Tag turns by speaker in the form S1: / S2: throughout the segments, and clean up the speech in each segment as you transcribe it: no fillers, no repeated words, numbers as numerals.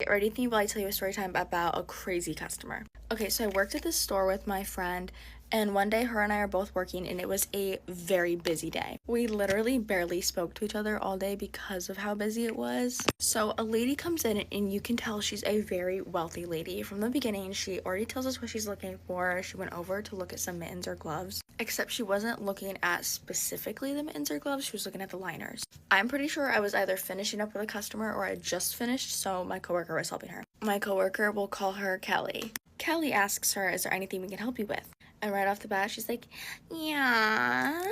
S1: Alrighty, think while I tell you a story time about a crazy customer. Okay, so I worked at this store with my friend, and one day her and I are both working, and it was a very busy day. We literally barely spoke to each other all day because of how busy it was. So a lady comes in, and you can tell she's a very wealthy lady. From the beginning, she already tells us what she's looking for. She went over to look at some mittens or gloves, except she wasn't looking at specifically the mittens or gloves, she was looking at the liners. I'm pretty sure I was either finishing up with a customer or I just finished, so my coworker was helping her. My coworker, will call her Kelly. Kelly asks her, is there anything we can help you with? And right off the bat, she's like, yeah.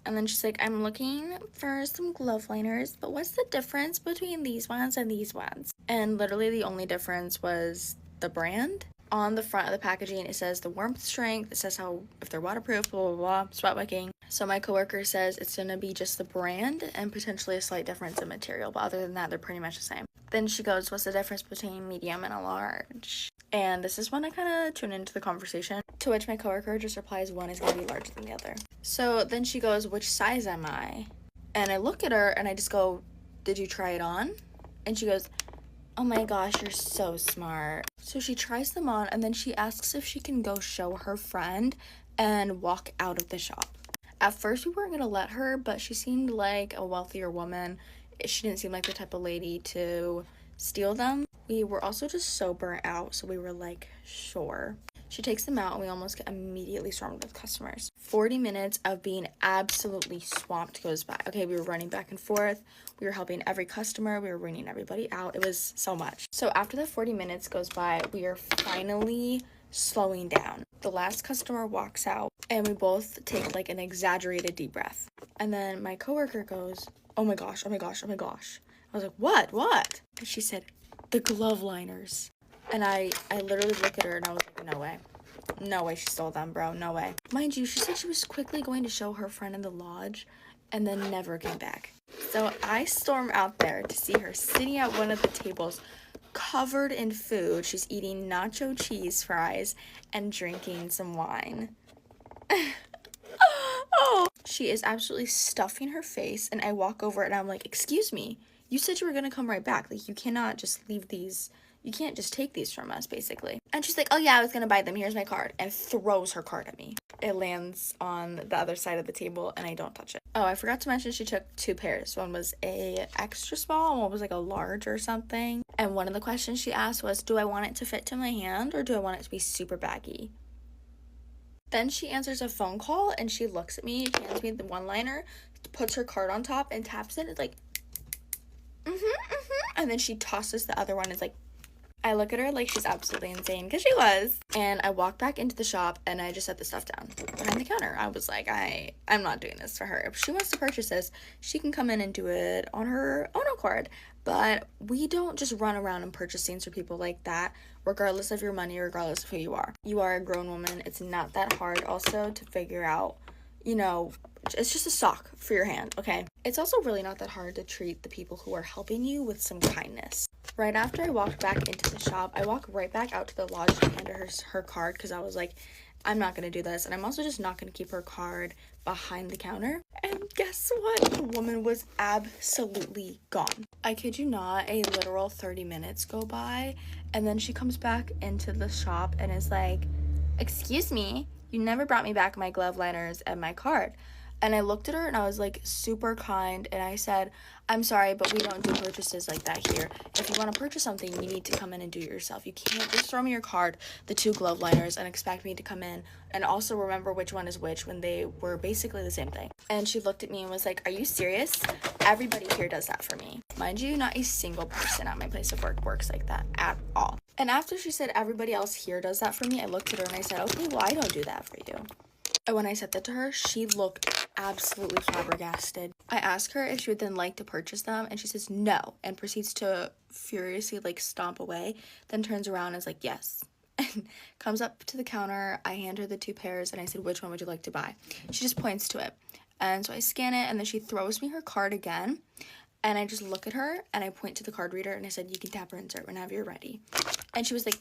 S1: And then she's like, I'm looking for some glove liners, but what's the difference between these ones and these ones? And literally the only difference was the brand. On the front of the packaging, it says the warmth strength, it says how, if they're waterproof, blah, blah, blah, sweat wicking. So my coworker says it's gonna be just the brand and potentially a slight difference in material, but other than that, they're pretty much the same. Then she goes, what's the difference between medium and a large? And this is when I kind of tune into the conversation, to which my coworker just replies, one is gonna be larger than the other. So then she goes, which size am I? And I look at her and I just go, did you try it on? And she goes, oh my gosh, you're so smart. So she tries them on, and then she asks if she can go show her friend and walk out of the shop. At first we weren't gonna let her, but she seemed like a wealthier woman. She didn't seem like the type of lady to steal them. We were also just so burnt out, so we were like, sure. She takes them out, and we almost get immediately swarmed with customers. 40 minutes of being absolutely swamped goes by. Okay, we were running back and forth. We were helping every customer. We were ringing everybody out. It was so much. So after the 40 minutes goes by, we are finally slowing down. The last customer walks out, and we both take like an exaggerated deep breath. And then my coworker goes, oh my gosh, oh my gosh, oh my gosh. I was like, what? And she said, the glove liners. And I literally look at her and I was like, no way she stole them, bro, no way. Mind you, she said she was quickly going to show her friend in the lodge and then never came back. So I storm out there to see her sitting at one of the tables covered in food. She's eating nacho cheese fries and drinking some wine. Oh, she is absolutely stuffing her face, and I walk over and I'm like, excuse me, you said you were gonna come right back. Like, you cannot just leave these. You can't just take these from us, basically. And she's like, oh yeah, I was gonna buy them. Here's my card. And throws her card at me. It lands on the other side of the table and I don't touch it. Oh, I forgot to mention she took 2 pairs. One was a extra small and one was like a large or something. And one of the questions she asked was, do I want it to fit to my hand or do I want it to be super baggy? Then she answers a phone call and she looks at me, hands me the one-liner, puts her card on top and taps it. It's like, and then she tosses the other one. It's like, I look at her like she's absolutely insane, because she was. And I walk back into the shop and I just set the stuff down behind the counter. I was like, I'm not doing this for her. If she wants to purchase this, she can come in and do it on her own accord. But we don't just run around and purchase things for people like that, regardless of your money, regardless of who you are. You are a grown woman. It's not that hard also to figure out, it's just a sock for your hand, okay? It's also really not that hard to treat the people who are helping you with some kindness. Right after I walked back into the shop, I walked right back out to the lodge to hand her card, because I was like, I'm not going to do this, and I'm also just not going to keep her card behind the counter. And guess what? The woman was absolutely gone. I kid you not, a literal 30 minutes go by, and then she comes back into the shop and is like, excuse me, you never brought me back my glove liners and my card. And I looked at her and I was like super kind, and I said, I'm sorry, but we don't do purchases like that here. If you want to purchase something, you need to come in and do it yourself. You can't just throw me your card, the 2 glove liners, and expect me to come in and also remember which one is which when they were basically the same thing. And she looked at me and was like, are you serious? Everybody here does that for me. Mind you, not a single person at my place of work works like that at all. And after she said everybody else here does that for me, I looked at her and I said, okay, well, I don't do that for you. And when I said that to her, she looked absolutely flabbergasted. I asked her if she would then like to purchase them, and she says no, and proceeds to furiously stomp away, then turns around and is like, yes. And comes up to the counter. I hand her the 2 pairs and I said, which one would you like to buy? She just points to it. And so I scan it, and then she throws me her card again, and I just look at her and I point to the card reader and I said, you can tap or insert whenever you're ready. And she was like,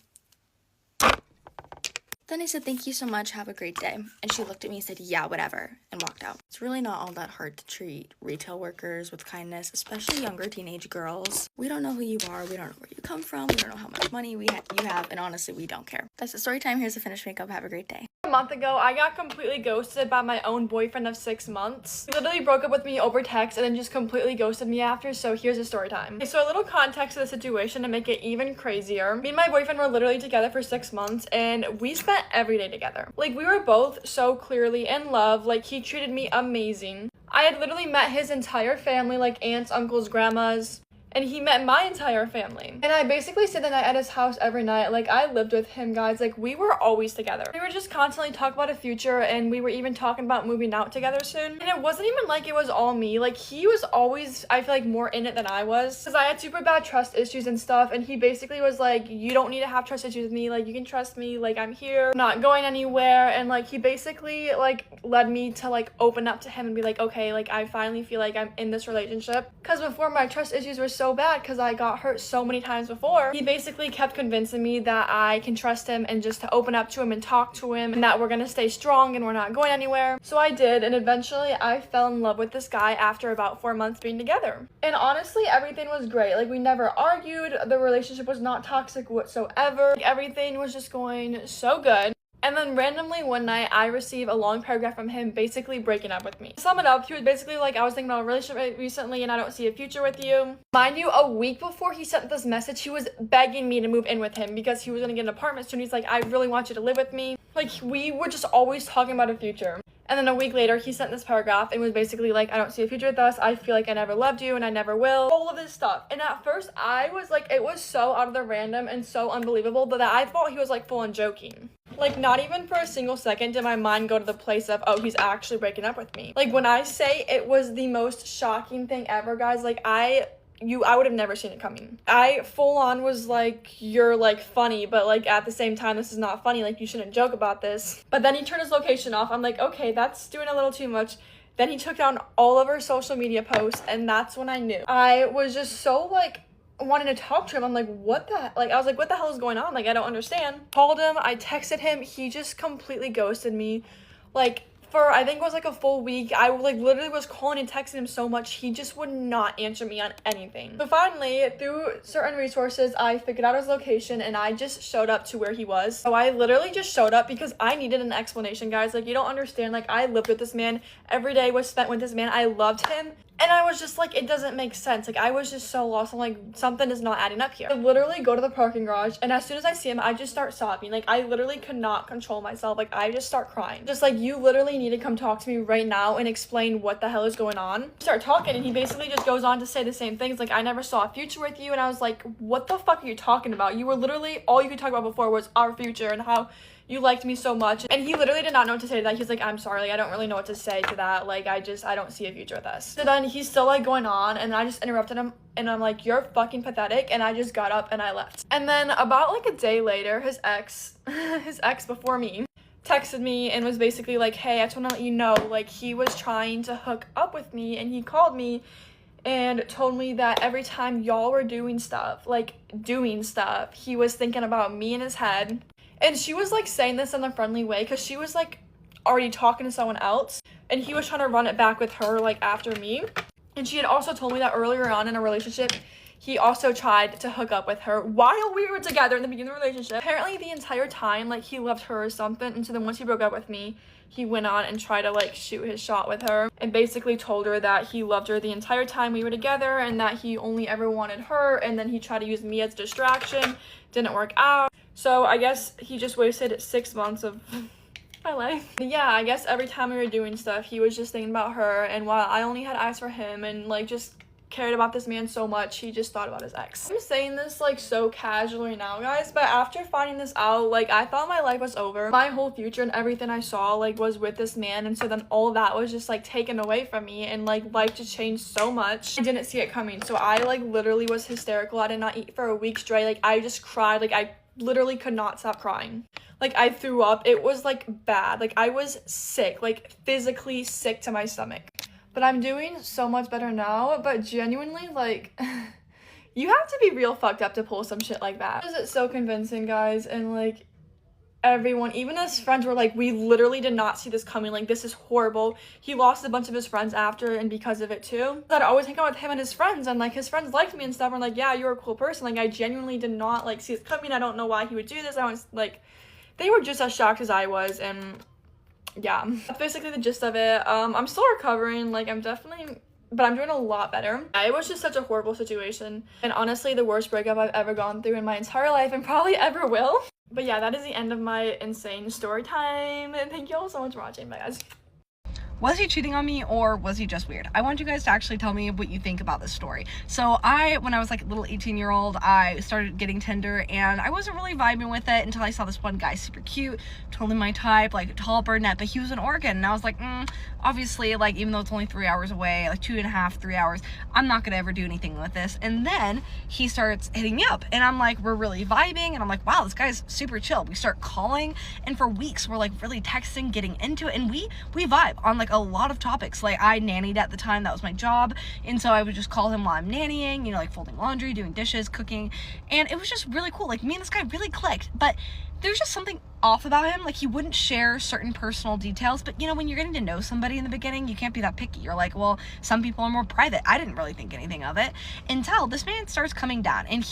S1: Then I said, thank you so much, have a great day. And she looked at me and said, yeah, whatever, and walked out. It's really not all that hard to treat retail workers with kindness, especially younger teenage girls. We don't know who you are, we don't know where you come from, we don't know how much money you have, and honestly, we don't care. That's the story time. Here's the finished makeup. Have a great day.
S2: A month ago, I got completely ghosted by my own boyfriend of 6 months. He literally broke up with me over text and then just completely ghosted me after, so here's a story time. Okay, so a little context to the situation to make it even crazier. Me and my boyfriend were literally together for 6 months and we spent every day together. Like, we were both so clearly in love. Like, he treated me amazing. I had literally met his entire family, like aunts, uncles, grandmas, and he met my entire family. And I basically stayed the night at his house every night. Like, I lived with him, guys. Like, we were always together. We were just constantly talking about a future, and we were even talking about moving out together soon. And it wasn't even like it was all me. Like, he was always, I feel like, more in it than I was. Because I had super bad trust issues and stuff, and he basically was like, you don't need to have trust issues with me. Like, you can trust me. Like, I'm here, I'm not going anywhere. And, like, he basically, like, led me to, like, open up to him and be like, okay, like, I finally feel like I'm in this relationship. Because before, my trust issues were so bad because I got hurt so many times before. He basically kept convincing me that I can trust him and just to open up to him and talk to him and that we're gonna stay strong and we're not going anywhere. So I did, and eventually I fell in love with this guy after about 4 months being together. And honestly, everything was great. Like, we never argued, the relationship was not toxic whatsoever. Like, everything was just going so good. And then randomly one night, I received a long paragraph from him basically breaking up with me. To sum it up, he was basically like, I was thinking about a relationship recently and I don't see a future with you. Mind you, a week before he sent this message, he was begging me to move in with him because he was gonna get an apartment soon. He's like, I really want you to live with me. Like, we were just always talking about a future. And then a week later, he sent this paragraph and was basically like, I don't see a future with us. I feel like I never loved you and I never will. All of this stuff. And at first, I was like, it was so out of the random and so unbelievable that I thought he was like full on joking. Like, not even for a single second did my mind go to the place of, oh, he's actually breaking up with me. Like, when I say it was the most shocking thing ever, guys, like, I would have never seen it coming. I full on was like, you're like funny, but like at the same time, this is not funny. Like, you shouldn't joke about this. But then he turned his location off. I'm like, okay, that's doing a little too much. Then he took down all of our social media posts, and that's when I knew. I was just so like wanting to talk to him. I'm like, what the, like, I was like, what the hell is going on? Like, I don't understand. Called him, I texted him, he just completely ghosted me. Like, for I think it was like a full week. I like literally was calling and texting him so much, he just would not answer me on anything. So finally, through certain resources, I figured out his location and I just showed up to where he was. So I literally just showed up because I needed an explanation, guys. Like, you don't understand. Like, I lived with this man. Every day was spent with this man. I loved him. And I was just like, it doesn't make sense. Like, I was just so lost. I'm like, something is not adding up here. I literally go to the parking garage, and as soon as I see him, I just start sobbing. Like, I literally could not control myself. Like, I just start crying. Just like, you literally need to come talk to me right now and explain what the hell is going on. Start talking, and he basically just goes on to say the same things. Like, I never saw a future with you. And I was like, what the fuck are you talking about? You were literally, all you could talk about before was our future and how you liked me so much. And he literally did not know what to say to that. He's like, I'm sorry, like, I don't really know what to say to that. Like, I don't see a future with us. So then he's still like going on, and I just interrupted him and I'm like, you're fucking pathetic. And I just got up and I left. And then about like a day later, his ex before me texted me and was basically like, hey, I just want to let you know, like, he was trying to hook up with me, and he called me and told me that every time y'all were doing stuff, he was thinking about me in his head. And she was like saying this in a friendly way because she was like already talking to someone else, and he was trying to run it back with her like after me. And she had also told me that earlier on in a relationship, he also tried to hook up with her while we were together in the beginning of the relationship. Apparently the entire time, like, he loved her or something. And so then once he broke up with me, he went on and tried to like shoot his shot with her and basically told her that he loved her the entire time we were together and that he only ever wanted her. And then he tried to use me as a distraction. Didn't work out. So I guess he just wasted 6 months of my life. But yeah, I guess every time we were doing stuff, he was just thinking about her. And while I only had eyes for him and like just cared about this man so much, he just thought about his ex. I'm saying this like so casually now, guys, but after finding this out, like, I thought my life was over. My whole future and everything I saw like was with this man, and so then all of that was just like taken away from me, and like life just changed so much. I didn't see it coming, so I like literally was hysterical. I did not eat for a week straight. Like, I just cried. Like, I literally could not stop crying. Like, I threw up. It was like bad. Like, I was sick, like physically sick to my stomach. But I'm doing so much better now. But genuinely, like, you have to be real fucked up to pull some shit like that. Is it so convincing, guys? And like, everyone, even his friends, were like, we literally did not see this coming, like, this is horrible. He lost a bunch of his friends after and because of it too. I'd always hang out with him and his friends, and like his friends liked me and stuff, and like, yeah, you're a cool person. Like, I genuinely did not like see this coming. I don't know why he would do this. I was like, they were just as shocked as I was. And yeah, that's basically the gist of it. I'm still recovering, like, but I'm doing a lot better. It was just such a horrible situation, and honestly the worst breakup I've ever gone through in my entire life, and probably ever will. But yeah, that is the end of my insane story time, and thank you all so much for watching. Bye, guys.
S3: Was he cheating on me, or was he just weird? I want you guys to actually tell me what you think about this story. So when I was like a little 18-year-old, I started getting Tinder, and I wasn't really vibing with it until I saw this one guy, super cute, totally my type, like tall brunette, but he was in Oregon, and I was like, obviously, like, even though it's only 3 hours away, like 2.5, 3 hours, I'm not gonna ever do anything with this. And then he starts hitting me up, and I'm like, we're really vibing, and I'm like, wow, this guy's super chill. We start calling, and for weeks we're like really texting, getting into it, and we vibe on like a lot of topics. Like, I nannied at the time, that was my job, and so I would just call him while I'm nannying, you know, like folding laundry, doing dishes, cooking, and it was just really cool. Like, me and this guy really clicked, but there's just something off about him. Like, he wouldn't share certain personal details, but you know, when you're getting to know somebody in the beginning, you can't be that picky. You're like, well, some people are more private. I didn't really think anything of it until this man starts coming down, and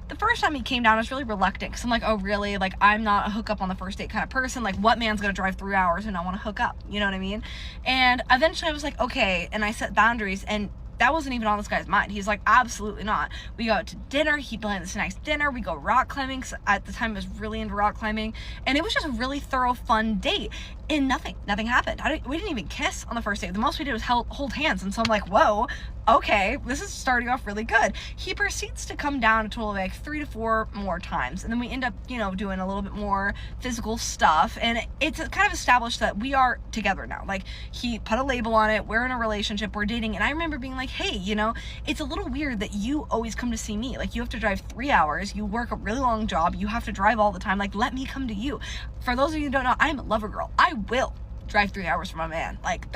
S3: the first time he came down, I was really reluctant, because I'm like, oh really, like, I'm not a hookup on the first date kind of person. Like, what man's gonna drive 3 hours and not want to hook up, you know what I mean? And eventually I was like, okay, and I set boundaries, and that wasn't even on this guy's mind. He's like, absolutely not. We go out to dinner. He planned this nice dinner. We go rock climbing, because at the time I was really into rock climbing, and it was just a really thorough, fun date, and nothing happened. We didn't even kiss on the first date. The most we did was hold hands, and so I'm like, whoa, okay, this is starting off really good. He proceeds to come down a total of like 3 to 4 more times, and then we end up, you know, doing a little bit more physical stuff, and it's kind of established that we are together now. Like, he put a label on it, we're in a relationship, we're dating, and I remember being like, hey, you know, it's a little weird that you always come to see me. Like, you have to drive 3 hours, you work a really long job, you have to drive all the time, like, let me come to you. For those of you who don't know, I'm a lover girl. I will drive 3 hours for my man. Like,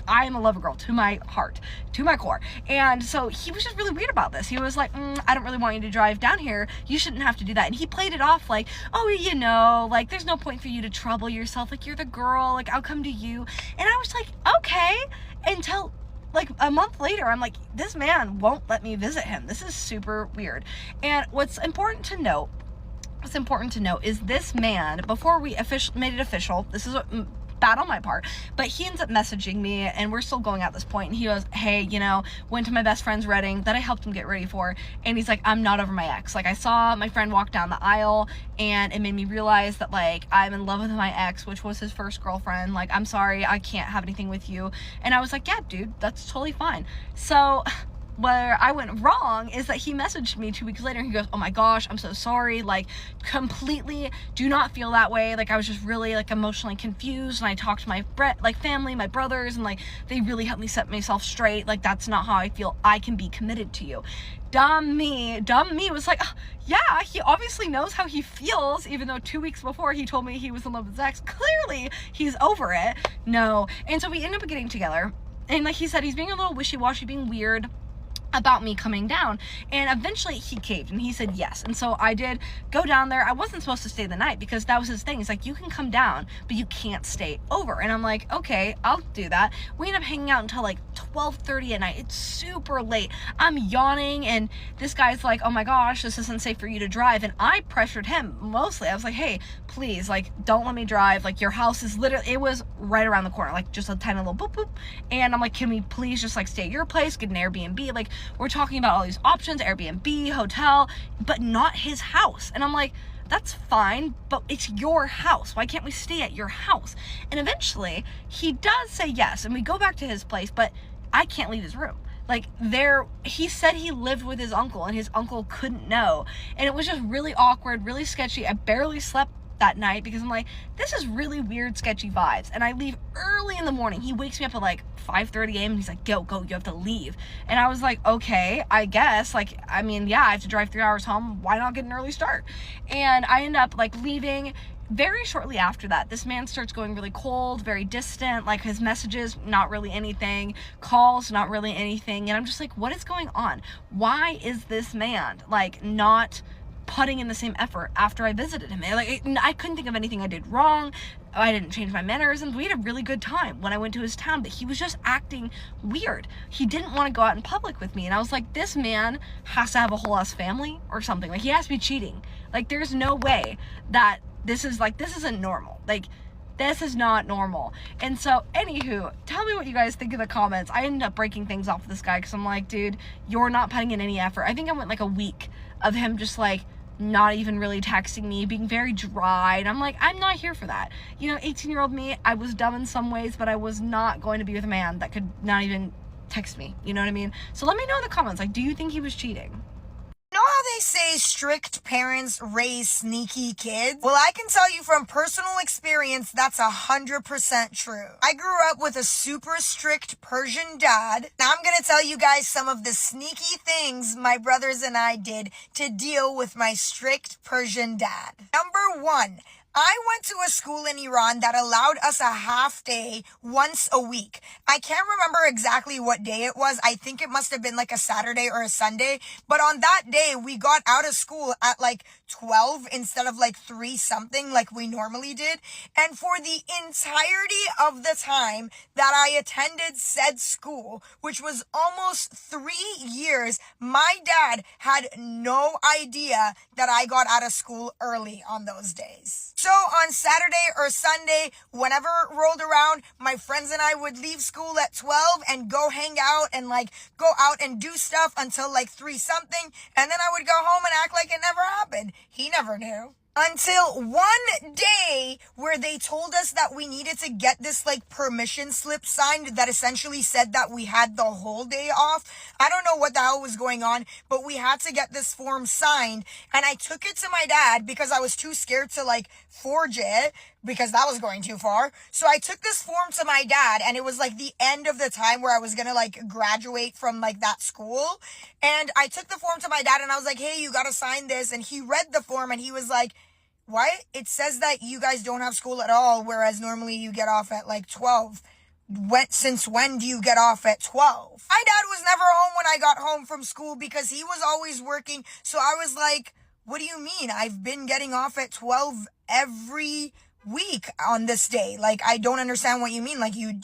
S3: I am a lover girl to my heart, to my core. And so he was just really weird about this. He was like, I don't really want you to drive down here. You shouldn't have to do that. And he played it off like, oh, you know, like, there's no point for you to trouble yourself. Like, you're the girl. Like, I'll come to you. And I was like, okay. Until like a month later, I'm like, this man won't let me visit him. This is super weird. And what's important to note is this man, before we made it official, this is bad on my part, but he ends up messaging me, and we're still going at this point, and he goes, hey, you know, went to my best friend's wedding that I helped him get ready for, and he's like, I'm not over my ex. Like, I saw my friend walk down the aisle, and it made me realize that, like, I'm in love with my ex, which was his first girlfriend. Like, I'm sorry, I can't have anything with you. And I was like, yeah, dude, that's totally fine. So where I went wrong is that he messaged me 2 weeks later, and he goes, oh my gosh, I'm so sorry, like, completely do not feel that way. Like, I was just really, like, emotionally confused, and I talked to my family, my brothers, and like, they really helped me set myself straight. Like, that's not how I feel I can be committed to you. Dumb me was like, oh, yeah, he obviously knows how he feels, even though 2 weeks before he told me he was in love with his ex. Clearly he's over it. No. And so we ended up getting together, and like he said, he's being a little wishy-washy, being weird about me coming down, and eventually he caved, and he said yes. And so I did go down there. I wasn't supposed to stay the night, because that was his thing. He's like, you can come down, but you can't stay over. And I'm like, okay, I'll do that. We end up hanging out until like 12:30 at night. It's super late. I'm yawning, and this guy's like, oh my gosh, this isn't safe for you to drive. And I pressured him mostly. I was like, hey, please, like, don't let me drive. Like, your house is literally, it was right around the corner, like just a tiny little boop boop. And I'm like, can we please just like stay at your place, get an Airbnb? Like, we're talking about all these options, Airbnb, hotel, but not his house. And I'm like, that's fine, but it's your house. Why can't we stay at your house? And eventually he does say yes, and we go back to his place, but I can't leave his room. Like, he said he lived with his uncle, and his uncle couldn't know. And it was just really awkward, really sketchy. I barely slept that night, because I'm like, this is really weird, sketchy vibes. And I leave early in the morning. He wakes me up at like 5:30 a.m. and he's like, go, you have to leave. And I was like, okay, I guess. Like, I mean, yeah, I have to drive 3 hours home. Why not get an early start? And I end up like leaving. Very shortly after that, this man starts going really cold, very distant. Like, his messages, not really anything, calls, not really anything. And I'm just like, what is going on? Why is this man like not putting in the same effort after I visited him. Like, I couldn't think of anything I did wrong. I didn't change my mannerisms. We had a really good time when I went to his town, but he was just acting weird. He didn't want to go out in public with me, and I was like, this man has to have a whole ass family or something. Like, he has to be cheating. Like, there's no way that this isn't normal. Like, this is not normal. And so, anywho, tell me what you guys think in the comments. I ended up breaking things off with this guy because I'm like, dude, you're not putting in any effort. I think I went like a week of him just like not even really texting me, being very dry, and I'm like, I'm not here for that. 18-year-old me, I was dumb in some ways, but I was not going to be with a man that could not even text me. You know what I mean? So let me know in the comments, like, do you think he was cheating?
S4: You know how they say strict parents raise sneaky kids? Well, I can tell you from personal experience, that's 100% true. I grew up with a super strict Persian dad. Now I'm gonna tell you guys some of the sneaky things my brothers and I did to deal with my strict Persian dad. Number 1, I went to a school in Iran that allowed us a half day once a week. I can't remember exactly what day it was. I think it must have been like a Saturday or a Sunday. But on that day, we got out of school at like 12 instead of like 3 something like we normally did. And for the entirety of the time that I attended said school, which was almost 3 years, my dad had no idea that I got out of school early on those days. So on Saturday or Sunday, whenever it rolled around, my friends and I would leave school at 12 and go hang out and like go out and do stuff until like 3 something. And then I would go home and act like it never happened. He never knew. Until one day where they told us that we needed to get this like permission slip signed that essentially said that we had the whole day off. I don't know what the hell was going on, but we had to get this form signed, and I took it to my dad because I was too scared to like forge it because that was going too far. So I took this form to my dad, and it was like the end of the time where I was gonna like graduate from like that school. And I took the form to my dad and I was like, hey, you gotta sign this. And he read the form and he was like, what? It says that you guys don't have school at all, whereas normally you get off at like 12. Since when do you get off at 12? My dad was never home when I got home from school because he was always working. So I was like, what do you mean? I've been getting off at 12 every week on this day. Like, I don't understand what you mean. Like, you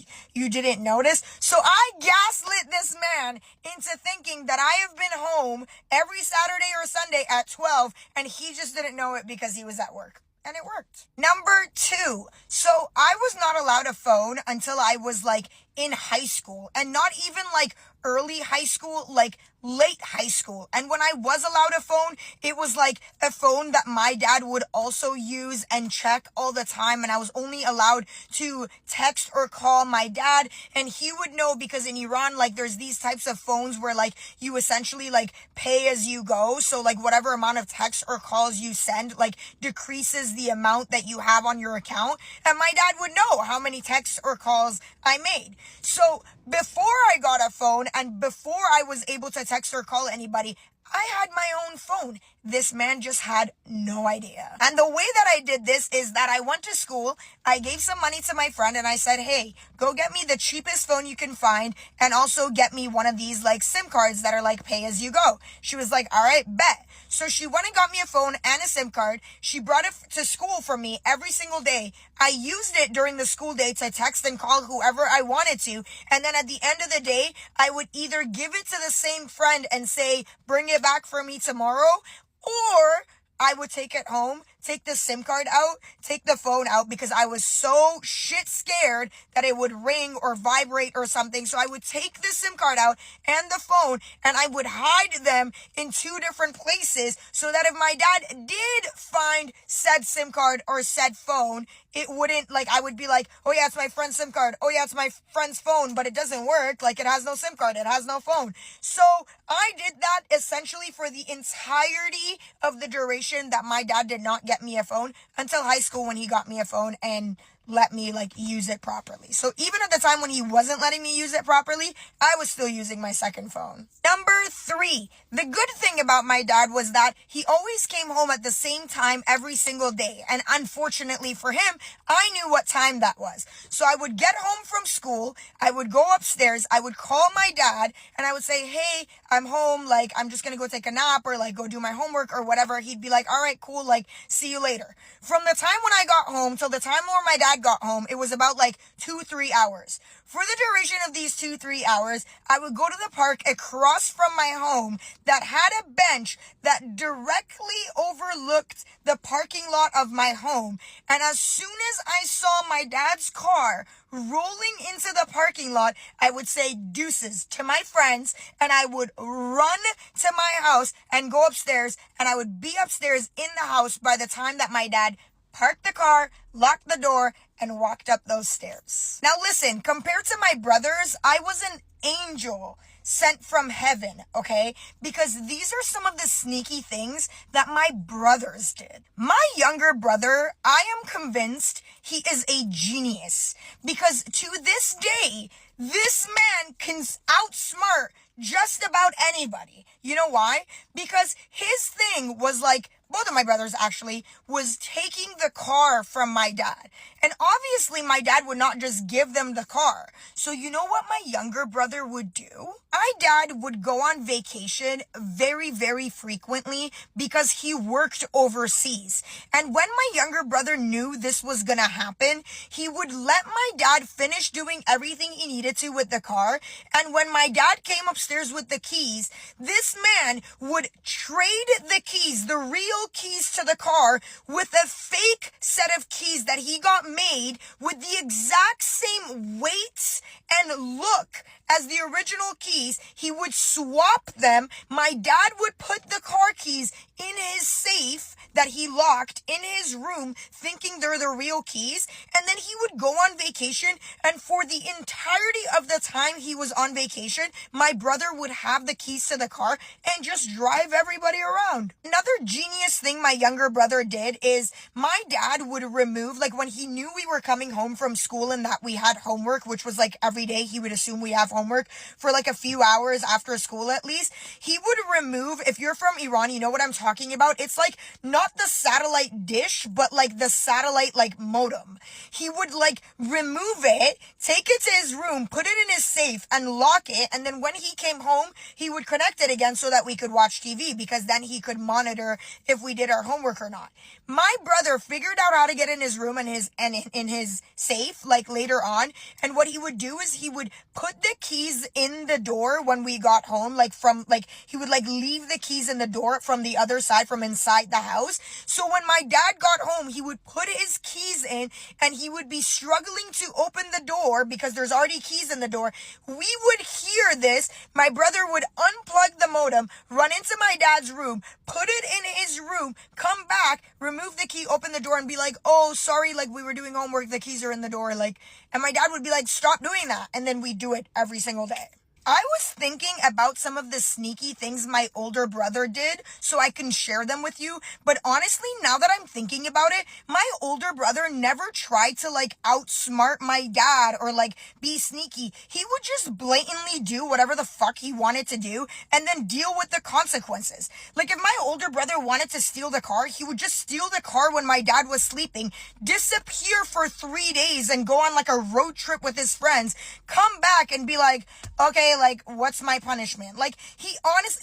S4: didn't notice? So I gaslit this man into thinking that I have been home every Saturday or Sunday at 12, and he just didn't know it because he was at work. And it worked. Number 2. So I was not allowed a phone until I was like in high school, and not even like early high school, like late high school. And when I was allowed a phone, it was like a phone that my dad would also use and check all the time. And I was only allowed to text or call my dad, and he would know because in Iran, like there's these types of phones where like you essentially like pay as you go. So like whatever amount of texts or calls you send like decreases the amount that you have on your account. And my dad would know how many texts or calls I made. So before I got a phone and before I was able to text or call anybody, I had my own phone. This man just had no idea. And the way that I did this is that I went to school, I gave some money to my friend, and I said, hey, go get me the cheapest phone you can find, and also get me one of these like SIM cards that are like pay as you go. She was like, all right, bet. So she went and got me a phone and a SIM card. She brought it to school for me every single day. I used it during the school day to text and call whoever I wanted to. And then at the end of the day, I would either give it to the same friend and say, bring it back for me tomorrow, or I would take it home, take the SIM card out, take the phone out, because I was so shit scared that it would ring or vibrate or something. So I would take the SIM card out and the phone, and I would hide them in 2 different places so that if my dad did find said SIM card or said phone, it wouldn't, like, I would be like, oh yeah, it's my friend's SIM card. Oh yeah, it's my friend's phone, but it doesn't work. Like, it has no SIM card. It has no phone. So I did that essentially for the entirety of the duration that my dad did not get me a phone until high school when he got me a phone. And let me like use it properly. So even at the time when he wasn't letting me use it properly, I was still using my second phone. Number 3, the good thing about my dad was that he always came home at the same time every single day. And unfortunately for him, I knew what time that was. So I would get home from school, I would go upstairs, I would call my dad, and I would say, hey, I'm home, like, I'm just gonna go take a nap or like go do my homework or whatever. He'd be like, all right, cool, like, see you later. From the time when I got home till the time where my dad got home, it was about like 2-3 hours. For the duration of these 2-3 hours, I would go to the park across from my home that had a bench that directly overlooked the parking lot of my home. And as soon as I saw my dad's car rolling into the parking lot, I would say deuces to my friends, and I would run to my house and go upstairs, and I would be upstairs in the house by the time that my dad parked the car, locked the door, and walked up those stairs. Now listen, compared to my brothers, I was an angel sent from heaven, okay? Because these are some of the sneaky things that my brothers did. My younger brother, I am convinced he is a genius, because to this day, this man can outsmart just about anybody. You know why? Because his thing was like, both of my brothers actually, was taking the car from my dad. And obviously my dad would not just give them the car. So you know what my younger brother would do? My dad would go on vacation very, very frequently because he worked overseas. And when my younger brother knew this was gonna happen, he would let my dad finish doing everything he needed to with the car. And when my dad came upstairs with the keys, this man would trade the keys, the real keys to the car, with a fake set of keys that he got made with the exact same weights and look as the original keys. He would swap them. My dad would put the car keys in his safe that he locked in his room, thinking they're the real keys, and then he would go on vacation, and for the entirety of the time he was on vacation, my brother would have the keys to the car and just drive everybody around. Another genius thing my younger brother did is my dad would remove, like when he knew we were coming home from school and that we had homework, which was like every day he would assume we have homework for like a few hours after school at least, he would remove, if you're from Iran, you know what I'm talking about. It's like not the satellite dish, but like the satellite like modem. He would like remove it, take it to his room, put it in his safe and lock it, and then when he came home, he would connect it again so that we could watch TV, because then he could monitor if we did our homework or not. My brother figured out how to get in his room and in his safe like later on, and what he would do is he would put the keys in the door when we got home, like from like he would like leave the keys in the door from the other side, from inside the house. So when my dad got home, he would put his keys in and he would be struggling to open the door because there's already keys in the door. We would hear this. My brother would unplug the modem, run into my dad's room, put it in his room, come back, remove the key, open the door, and be like, oh, sorry, like we were doing homework, the keys are in the door, like, and my dad would be like, stop doing that. And then we do it every single day. I was thinking about some of the sneaky things my older brother did so I can share them with you. But honestly, now that I'm thinking about it, my older brother never tried to like outsmart my dad or like be sneaky. He would just blatantly do whatever the fuck he wanted to do and then deal with the consequences. Like if my older brother wanted to steal the car, he would just steal the car when my dad was sleeping, disappear for 3 days and go on like a road trip with his friends, come back and be like, okay, like, what's my punishment? Like,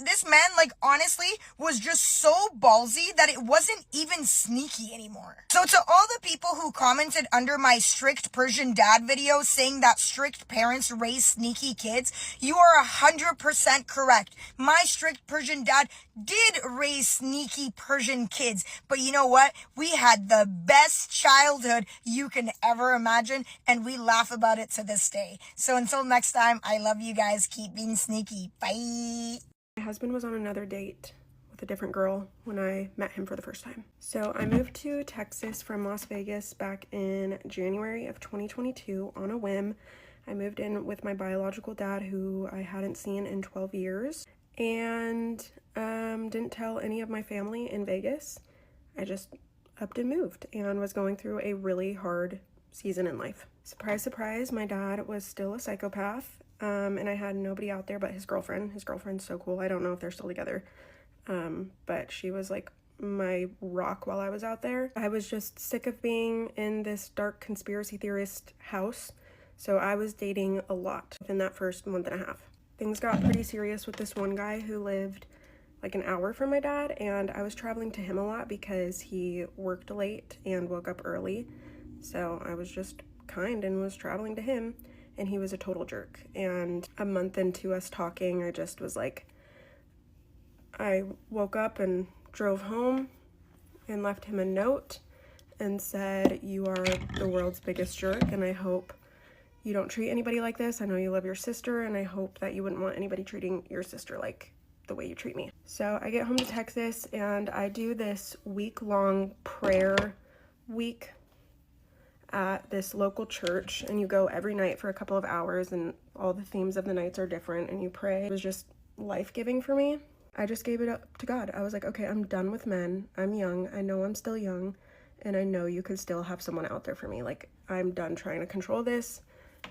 S4: this man, like, honestly, was just so ballsy that it wasn't even sneaky anymore. So to all the people who commented under my strict Persian dad video saying that strict parents raise sneaky kids, you are 100% correct. My strict Persian dad did raise sneaky Persian kids, but you know what? We had the best childhood you can ever imagine, and we laugh about it to this day. So until next time, I love you guys. Keep being sneaky. Bye.
S5: My husband was on another date with a different girl when I met him for the first time. So I moved to Texas from Las Vegas back in January of 2022 on a whim. I moved in with my biological dad, who I hadn't seen in 12 years, and didn't tell any of my family in Vegas. I just upped and moved and was going through a really hard season in life. Surprise, surprise, my dad was still a psychopath, and I had nobody out there but his girlfriend. His girlfriend's so cool. I don't know if they're still together, but she was like my rock while I was out there. I was just sick of being in this dark conspiracy theorist house, so I was dating a lot within that first month and a half. Things got pretty serious with this one guy who lived like an hour from my dad, and I was traveling to him a lot because he worked late and woke up early, so I was just kind and was traveling to him, and he was a total jerk. And a month into us talking, I just was like, I woke up and drove home and left him a note and said, you are the world's biggest jerk, and I hope you don't treat anybody like this. I know you love your sister, and I hope that you wouldn't want anybody treating your sister like the way you treat me. So I get home to Texas, and I do this week-long prayer week at this local church, and you go every night for a couple of hours, and all the themes of the nights are different, and you pray. It was just life-giving for me. I just gave it up to God. I was like, okay, I'm done with men. I'm young. I know I'm still young, and I know you could still have someone out there for me. Like, I'm done trying to control this.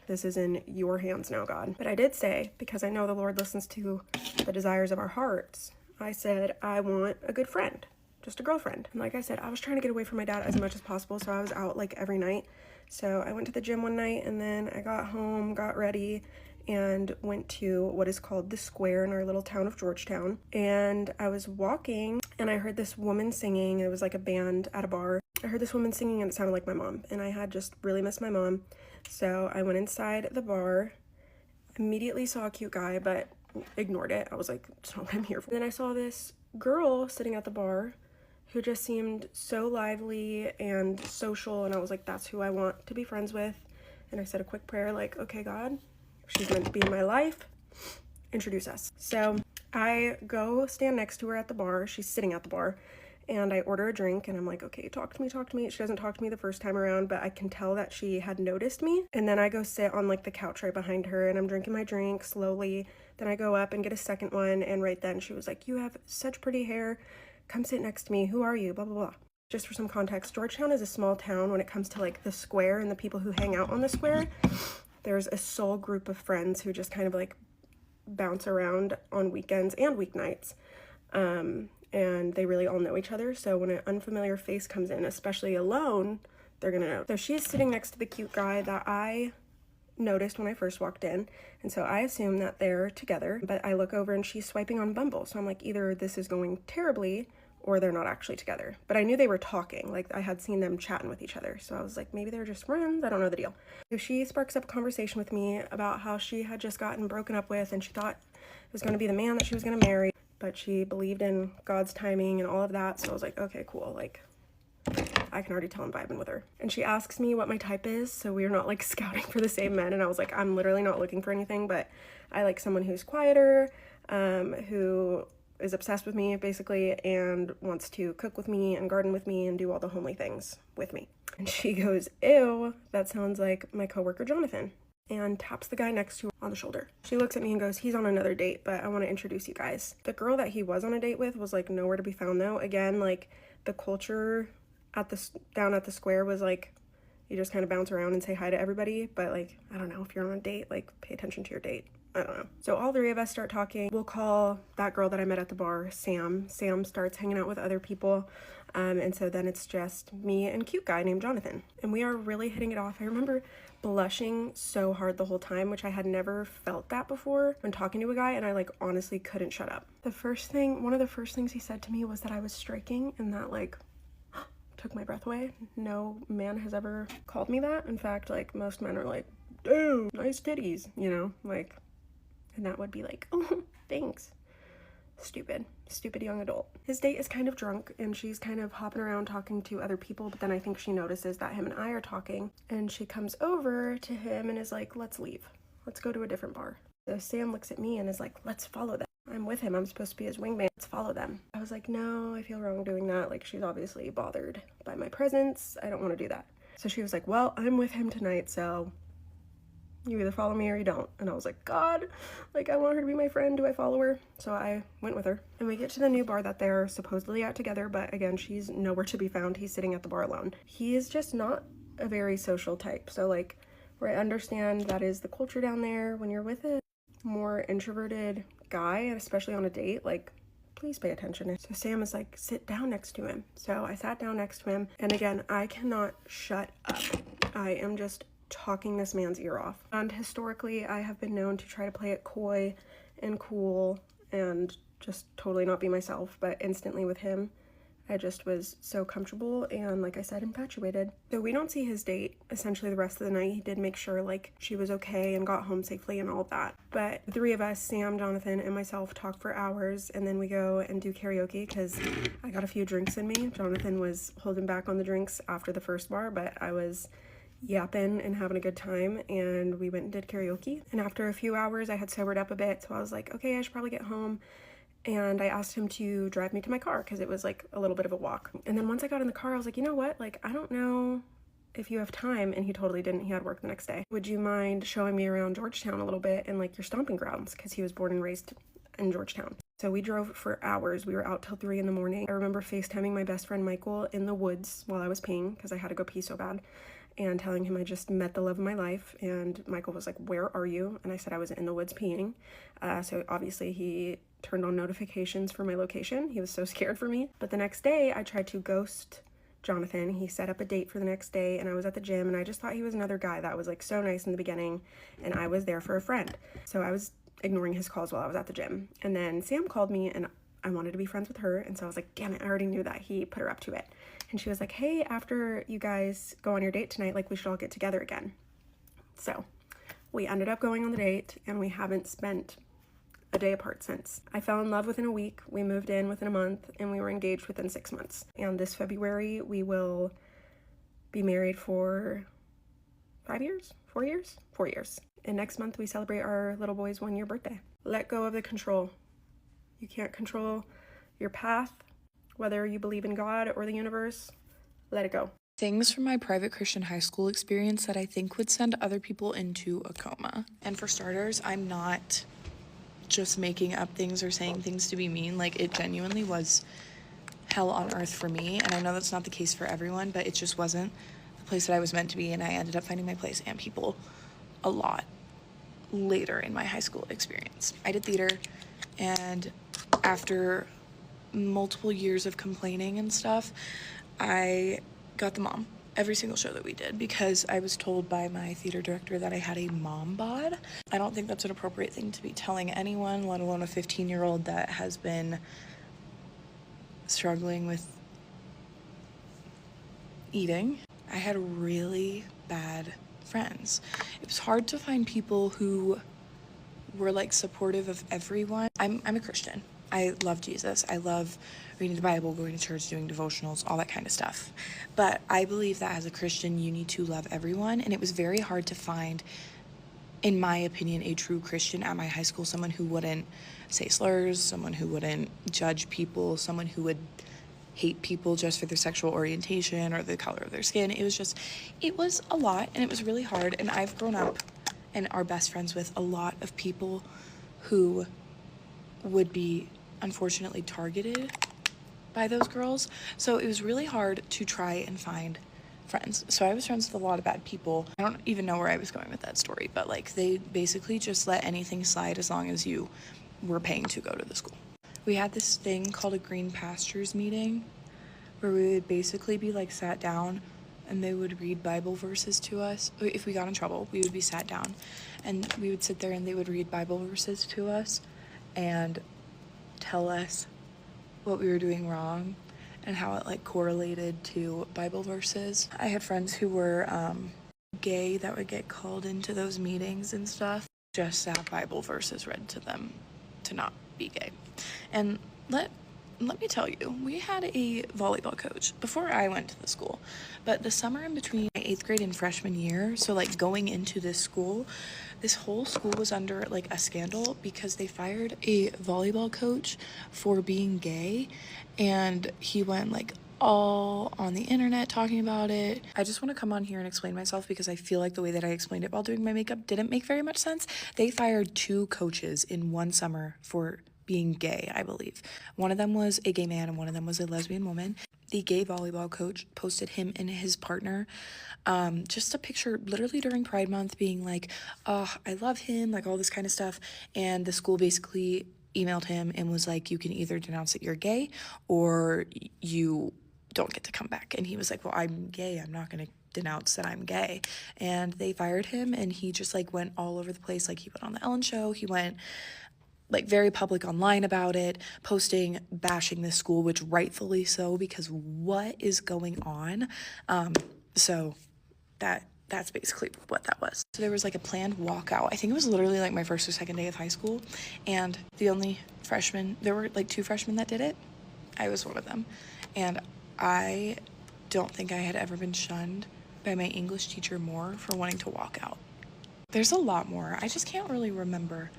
S5: This is in your hands now, God. But I did say, because I know the Lord listens to the desires of our hearts, I said, I want a good friend, just a girlfriend. And like I said, I was trying to get away from my dad as much as possible, so I was out like every night. So I went to the gym one night, and then I got home, got ready, and went to what is called the Square in our little town of Georgetown. And I was walking, and I heard this woman singing. It was like a band at a bar. I heard this woman singing, and it sounded like my mom, and I had just really missed my mom. So I went inside the bar, immediately saw a cute guy, but ignored it. I was like, that's not what I'm here for. Then I saw this girl sitting at the bar who just seemed so lively and social, and I was like, that's who I want to be friends with. And I said a quick prayer like, okay, God, she's meant to be in my life, introduce us. So I go stand next to her at the bar. She's sitting at the bar, and I order a drink, and I'm like, okay, talk to me, talk to me. She doesn't talk to me the first time around, but I can tell that she had noticed me. And then I go sit on like the couch right behind her, and I'm drinking my drink slowly. Then I go up and get a second one, and right then she was like, you have such pretty hair. Come sit next to me. Who are you? Blah, blah, blah. Just for some context, Georgetown is a small town when it comes to like the square and the people who hang out on the square. There's a sole group of friends who just kind of like bounce around on weekends and weeknights. And they really all know each other. So when an unfamiliar face comes in, especially alone, they're gonna know. So she's sitting next to the cute guy that I noticed when I first walked in. And so I assume that they're together, but I look over and she's swiping on Bumble. So I'm like, either this is going terribly or they're not actually together. But I knew they were talking, like I had seen them chatting with each other. So I was like, maybe they're just friends, I don't know the deal. So she sparks up a conversation with me about how she had just gotten broken up with, and she thought it was gonna be the man that she was gonna marry, but she believed in God's timing and all of that. So I was like, okay, cool, like I can already tell I'm vibing with her. And she asks me what my type is, so we are not like scouting for the same men. And I was like, I'm literally not looking for anything, but I like someone who's quieter, who is obsessed with me basically, and wants to cook with me and garden with me and do all the homely things with me. And she goes, ew, that sounds like my coworker Jonathan, and taps the guy next to her on the shoulder. She looks at me and goes, he's on another date, but I want to introduce you guys. The girl that he was on a date with was like nowhere to be found though. Again, like the culture at the down at the square was like, you just kind of bounce around and say hi to everybody, but like, I don't know, if you're on a date, like pay attention to your date. I don't know. So all three of us start talking. We'll call that girl that I met at the bar Sam. Sam starts hanging out with other people. And so then it's just me and cute guy named Jonathan. And we are really hitting it off. I remember blushing so hard the whole time, which I had never felt that before when talking to a guy, and I like honestly couldn't shut up. One of the first things he said to me was that I was striking, and that like took my breath away. No man has ever called me that. In fact, like most men are like, dude, nice titties, you know, like, and that would be like, oh, thanks. Stupid young adult. His date is kind of drunk, and she's kind of hopping around talking to other people, but then I think she notices that him and I are talking, and she comes over to him and is like, let's leave. Let's go to a different bar. So Sam looks at me and is like, let's follow them. I'm with him. I'm supposed to be his wingman. Let's follow them. I was like, no, I feel wrong doing that. Like, she's obviously bothered by my presence. I don't want to do that. So she was like, well, I'm with him tonight, so you either follow me or you don't. And I was like, God, like I want her to be my friend. Do I follow her? So I went with her. And we get to the new bar that they're supposedly at together, but again, she's nowhere to be found. He's sitting at the bar alone. He is just not a very social type. So like, where I understand that is the culture down there, when you're with a more introverted guy, especially on a date, like, please pay attention. So Sam is like, sit down next to him. So I sat down next to him, and again, I cannot shut up. I am just talking this man's ear off. And historically, I have been known to try to play it coy and cool and just totally not be myself, but instantly with him, I just was so comfortable and, like I said, infatuated. So we don't see his date essentially the rest of the night. He did make sure like she was okay and got home safely and all of that. But the three of us, Sam, Jonathan, and myself, talk for hours, and then we go and do karaoke because I got a few drinks in me. Jonathan was holding back on the drinks after the first bar, but I was yapping and having a good time, and we went and did karaoke. And after a few hours, I had sobered up a bit, so I was like, okay, I should probably get home. And I asked him to drive me to my car because it was like a little bit of a walk. And then once I got in the car, I was like, you know what? Like, I don't know if you have time. And he totally didn't. He had work the next day. Would you mind showing me around Georgetown a little bit and like your stomping grounds? Because he was born and raised in Georgetown. So we drove for hours. We were out till 3 in the morning. I remember FaceTiming my best friend Michael in the woods while I was peeing because I had to go pee so bad, and telling him I just met the love of my life. And Michael was like, where are you? And I said I was in the woods peeing. So obviously he turned on notifications for my location. He was so scared for me. But the next day I tried to ghost Jonathan. He set up a date for the next day, and I was at the gym, and I just thought he was another guy that was like so nice in the beginning, and I was there for a friend. So I was ignoring his calls while I was at the gym. And then Sam called me, and I wanted to be friends with her, and so I was like, damn it, I already knew that he put her up to it. And she was like, hey, after you guys go on your date tonight, like, we should all get together again. So we ended up going on the date, and we haven't spent a day apart since. I fell in love within a week, we moved in within a month, and we were engaged within 6 months. And this February we will be married for 5 years? 4 years? 4 years. And next month we celebrate our little boy's 1-year birthday. Let go of the control. You can't control your path, whether you believe in God or the universe. Let it go.
S6: Things from my private Christian high school experience that I think would send other people into a coma. And for starters, I'm not just making up things or saying things to be mean. Like, it genuinely was hell on earth for me, and I know that's not the case for everyone, but it just wasn't the place that I was meant to be, and I ended up finding my place and people a lot later in my high school experience. I did theater, and after multiple years of complaining and stuff, I got the mom every single show that we did because I was told by my theater director that I had a mom bod. I don't think that's an appropriate thing to be telling anyone, let alone a 15-year-old that has been struggling with eating. I had really bad friends. It was hard to find people who were like supportive of everyone. I'm a Christian. I love Jesus. I love reading the Bible, going to church, doing devotionals, all that kind of stuff. But I believe that as a Christian, you need to love everyone. And it was very hard to find, in my opinion, a true Christian at my high school, someone who wouldn't say slurs, someone who wouldn't judge people, someone who would hate people just for their sexual orientation or the color of their skin. It was a lot, and it was really hard. And I've grown up and are best friends with a lot of people who would be unfortunately targeted by those girls. So it was really hard to try and find friends. So I was friends with a lot of bad people. I don't even know where I was going with that story, but like, they basically just let anything slide as long as you were paying to go to the school. We had this thing called a green pastures meeting where we would basically be like sat down and they would read Bible verses to us. If we got in trouble, we would be sat down and we would sit there and they would read Bible verses to us and tell us what we were doing wrong and how it like correlated to Bible verses. I had friends who were gay that would get called into those meetings and stuff just to have Bible verses read to them to not be gay. And let me tell you, we had a volleyball coach before I went to the school, but the summer in between my 8th grade and freshman year, so like going into this school, this whole school was under like a scandal because they fired a volleyball coach for being gay, and he went like all on the internet talking about it. I just want to come on here and explain myself because I feel like the way that I explained it while doing my makeup didn't make very much sense. They fired 2 coaches in one summer for being gay, I believe. One of them was a gay man and one of them was a lesbian woman. the gay volleyball coach posted him and his partner, just a picture literally during Pride Month being like, oh, I love him, like all this kind of stuff. And the school basically emailed him and was like, you can either denounce that you're gay or you don't get to come back. And he was like, well, I'm gay, I'm not gonna denounce that I'm gay. And they fired him, and he just like went all over the place. Like he went on the Ellen show, he went like very public online about it, posting, bashing this school, which rightfully so, because what is going on? So that's basically what that was. So there was like a planned walkout. I think it was literally like my first or second day of high school, and the only freshman, there were like 2 freshmen that did it. I was one of them, and I don't think I had ever been shunned by my English teacher more for wanting to walk out. There's a lot more. I just can't really remember.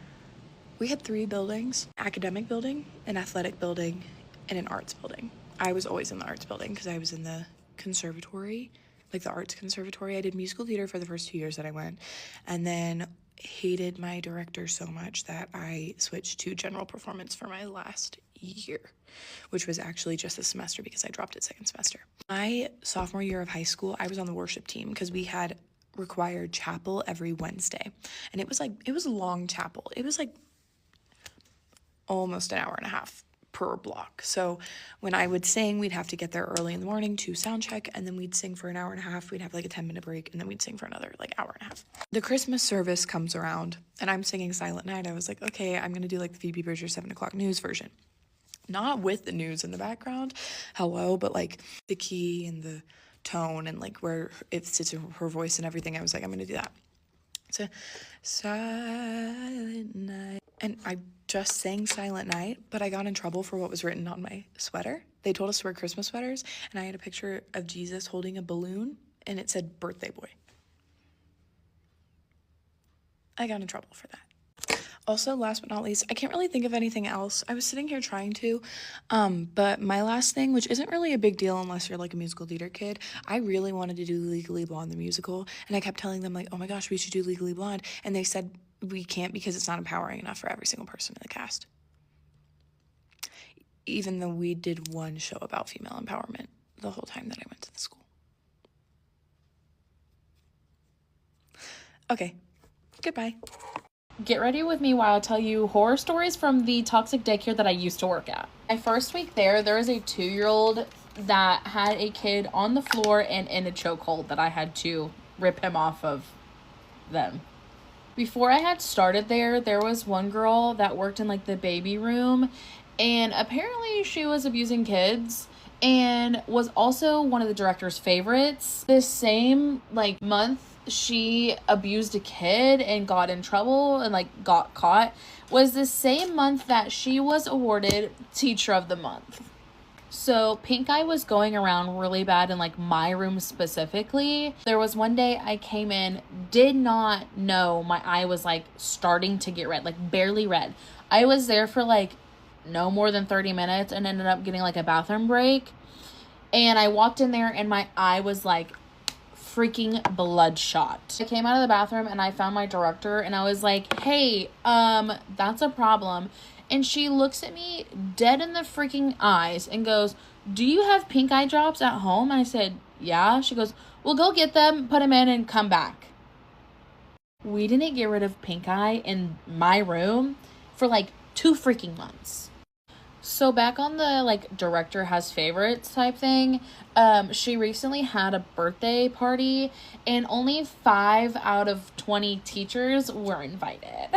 S6: We had 3 buildings: academic building, an athletic building, and an arts building. I was always in the arts building because I was in the conservatory, like the arts conservatory. I did musical theater for the first 2 years that I went, and then hated my director so much that I switched to general performance for my last year, which was actually just a semester because I dropped it second semester. My sophomore year of high school, I was on the worship team because we had required chapel every Wednesday, and it was a long chapel. It was like almost an hour and a half per block. So when I would sing, we'd have to get there early in the morning to sound check, and then we'd sing for an hour and a half. We'd have like a 10-minute break, and then we'd sing for another like hour and a half. The Christmas service comes around, and I'm singing Silent Night. I was like, okay, I'm gonna do like the Phoebe Bridgers 7 o'clock news version. Not with the news in the background, hello, but like the key and the tone and like where it sits in her voice and everything. I was like, I'm gonna do that. So Silent Night. And I just sang Silent Night, but I got in trouble for what was written on my sweater. They told us to wear Christmas sweaters, and I had a picture of Jesus holding a balloon, and it said birthday boy. I got in trouble for that. Also, last but not least, I can't really think of anything else. I was sitting here trying to, but my last thing, which isn't really a big deal unless you're like a musical theater kid, I really wanted to do Legally Blonde the musical, and I kept telling them like, oh my gosh, we should do Legally Blonde, and they said we can't because it's not empowering enough for every single person in the cast. Even though we did one show about female empowerment the whole time that I went to the school. Okay, goodbye.
S7: Get ready with me while I tell you horror stories from the toxic daycare that I used to work at. My first week there was a 2-year-old that had a kid on the floor and in a chokehold that I had to rip him off of them. Before I had started there was one girl that worked in like the baby room, and apparently she was abusing kids and was also one of the director's favorites. This same like month she abused a kid and got in trouble and like got caught was the same month that she was awarded Teacher of the Month. So pink eye was going around really bad in like my room specifically. There was one day I came in, did not know my eye was like starting to get red, like barely red. I was there for like no more than 30 minutes and ended up getting like a bathroom break. And I walked in there and my eye was like freaking bloodshot. I came out of the bathroom and I found my director and I was like, hey, that's a problem. And she looks at me dead in the freaking eyes and goes, do you have pink eye drops at home? I said, yeah. She goes, well, go get them, put them in, and come back. We didn't get rid of pink eye in my room for like 2 freaking months. So back on the like director has favorites type thing, she recently had a birthday party and only 5 out of 20 teachers were invited.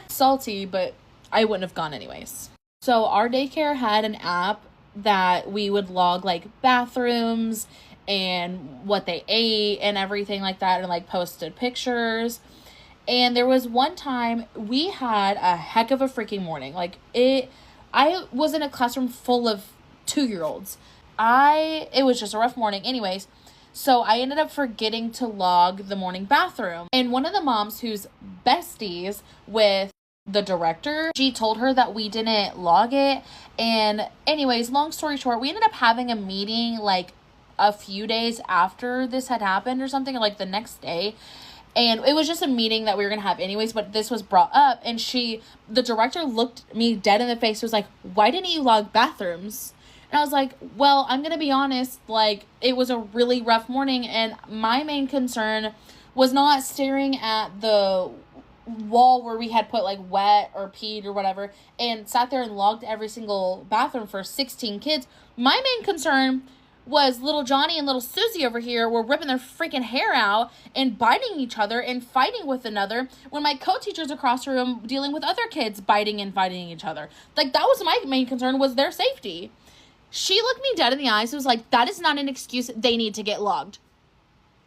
S7: Salty, but I wouldn't have gone anyways. So our daycare had an app that we would log like bathrooms and what they ate and everything like that, and like posted pictures. And there was one time we had a heck of a freaking morning. I was in a classroom full of 2-year-olds. It was just a rough morning anyways. So I ended up forgetting to log the morning bathroom. And one of the moms who's besties with the director, she told her that we didn't log it. And anyways, long story short, we ended up having a meeting like a few days after this had happened or something, or like the next day. And it was just a meeting that we were going to have anyways, but this was brought up. And the director looked me dead in the face. Was like, why didn't you log bathrooms? And I was like, well, I'm going to be honest, like, it was a really rough morning, and my main concern was not staring at the wall where we had put, like, wet or peed or whatever, and sat there and logged every single bathroom for 16 kids. My main concern was little Johnny and little Susie over here were ripping their freaking hair out and biting each other and fighting with another when my co-teacher's across the room dealing with other kids biting and fighting each other. Like, that was my main concern, was their safety. She looked me dead in the eyes and was like, that is not an excuse. They need to get logged.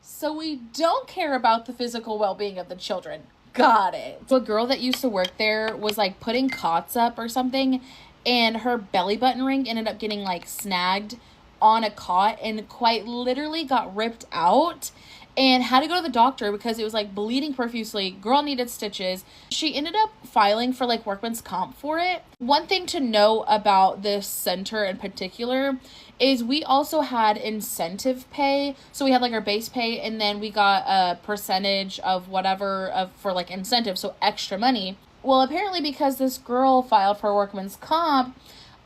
S7: So we don't care about the physical well-being of the children. Got it. So a girl that used to work there was, like, putting cots up or something, and her belly button ring ended up getting, like, snagged on a cot and quite literally got ripped out and had to go to the doctor because it was, like, bleeding profusely. Girl needed stitches. She ended up filing for, like, workman's comp for it. One thing to know about this center in particular is we also had incentive pay. So we had, like, our base pay, and then we got a percentage of whatever for, like, incentive, so extra money. Well, apparently because this girl filed for workman's comp,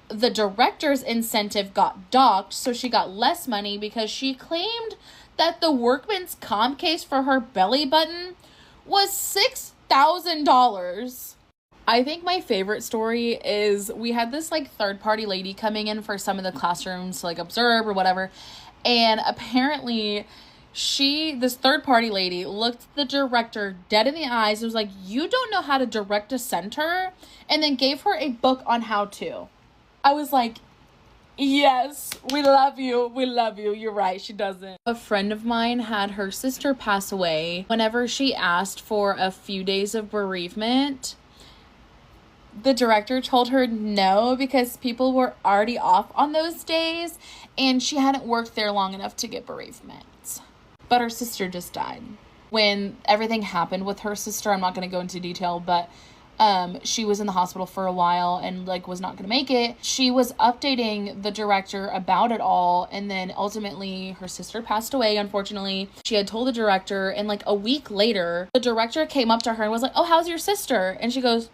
S7: the director's incentive got docked, so she got less money because she claimed that the workman's comp case for her belly button was $6,000. I think my favorite story is we had this, like, third-party lady coming in for some of the classrooms to, like, observe or whatever, and apparently this third-party lady looked the director dead in the eyes and was like, you don't know how to direct a center, and then gave her a book on how to. I was like, yes, we love you. We love you. You're right. She doesn't. A friend of mine had her sister pass away. Whenever she asked for a few days of bereavement, the director told her no because people were already off on those days and she hadn't worked there long enough to get bereavement. But her sister just died. When everything happened with her sister, I'm not going to go into detail, but she was in the hospital for a while and, like, was not going to make it. She was updating the director about it all, and then ultimately her sister passed away, unfortunately. She had told the director, and, like, a week later, the director came up to her and was like, oh, how's your sister? And she goes,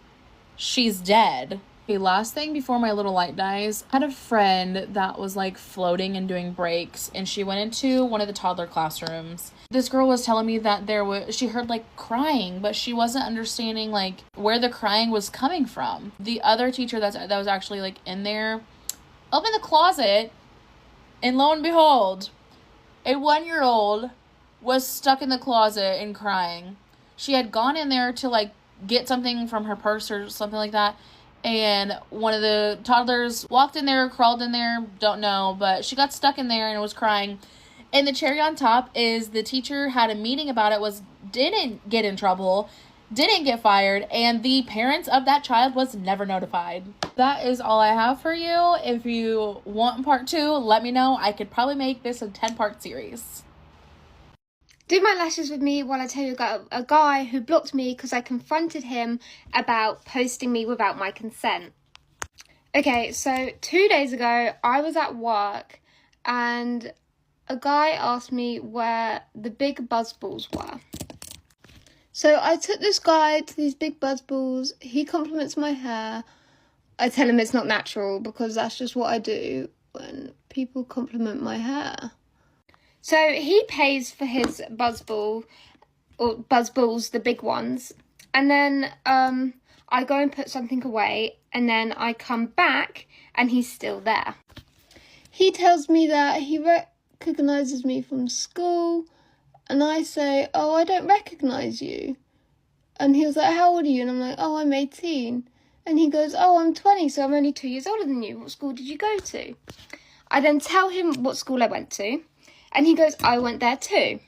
S7: she's dead. Okay, last thing before my little light dies, I had a friend that was, like, floating and doing breaks, and she went into one of the toddler classrooms. This girl was telling me that she heard, like, crying, but she wasn't understanding, like, where the crying was coming from. The other teacher that was actually, like, in there opened the closet, and lo and behold, a 1-year-old was stuck in the closet and crying. She had gone in there to, like, get something from her purse or something like that, and one of the toddlers walked in there, crawled in there, don't know, but she got stuck in there and was crying. And the cherry on top is the teacher had a meeting about it, didn't get in trouble, didn't get fired, and the parents of that child was never notified. That is all I have for you. If you want part 2, let me know. I could probably make this a 10-part series.
S8: Do my lashes with me while I tell you about a guy who blocked me because I confronted him about posting me without my consent. Okay, so 2 days ago, I was at work and a guy asked me where the big buzzballs were. So I took this guy to these big buzzballs. He compliments my hair. I tell him it's not natural because that's just what I do when people compliment my hair. So he pays for his buzzball, or buzzballs, the big ones, and then I go and put something away, and then I come back, and he's still there. He tells me that he recognises me from school, and I say, oh, I don't recognise you. And he was like, how old are you? And I'm like, oh, I'm 18. And he goes, oh, I'm 20, so I'm only 2 years older than you. What school did you go to? I then tell him what school I went to. And he goes, I went there too.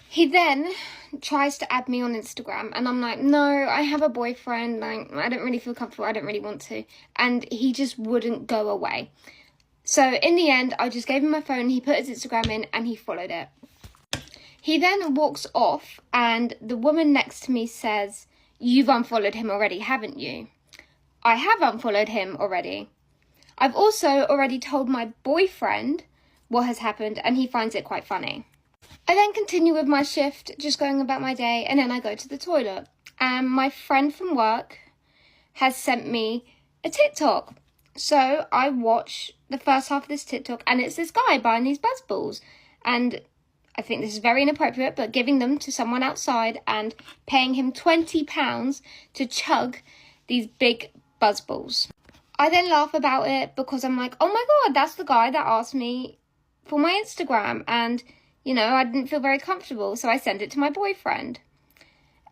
S8: He then tries to add me on Instagram. And I'm like, no, I have a boyfriend. Like, I don't really feel comfortable. I don't really want to. And he just wouldn't go away. So in the end, I just gave him my phone. He put his Instagram in and he followed it. He then walks off. And the woman next to me says, you've unfollowed him already, haven't you? I have unfollowed him already. I've also already told my boyfriend what has happened, and he finds it quite funny. I then continue with my shift, just going about my day, and then I go to the toilet. And my friend from work has sent me a TikTok So I watch the first half of this TikTok, and it's this guy buying these buzzballs. And I think this is very inappropriate, but giving them to someone outside and paying him £20 to chug these big buzzballs. I then laugh about it because I'm like, oh my God, that's the guy that asked me for my Instagram. And, you know, I didn't feel very comfortable, so I sent it to my boyfriend.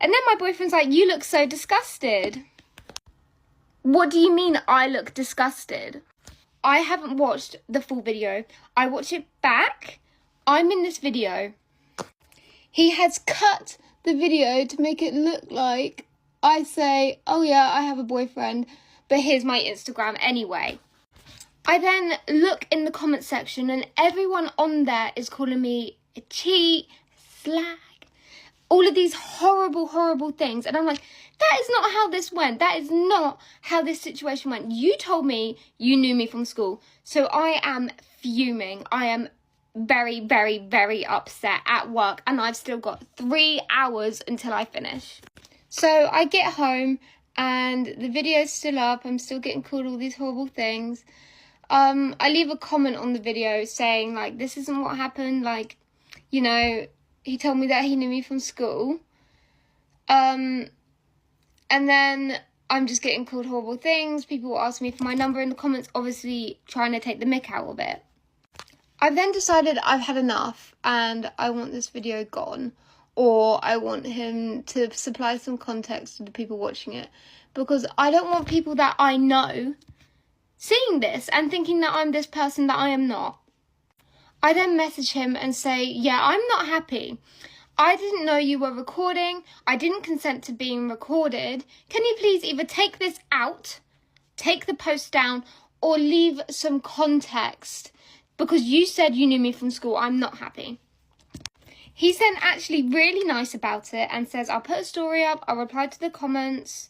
S8: And then my boyfriend's like, you look so disgusted. What do you mean I look disgusted? I haven't watched the full video. I watched it back. I'm in this video. He has cut the video to make it look like I say, oh yeah, I have a boyfriend, but here's my Instagram anyway. I then look in the comment section and everyone on there is calling me a cheat, slag, all of these horrible, horrible things. And I'm like, that is not how this went. That is not how this situation went. You told me you knew me from school. So I am fuming. I am very, very, very upset at work. And I've still got 3 hours until I finish. So I get home and the video's still up. I'm still getting called all these horrible things. I leave a comment on the video saying, like, this isn't what happened. Like, you know, he told me that he knew me from school. And then I'm just getting called horrible things. People ask me for my number in the comments, obviously trying to take the mick out of it. I've then decided I've had enough and I want this video gone. Or I want him to supply some context to the people watching it. Because I don't want people that I know seeing this and thinking that I'm this person that I am not. I then message him and say, yeah, I'm not happy. I didn't know you were recording. I didn't consent to being recorded. Can you please either take this out, take the post down, or leave some context? Because you said you knew me from school. I'm not happy. He's then actually really nice about it and says, I'll put a story up. I'll reply to the comments.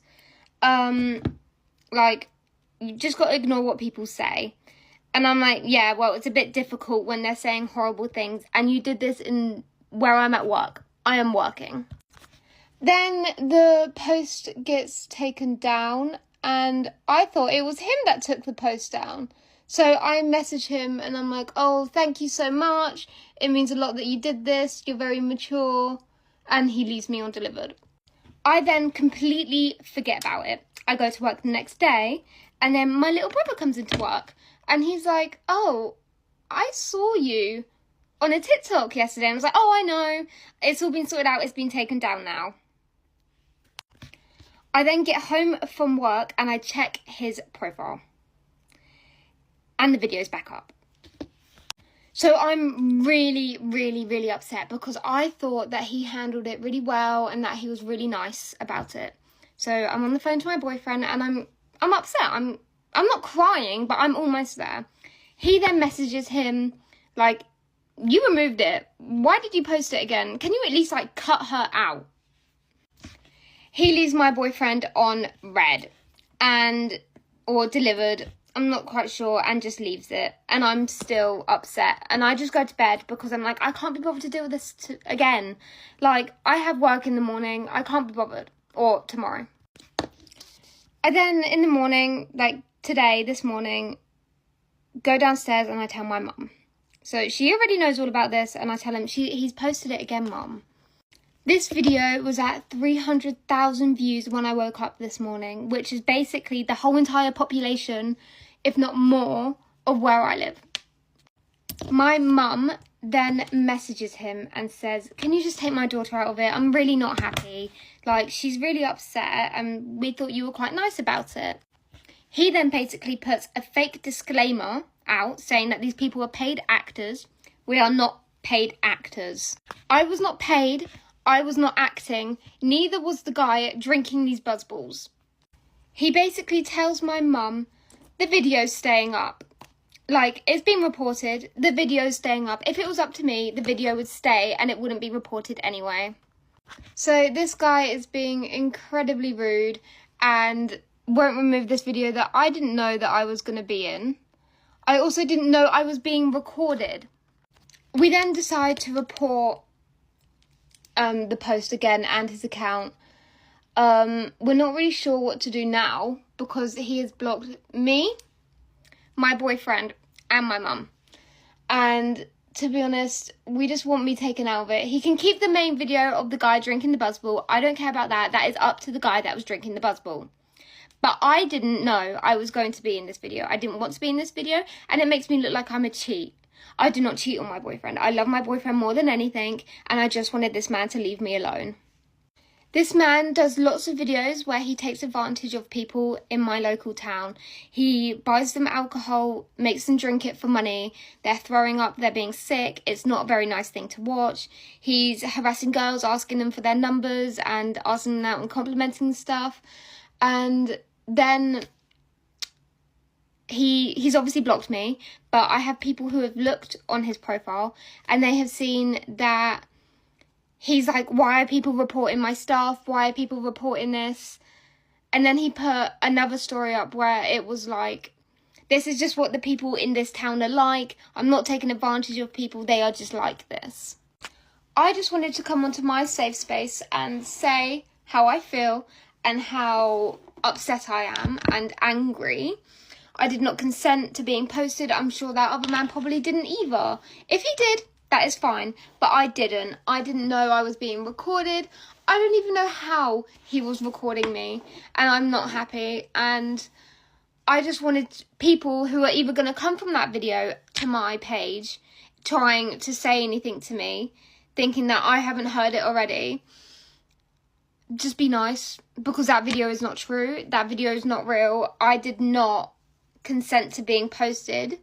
S8: Like, you just got to ignore what people say. And I'm like, yeah, well, it's a bit difficult when they're saying horrible things. And you did this in where I'm at work. I am working. Then the post gets taken down. And I thought it was him that took the post down. So I message him and I'm like, oh, thank you so much. It means a lot that you did this. You're very mature. And he leaves me undelivered. I then completely forget about it. I go to work the next day. And then my little brother comes into work. And he's like, oh, I saw you on a TikTok yesterday. And I was like, oh, I know. It's all been sorted out. It's been taken down now. I then get home from work and I check his profile. And the video's back up. So I'm really, really, really upset because I thought that he handled it really well and that he was really nice about it. So I'm on the phone to my boyfriend and I'm upset. I'm not crying, but I'm almost there. He then messages him, like, you removed it. Why did you post it again? Can you at least, like, cut her out? He leaves my boyfriend on red or delivered, I'm not quite sure, and just leaves it. And I'm still upset. And I just go to bed because I'm like, I can't be bothered to deal with this again. Like, I have work in the morning. I can't be bothered. Or tomorrow. I then, in the morning, like, this morning, go downstairs and I tell my mum. So she already knows all about this and I tell him, he's posted it again, mum. This video was at 300,000 views when I woke up this morning, which is basically the whole entire population, if not more, of where I live. My mum then messages him and says, can you just take my daughter out of it? I'm really not happy. Like, she's really upset and we thought you were quite nice about it. He then basically puts a fake disclaimer out saying that these people are paid actors. We are not paid actors. I was not paid. I was not acting. Neither was the guy drinking these buzzballs. He basically tells my mum the video's staying up. Like, it's been reported, the video's staying up. If it was up to me, the video would stay and it wouldn't be reported anyway. So this guy is being incredibly rude and won't remove this video that I didn't know that I was going to be in. I also didn't know I was being recorded. We then decide to report the post again and his account. We're not really sure what to do now because he has blocked me, my boyfriend, and my mum. And to be honest, we just want me taken out of it. He can keep the main video of the guy drinking the buzzball. I don't care about that. That is up to the guy that was drinking the buzzball. But I didn't know I was going to be in this video. I didn't want to be in this video, and it makes me look like I'm a cheat. I do not cheat on my boyfriend. I love my boyfriend more than anything, and I just wanted this man to leave me alone. This man does lots of videos where he takes advantage of people in my local town. He buys them alcohol, makes them drink it for money. They're throwing up, they're being sick. It's not a very nice thing to watch. He's harassing girls, asking them for their numbers and asking them out and complimenting stuff. And then he's obviously blocked me, but I have people who have looked on his profile and they have seen that he's like, why are people reporting my stuff? Why are people reporting this? And then he put another story up where it was like, this is just what the people in this town are like. I'm not taking advantage of people. They are just like this. I just wanted to come onto my safe space and say how I feel and how upset I am and angry. I did not consent to being posted. I'm sure that other man probably didn't either. If he did, that is fine, but I didn't. I didn't know I was being recorded. I don't even know how he was recording me, and I'm not happy. And I just wanted people who are either going to come from that video to my page, trying to say anything to me, thinking that I haven't heard it already. Just be nice, because that video is not true. That video is not real. I did not consent to being posted.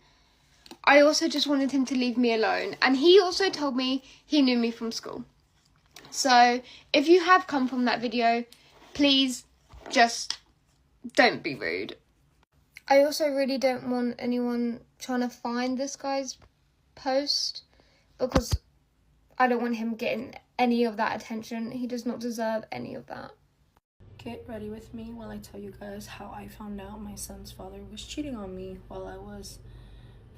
S8: I also just wanted him to leave me alone. And he also told me he knew me from school. So if you have come from that video, please just don't be rude. I also really don't want anyone trying to find this guy's post, because I don't want him getting any of that attention. He does not deserve any of that.
S6: Get ready with me while I tell you guys how I found out my son's father was cheating on me while I was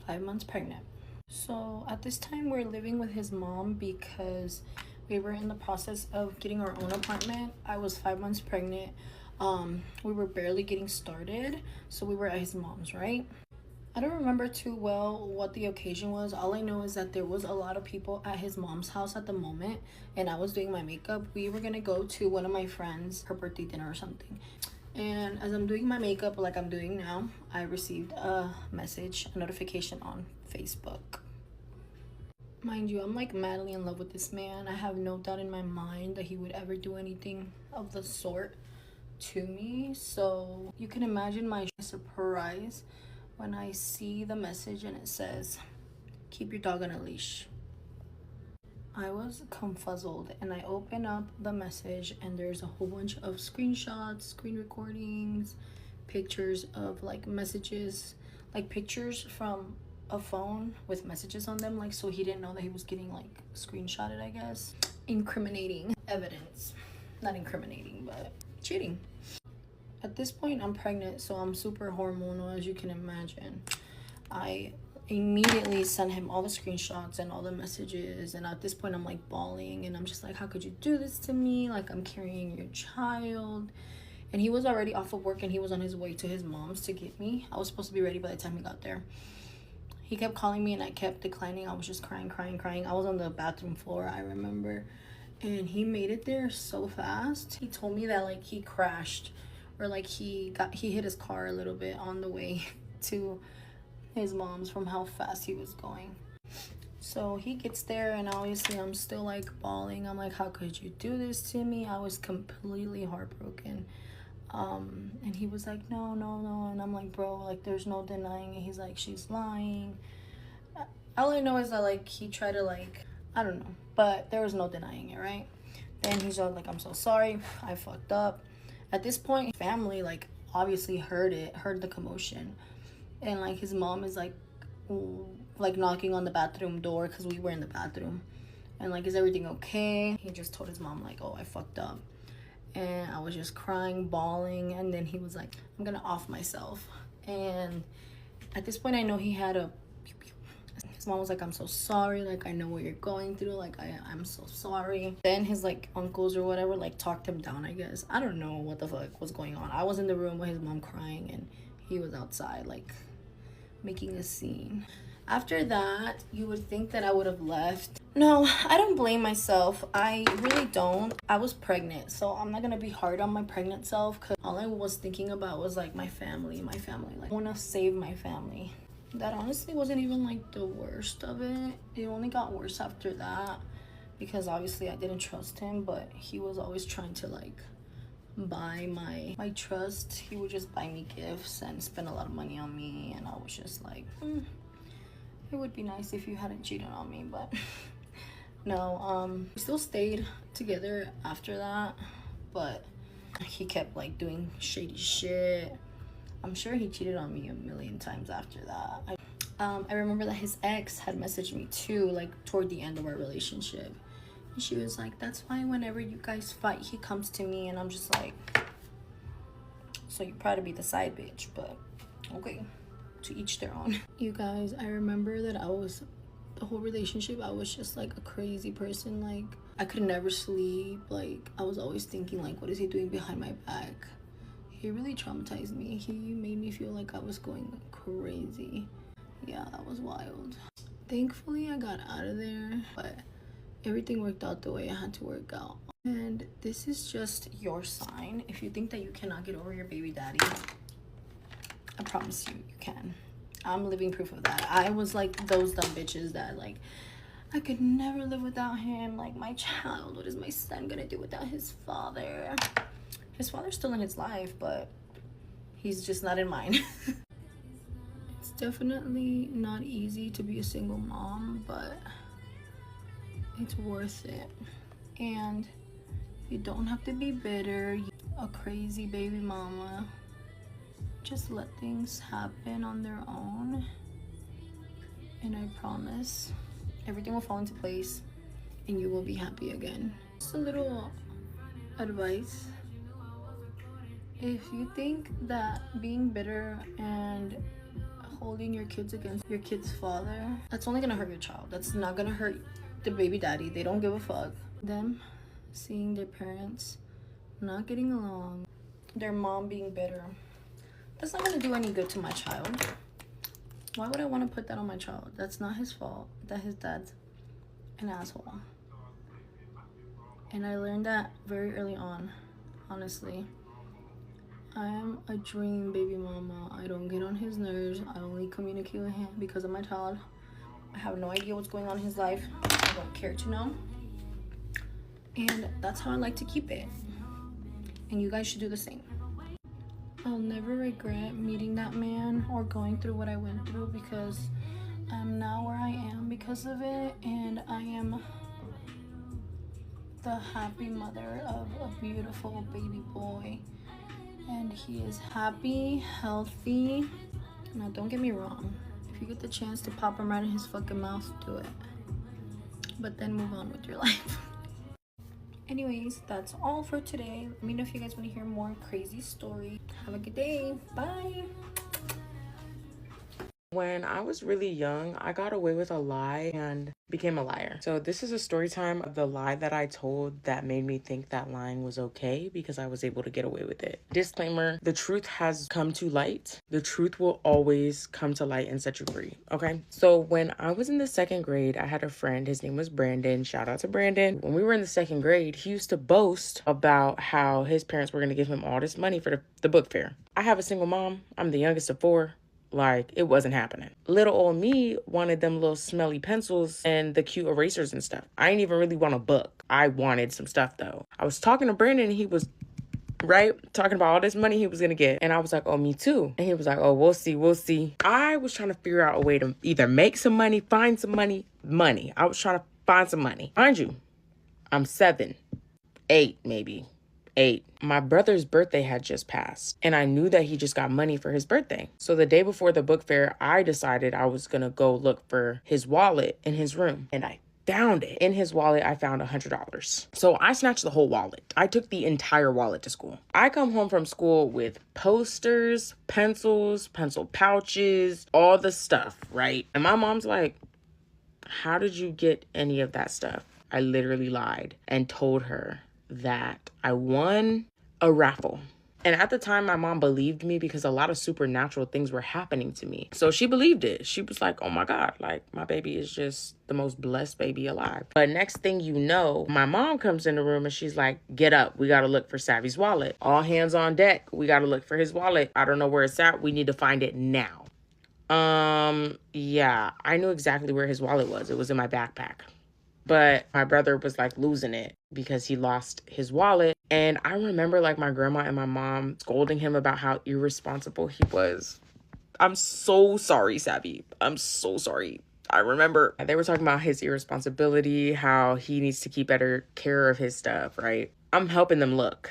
S6: 5 months pregnant. So at this time we're living with his mom because we were in the process of getting our own apartment. I was 5 months pregnant. We were barely getting started, so we were at his mom's, right? I don't remember too well what the occasion was. All I know is that there was a lot of people at his mom's house at the moment, and I was doing my makeup. We were gonna go to one of my friends, her birthday dinner or something. And as I'm doing my makeup like I'm doing now, I received a message, a notification on Facebook. Mind you, I'm like madly in love with this man. I have no doubt in my mind that he would ever do anything of the sort to me. So you can imagine my surprise when I see the message and it says, "Keep your dog on a leash." I was confuzzled, and I open up the message and there's a whole bunch of screenshots, screen recordings, pictures of like messages, like pictures from a phone with messages on them, like, so he didn't know that he was getting like screenshotted, I guess. Incriminating evidence. Not incriminating, but cheating. At this point I'm pregnant, so I'm super hormonal, as you can imagine. I immediately sent him all the screenshots and all the messages, and at this point I'm like bawling, and I'm just like, how could you do this to me? Like, I'm carrying your child. And he was already off of work and he was on his way to his mom's to get me. I was supposed to be ready by the time he got there. He kept calling me and I kept declining. I was just crying. I was on the bathroom floor, I remember, and he made it there so fast. He told me that like he crashed, or like he hit his car a little bit on the way to his mom's from how fast he was going. So he gets there, and obviously I'm still like bawling. I'm like, how could you do this to me? I was completely heartbroken. And he was like, no, and I'm like, bro, like, there's no denying it. He's like, she's lying. All I know is that like he tried to, like, I don't know, but there was no denying it, right? Then he's all like, I'm so sorry, I fucked up. At this point, family like obviously heard the commotion, and like his mom is like knocking on the bathroom door because we were in the bathroom, and like, is everything okay? He just told his mom like, oh, I fucked up. And I was just crying, bawling, and then he was like, I'm gonna off myself. And at this point I know he had a his mom was like, I'm so sorry, like, I know what you're going through, like, I'm so sorry. Then his like uncles or whatever like talked him down, I guess. I don't know what the fuck was going on. I was in the room with his mom crying and he was outside like
S1: making a scene. After that, you would think that I would have left. No, I don't blame myself. I really don't. I was pregnant, so I'm not gonna be hard on my pregnant self, because all I was thinking about was like my family. Like, I want to save my family. That honestly wasn't even like the worst of it. It only got worse after that, because obviously I didn't trust him, but he was always trying to like buy my trust. He would just buy me gifts and spend a lot of money on me, and I was just like, it would be nice if you hadn't cheated on me. But no, we still stayed together after that, but he kept like doing shady shit. I'm sure he cheated on me a million times after that. I remember that his ex had messaged me too, like toward the end of our relationship. And she was like, that's why whenever you guys fight, he comes to me. And I'm just like, so you try to be the side bitch, but okay, to each their own. You guys, I remember that the whole relationship, I was just like a crazy person. Like, I could never sleep. Like, I was always thinking like, what is he doing behind my back? He really traumatized me. He made me feel like I was going crazy. Yeah, that was wild. Thankfully, I got out of there, but everything worked out the way it had to work out. And this is just your sign. If you think that you cannot get over your baby daddy, I promise you, you can. I'm living proof of that. I was like those dumb bitches that like, I could never live without him. Like, my child, what is my son gonna do without his father? His father's still in his life, but he's just not in mine. It's definitely not easy to be a single mom, but it's worth it. And you don't have to be bitter, a crazy baby mama. Just let things happen on their own, and I promise everything will fall into place and you will be happy again. Just a little advice. If you think that being bitter and holding your kids against your kid's father, that's only gonna hurt your child. That's not gonna hurt the baby daddy. They don't give a fuck. Them seeing their parents not getting along, their mom being bitter, that's not gonna do any good to my child. Why would I want to put that on my child? That's not his fault that his dad's an asshole. And I learned that very early on, honestly. I am a dream baby mama. I don't get on his nerves. I only communicate with him because of my child. I have no idea what's going on in his life. I don't care to know. And that's how I like to keep it. And you guys should do the same. I'll never regret meeting that man or going through what I went through, because I'm now where I am because of it. And I am the happy mother of a beautiful baby boy. And he is happy, healthy. Now, don't get me wrong. If you get the chance to pop him right in his fucking mouth, do it. But then move on with your life. Anyways, that's all for today. Let me know if you guys want to hear more crazy stories. Have a good day. Bye.
S9: When I was really young, I got away with a lie and became a liar. So this is a story time of the lie that I told that made me think that lying was okay because I was able to get away with it. Disclaimer, the truth has come to light. The truth will always come to light and set you free, okay? So when I was in the second grade, I had a friend. His name was Brandon. Shout out to Brandon. When we were in the second grade, he used to boast about how his parents were going to give him all this money for the book fair. I have a single mom. I'm the youngest of 4. Like, it wasn't happening. Little old me wanted them little smelly pencils and the cute erasers and stuff. I didn't even really want a book. I wanted some stuff, though. I was talking to Brandon, and he was, talking about all this money he was going to get. And I was like, oh, me too. And he was like, oh, we'll see. I was trying to figure out a way to either make some money, find some money. I was trying to find some money. Mind you, I'm 7, 8 maybe. 8. My brother's birthday had just passed, and I knew that he just got money for his birthday. So the day before the book fair, I decided I was gonna go look for his wallet in his room, and I found it. In his wallet, I found $100. So I snatched the whole wallet. I took the entire wallet to school. I come home from school with posters, pencils, pencil pouches, all the stuff, right? And my mom's like, how did you get any of that stuff? I literally lied and told her that I won a raffle. And at the time, my mom believed me because a lot of supernatural things were happening to me. So she believed it. She was like, oh my God, like my baby is just the most blessed baby alive. But next thing you know, my mom comes in the room and she's like, get up. We got to look for Savvy's wallet. All hands on deck. We got to look for his wallet. I don't know where it's at. We need to find it now. Yeah, I knew exactly where his wallet was. It was in my backpack. But my brother was like losing it because he lost his wallet. And I remember like my grandma and my mom scolding him about how irresponsible he was. I'm so sorry, Savvy. I'm so sorry. I remember they were talking about his irresponsibility, how he needs to keep better care of his stuff, right? I'm helping them look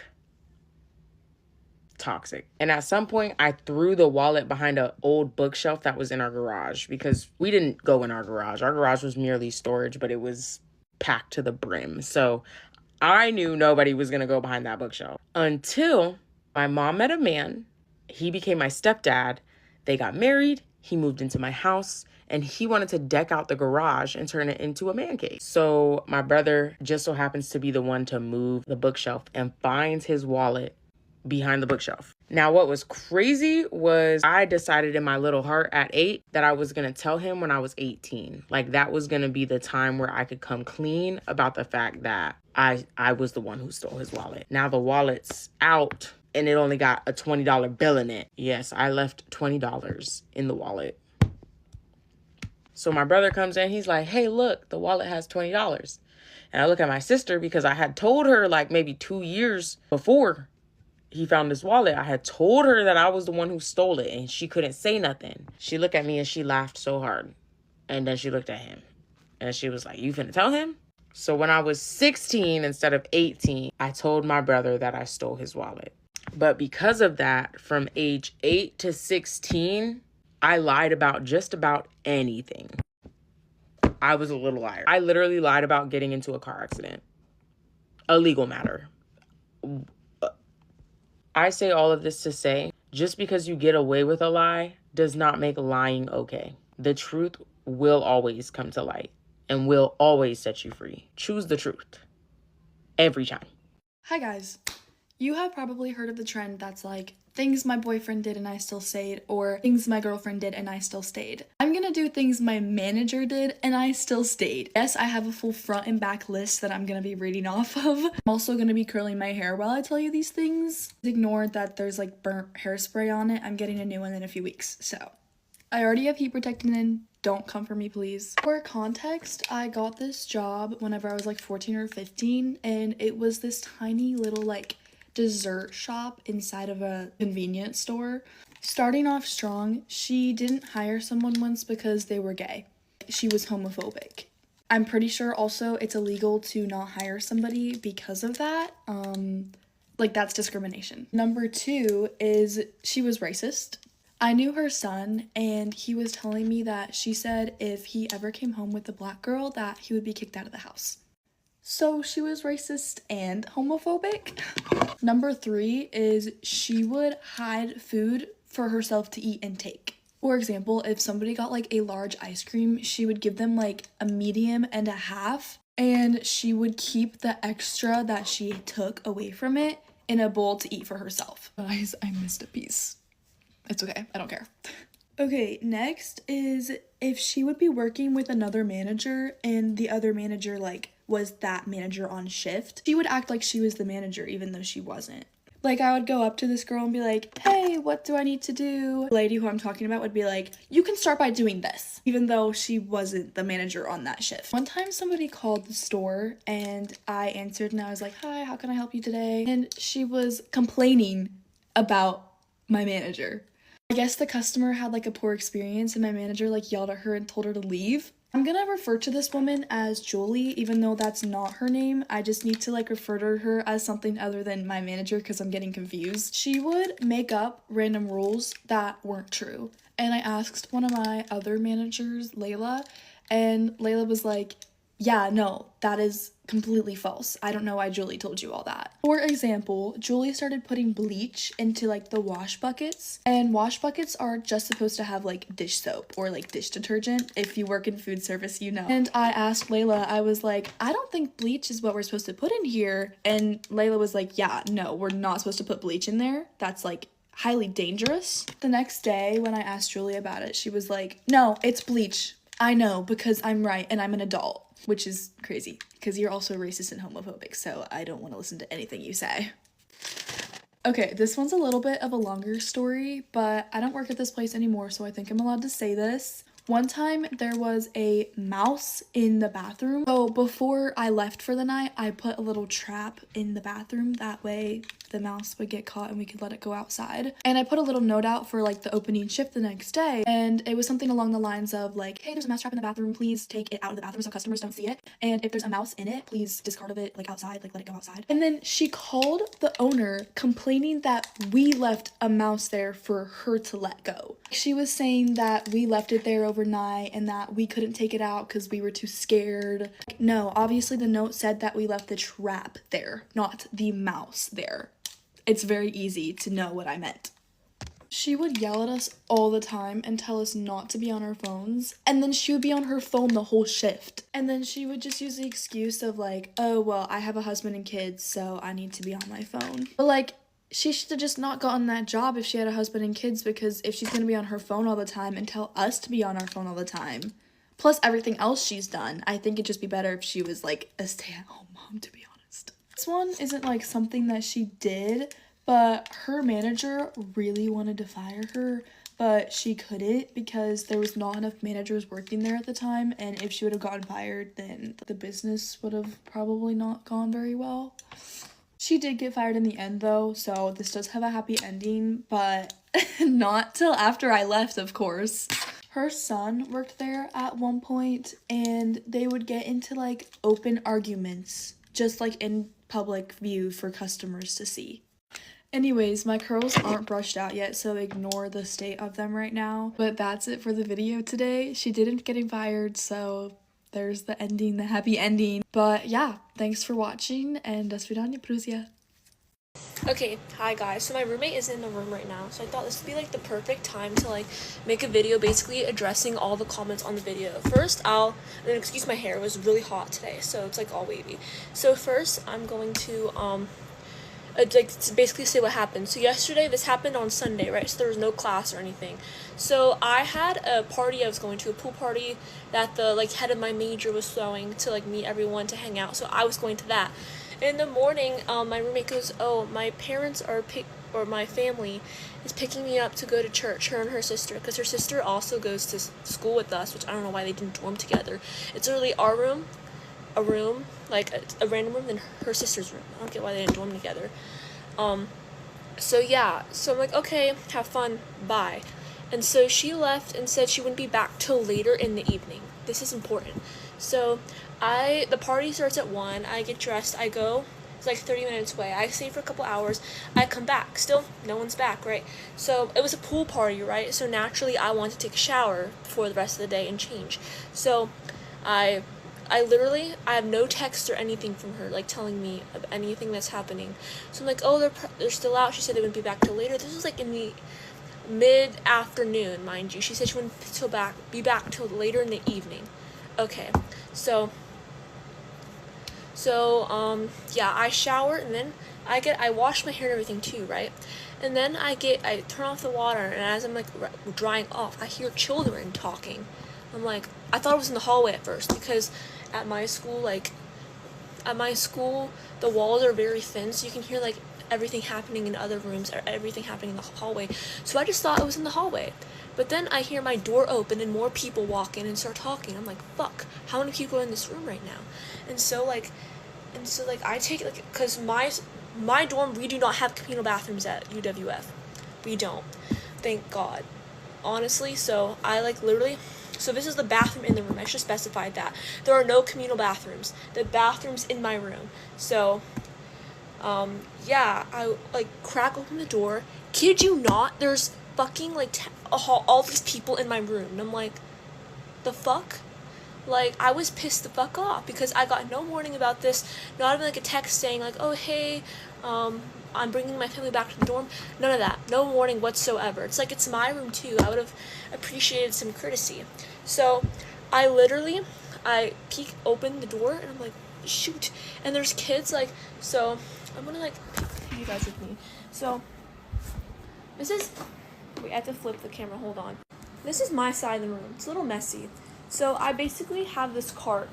S9: toxic. And at some point, I threw the wallet behind an old bookshelf that was in our garage because we didn't go in our garage. Our garage was merely storage, but it was packed to the brim. So I knew nobody was going to go behind that bookshelf until my mom met a man. He became my stepdad. They got married. He moved into my house and he wanted to deck out the garage and turn it into a man cave. So my brother just so happens to be the one to move the bookshelf and finds his wallet behind the bookshelf. Now, what was crazy was I decided in my little heart at 8 that I was going to tell him when I was 18. Like that was going to be the time where I could come clean about the fact that I was the one who stole his wallet. Now the wallet's out and it only got a $20 bill in it. Yes, I left $20 in the wallet. So my brother comes in, he's like, hey, look, the wallet has $20. And I look at my sister because I had told her like maybe 2 years before he found his wallet, I had told her that I was the one who stole it and she couldn't say nothing. She looked at me and she laughed so hard. And then she looked at him and she was like, you finna tell him? So when I was 16 instead of 18, I told my brother that I stole his wallet. But because of that, from age 8 to 16, I lied about just about anything. I was a little liar. I literally lied about getting into a car accident. A legal matter. I say all of this to say, just because you get away with a lie does not make lying okay. The truth will always come to light and will always set you free. Choose the truth. Every time.
S1: Hi guys. You have probably heard of the trend that's like, things my boyfriend did and I still stayed, or things my girlfriend did and I still stayed. I'm gonna do things my manager did and I still stayed. Yes, I have a full front and back list that I'm gonna be reading off of. I'm also gonna be curling my hair while I tell you these things. Ignore that there's like burnt hairspray on it. I'm getting a new one in a few weeks, so. I already have heat protectant in. Don't come for me, please. For context, I got this job whenever I was like 14 or 15, and it was this tiny little like dessert shop inside of a convenience store. Starting off strong, she didn't hire someone once because they were gay. She was homophobic. I'm pretty sure also it's illegal to not hire somebody because of that. Like that's discrimination. Number 2 is she was racist. I knew her son and he was telling me that she said if he ever came home with a black girl that he would be kicked out of the house. So she was racist and homophobic. Number 3 is she would hide food for herself to eat and take. For example, if somebody got like a large ice cream, she would give them like a medium and a half, and she would keep the extra that she took away from it in a bowl to eat for herself. Guys, I missed a piece. It's okay, I don't care. Okay, next is if she would be working with another manager and the other manager like was that manager on shift, she would act like she was the manager even though she wasn't. Like I would go up to this girl and be like, hey, what do I need to do? The lady who I'm talking about would be like, you can start by doing this, even though she wasn't the manager on that shift. One time somebody called the store and I answered and I was like, hi, how can I help you today? And she was complaining about my manager. I guess the customer had like a poor experience and my manager like yelled at her and told her to leave. I'm gonna refer to this woman as Julie, even though that's not her name. I just need to like refer to her as something other than my manager because I'm getting confused. She would make up random rules that weren't true. And I asked one of my other managers, Layla, and Layla was like, yeah, no, that is completely false. I don't know why Julie told you all that. For example, Julie started putting bleach into like the wash buckets, and wash buckets are just supposed to have like dish soap or like dish detergent. If you work in food service, you know. And I asked Layla, I was like, I don't think bleach is what we're supposed to put in here. And Layla was like, yeah, no, we're not supposed to put bleach in there. That's like highly dangerous. The next day when I asked Julie about it, she was like, no, it's bleach. I know because I'm right and I'm an adult. Which is crazy, because you're also racist and homophobic, so I don't want to listen to anything you say. Okay, this one's a little bit of a longer story, but I don't work at this place anymore, so I think I'm allowed to say this. One time, there was a mouse in the bathroom. So before I left for the night, I put a little trap in the bathroom. That way, the mouse would get caught and we could let it go outside. And I put a little note out for like the opening shift the next day, and it was something along the lines of like, hey, there's a mouse trap in the bathroom, please take it out of the bathroom so customers don't see it, and if there's a mouse in it, please discard of it like outside, like let it go outside. And then she called the owner complaining that we left a mouse there for her to let go. She was saying that we left it there overnight and that we couldn't take it out because we were too scared. No, obviously the note said that we left the trap there, not the mouse there. It's very easy to know what I meant. She would yell at us all the time and tell us not to be on our phones, and then she would be on her phone the whole shift. And then she would just use the excuse of like, oh, well, I have a husband and kids, so I need to be on my phone. But like, she should have just not gotten that job if she had a husband and kids, because if she's gonna be on her phone all the time and tell us to be on our phone all the time, plus everything else she's done, I think it'd just be better if she was like a stay-at-home mom, to be honest. This one isn't like something that she did, but her manager really wanted to fire her, but she couldn't because there was not enough managers working there at the time, and if she would have gotten fired, then the business would have probably not gone very well. She did get fired in the end though, so this does have a happy ending, but not till after I left, of course. Her son worked there at one point, and they would get into like open arguments, just like in public view for customers to see. Anyways, my curls aren't brushed out yet, so ignore the state of them right now. But that's it for the video today. She didn't get fired, so there's the ending, the happy ending. But yeah, thanks for watching, and do svidaniya, Prusya.
S10: Okay, hi guys. So my roommate is in the room right now, so I thought this would be like the perfect time to like make a video basically addressing all the comments on the video. First, and excuse my hair, it was really hot today, so it's like all wavy. So first, I'm going to like to basically say what happened. So yesterday, this happened on Sunday, right? So there was no class or anything. So I had a party I was going to, a pool party that the like head of my major was throwing to like meet everyone to hang out. So I was going to that. In the morning, my roommate goes, oh, my parents are my family is picking me up to go to church, her and her sister, because her sister also goes to school with us, which I don't know why they didn't dorm together. It's literally our room, a room, like a random room, then her sister's room. I don't get why they didn't dorm together. So yeah, so I'm like, okay, have fun, bye. And so she left and said she wouldn't be back till later in the evening. This is important. So the party starts at 1, I get dressed, I go, it's like 30 minutes away, I stay for a couple hours, I come back, still no one's back, right? So it was a pool party, right? So naturally I want to take a shower before the rest of the day and change. So I have no text or anything from her, like telling me of anything that's happening. So I'm like, oh, they're still out. She said they wouldn't be back till later. This was like in the mid-afternoon, mind you. She said she wouldn't be back till later in the evening. Okay, so yeah, I shower, and then I wash my hair and everything too, right? And then I turn off the water, and as I'm like drying off, I hear children talking. I'm like, I thought it was in the hallway at first, because at my school, the walls are very thin, so you can hear like everything happening in other rooms, or everything happening in the hallway. So I just thought it was in the hallway. But then I hear my door open and more people walk in and start talking. I'm like, fuck, how many people are in this room right now? And so I take, like, because my dorm, we do not have communal bathrooms at UWF. We don't. Thank God. Honestly, so I like literally, so this is the bathroom in the room. I should specify that. There are no communal bathrooms. The bathroom's in my room. So, yeah, I like crack open the door. Kid you not, there's fucking like all these people in my room. And I'm like, the fuck? Like, I was pissed the fuck off because I got no warning about this, not even like a text saying like, oh hey, I'm bringing my family back to the dorm. None of that. No warning whatsoever. It's like, it's my room too. I would have appreciated some courtesy. So I peek open the door and I'm like, shoot. And there's kids like, so I'm gonna like take you guys with me. So wait, I have to flip the camera, hold on. This is my side of the room. It's a little messy. So I basically have this cart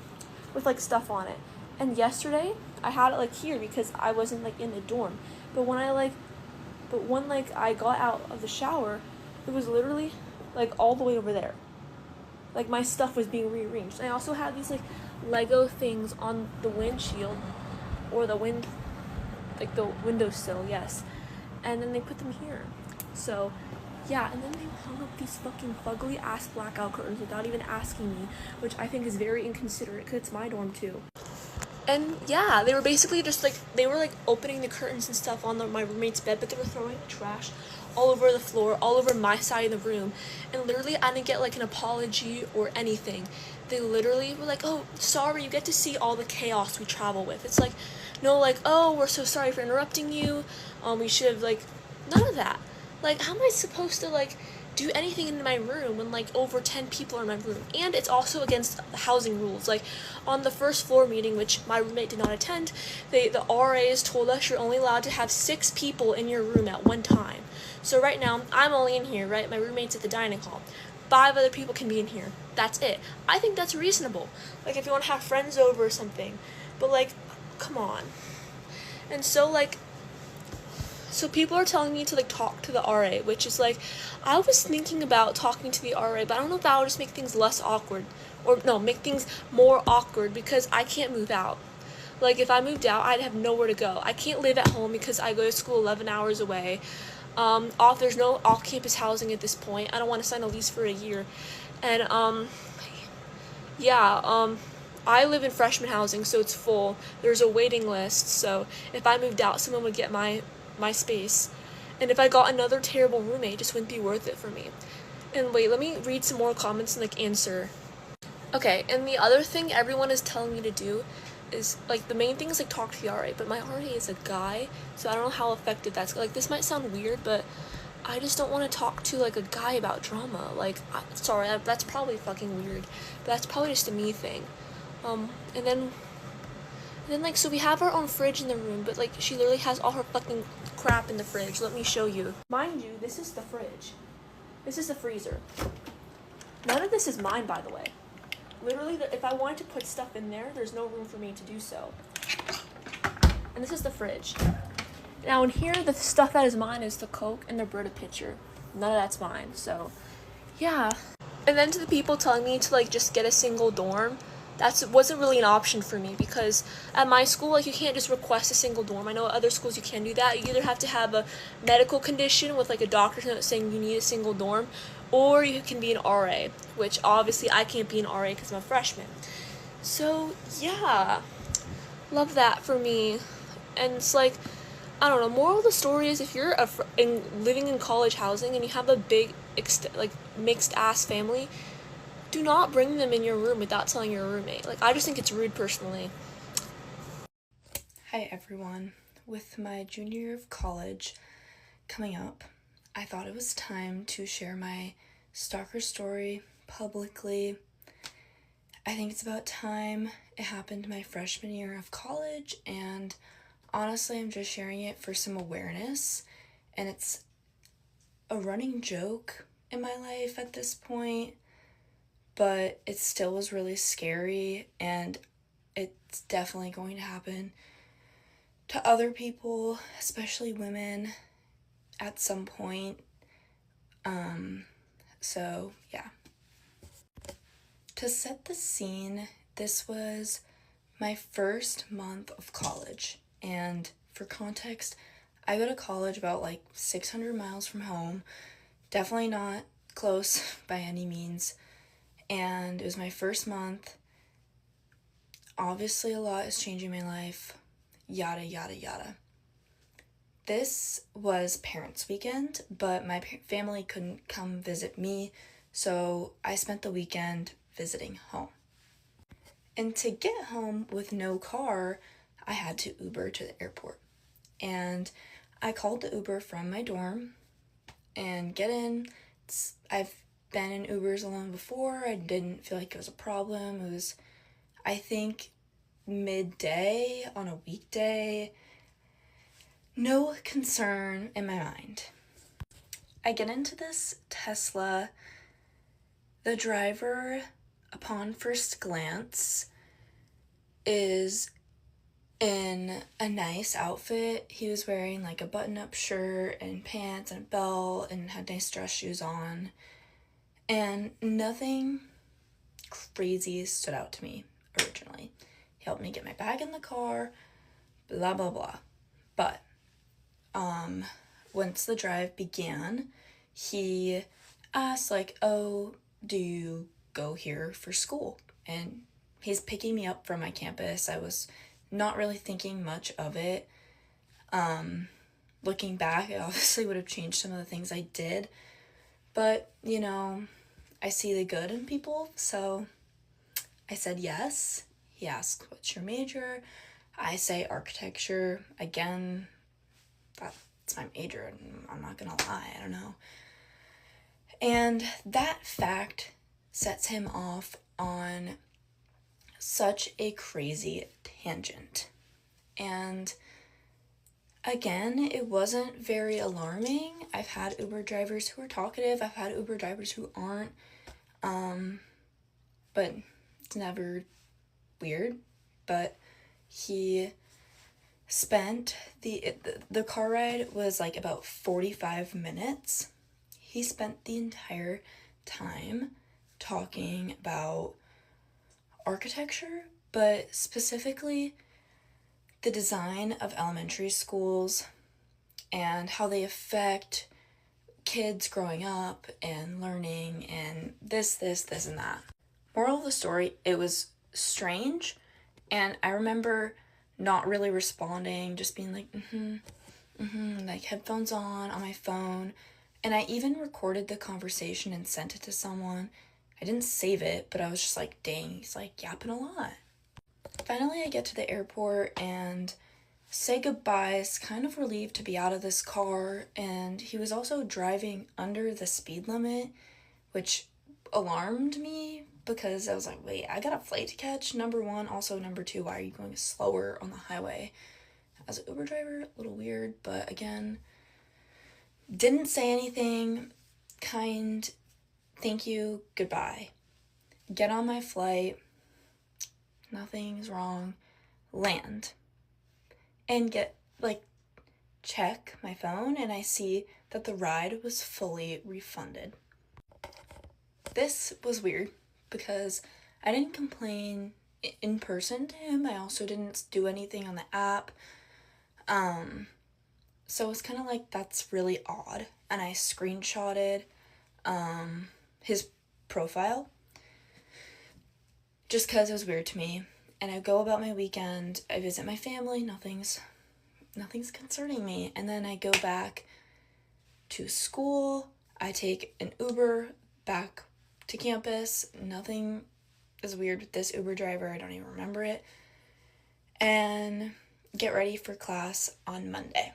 S10: with like stuff on it. And yesterday I had it like here because I wasn't like in the dorm. But when I got out of the shower, it was literally like all the way over there. Like my stuff was being rearranged. I also had these like Lego things on the windshield or the windowsill, yes. And then they put them here. So yeah, and then they hung up these fucking fugly ass blackout curtains without even asking me, which I think is very inconsiderate because it's my dorm too. And yeah, they were basically just like, they were like opening the curtains and stuff on my roommate's bed, but they were throwing trash all over the floor, all over my side of the room. And literally, I didn't get like an apology or anything. They literally were like, oh, sorry, you get to see all the chaos we travel with. It's like, no, like, oh, we're so sorry for interrupting you. We should have, like, none of that. Like, how am I supposed to, like, do anything in my room when like over 10 people are in my room? And it's also against the housing rules. Like on the first floor meeting, which my roommate did not attend, the RAs told us you're only allowed to have 6 people in your room at one time. So right now I'm only in here, right? My roommate's at the dining hall. 5 other people can be in here. That's it. I think that's reasonable. Like if you want to have friends over or something. But like, come on. And so people are telling me to like talk to the RA, which is like, I was thinking about talking to the RA, but I don't know if that would just make things less awkward, or no, make things more awkward because I can't move out. Like if I moved out, I'd have nowhere to go. I can't live at home because I go to school 11 hours away. There's no off-campus housing at this point. I don't want to sign a lease for a year. And I live in freshman housing, so it's full. There's a waiting list, so if I moved out, someone would get my space. And if I got another terrible roommate, it just wouldn't be worth it for me. And wait, let me read some more comments and like answer. Okay, and the other thing everyone is telling me to do is like, the main thing is like talk to the RA, but my RA is a guy, so I don't know how effective that's, like, this might sound weird, but I just don't want to talk to like a guy about drama. Like, sorry, that's probably fucking weird, but that's probably just a me thing. And then like, so we have our own fridge in the room, but like she literally has all her fucking crap in the fridge. Let me show you. Mind you, this is the fridge. This is the freezer. None of this is mine, by the way. Literally, if I wanted to put stuff in there, there's no room for me to do so. And this is the fridge. Now in here, the stuff that is mine is the Coke and the Brita pitcher. None of that's mine, so yeah. And then to the people telling me to like just get a single dorm, that wasn't really an option for me because at my school, like, you can't just request a single dorm. I know at other schools you can do that. You either have to have a medical condition with like a doctor's note saying you need a single dorm, or you can be an RA, which obviously I can't be an RA because I'm a freshman. So yeah, love that for me. And it's like, I don't know, moral of the story is if you're living in college housing and you have a big mixed ass family, do not bring them in your room without telling your roommate. Like, I just think it's rude personally.
S6: Hi everyone. With my junior year of college coming up, I thought it was time to share my stalker story publicly. I think it's about time. It happened my freshman year of college, and honestly, I'm just sharing it for some awareness, and it's a running joke in my life at this point, but it still was really scary, and it's definitely going to happen to other people, especially women, at some point. So yeah. To set the scene, this was my first month of college, and for context, I go to college about like 600 miles from home, definitely not close by any means, and it was my first month. Obviously a lot is changing my life, yada yada yada. This was parents' weekend, but my family couldn't come visit me, so I spent the weekend visiting home.
S1: And to get home with no car, I had to Uber to the airport. And I called the Uber from my dorm and get in. I've been in Ubers alone before. I didn't feel like it was a problem. It was, I think, midday on a weekday. No concern in my mind. I get into this Tesla. The driver, upon first glance, is in a nice outfit. He was wearing like a button-up shirt and pants and a belt and had nice dress shoes on. And nothing crazy stood out to me originally. He helped me get my bag in the car, blah, blah, blah. But once the drive began, he asked like, oh, do you go here for school? And he's picking me up from my campus. I was not really thinking much of it. Looking back, it obviously would have changed some of the things I did. But, you know, I see the good in people, so I said yes. He asked, what's your major? I say architecture. Again, that's my major, and I'm not gonna lie, I don't know. And that fact sets him off on such a crazy tangent. And again, it wasn't very alarming. I've had Uber drivers who are talkative. I've had Uber drivers who aren't. But it's never weird. But he spent the car ride was like about 45 minutes. He spent the entire time talking about architecture, but specifically the design of elementary schools and how they affect kids growing up and learning and this, and that. Moral of the story, it was strange, and I remember not really responding, just being like, like headphones on my phone, and I even recorded the conversation and sent it to someone. I didn't save it, but I was just like, dang, he's like yapping a lot. Finally, I get to the airport and say goodbyes, kind of relieved to be out of this car, and he was also driving under the speed limit, which alarmed me because I was like, wait, I got a flight to catch, number one. Also, number two, why are you going slower on the highway? As an Uber driver, a little weird, but again, didn't say anything, thank you, goodbye. Get on my flight, nothing's wrong, land, and check my phone, and I see that the ride was fully refunded. This was weird because I didn't complain in person to him. I also didn't do anything on the app. So it's kind of like, that's really odd. And I screenshotted his profile just because it was weird to me. And I go about my weekend, I visit my family, nothing's concerning me. And then I go back to school, I take an Uber back to campus, nothing is weird with this Uber driver, I don't even remember it, and get ready for class on Monday.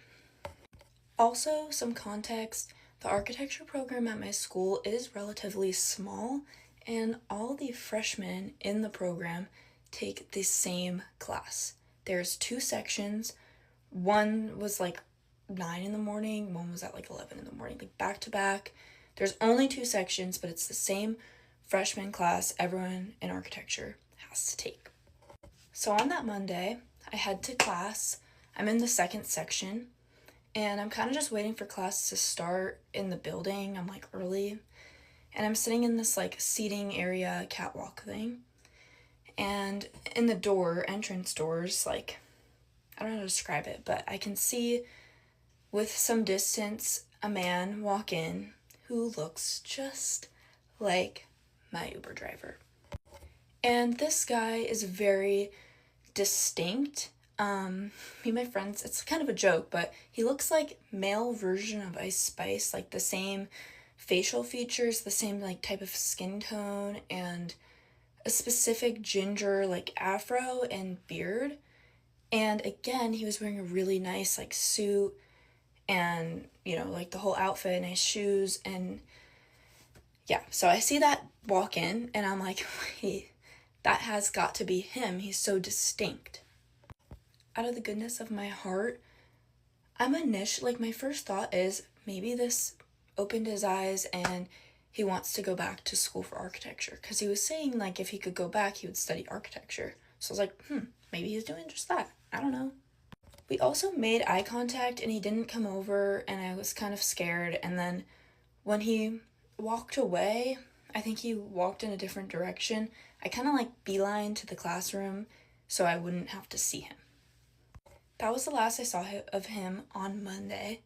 S1: Also, some context, the architecture program at my school is relatively small, and all the freshmen in the program take the same class. There's 2 sections. One was like 9 in the morning, one was at like 11 in the morning, like back to back. There's only 2 sections, but it's the same freshman class everyone in architecture has to take. So on that Monday, I head to class. I'm in the 2nd section, and I'm kind of just waiting for class to start in the building. I'm like early, and I'm sitting in this like seating area catwalk thing, and in the entrance doors, like, I don't know how to describe it, but I can see with some distance a man walk in who looks just like my Uber driver. And this guy is very distinct. Me and my friends, it's kind of a joke, but he looks like male version of Ice Spice, like the same facial features, the same like type of skin tone, and a specific ginger like afro and beard. And again, he was wearing a really nice like suit and, you know, like the whole outfit, nice shoes. And yeah, so I see that walk in and I'm like, wait, that has got to be him. He's so distinct. Out of the goodness of my heart, my first thought is maybe this opened his eyes and he wants to go back to school for architecture, because he was saying like if he could go back he would study architecture. So I was like, maybe he's doing just that. I don't know. We also made eye contact and he didn't come over and I was kind of scared. And then when he walked away, I think he walked in a different direction. I kind of like beeline to the classroom so I wouldn't have to see him. That was the last I saw of him on Monday.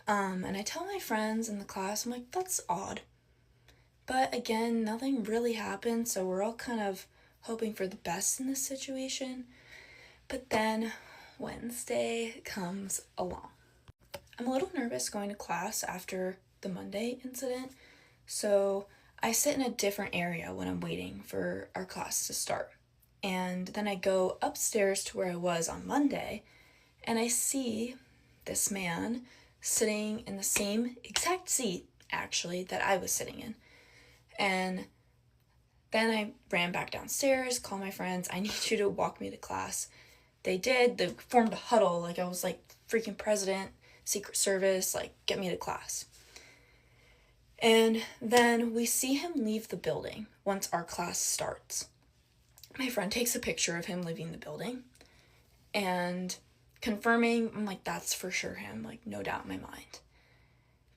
S1: And I tell my friends in the class, I'm like, that's odd. But again, nothing really happened, so we're all kind of hoping for the best in this situation. But then Wednesday comes along. I'm a little nervous going to class after the Monday incident, so I sit in a different area when I'm waiting for our class to start. And then I go upstairs to where I was on Monday, and I see this man sitting in the same exact seat, actually, that I was sitting in. And then I ran back downstairs, called my friends, I need you to walk me to class. They did. They formed a huddle, like I was like freaking president, Secret Service, like get me to class. And then we see him leave the building once our class starts. My friend takes a picture of him leaving the building and confirming, I'm like, that's for sure him, like no doubt in my mind.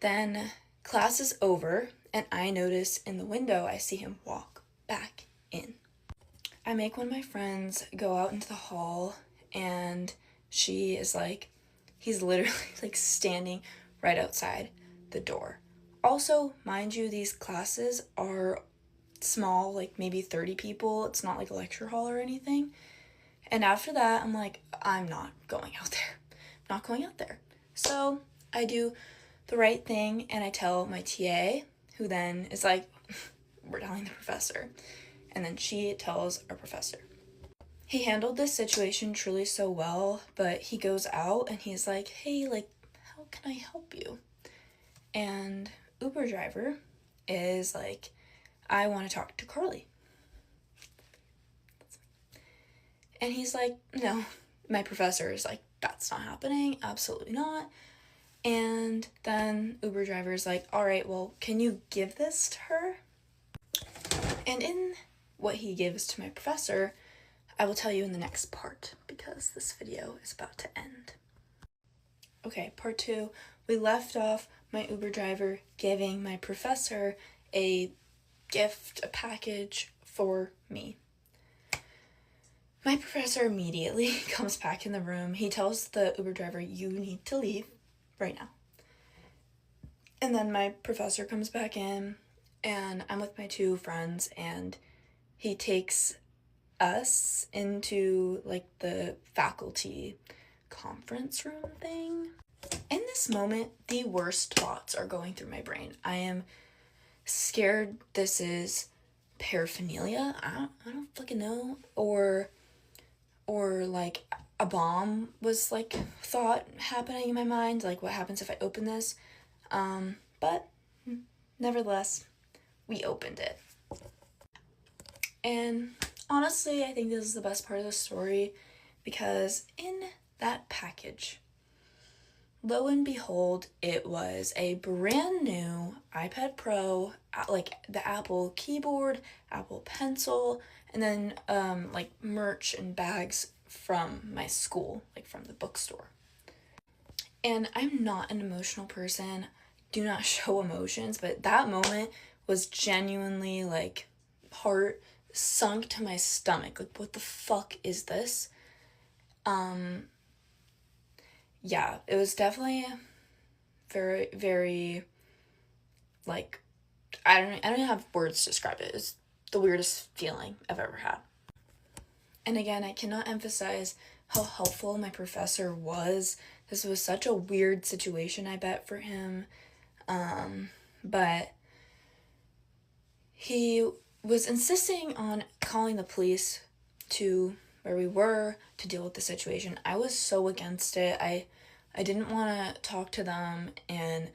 S1: Then class is over and I notice in the window I see him walk back in. I make one of my friends go out into the hall and she is like, he's literally like standing right outside the door. Also, mind you, these classes are small, like maybe 30 people. It's not like a lecture hall or anything. And after that, I'm like, I'm not going out there. I'm not going out there. So I do the right thing and I tell my TA, who then is like, we're telling the professor. And then she tells our professor. He handled this situation truly so well, but he goes out and he's like, hey, like, how can I help you? And Uber driver is like, I want to talk to Carly. And he's like, no. My professor is like, that's not happening. Absolutely not. And then Uber driver is like, all right, well, can you give this to her? And in what he gives to my professor, I will tell you in the next part because this video is about to end. Okay, part 2. We left off my Uber driver giving my professor a gift, a package for me. My professor immediately comes back in the room. He tells the Uber driver, you need to leave right now. And then my professor comes back in and I'm with my 2 friends and he takes us into like the faculty conference room thing. In this moment, the worst thoughts are going through my brain. I am scared this is paraphernalia. I don't fucking know. Or like a bomb was like thought happening in my mind. Like what happens if I open this? But nevertheless, we opened it. And honestly, I think this is the best part of the story because in that package, lo and behold, it was a brand new iPad Pro, like the Apple keyboard, Apple Pencil, and then like merch and bags from my school, like from the bookstore. And I'm not an emotional person, do not show emotions, but that moment was genuinely like heart sunk to my stomach. Like, what the fuck is this? Yeah, it was definitely very, very, like, I don't have words to describe it. It's the weirdest feeling I've ever had. And again, I cannot emphasize how helpful my professor was. This was such a weird situation, I bet, for him. But he was insisting on calling the police to where we were to deal with the situation. I was so against it. I didn't want to talk to them, and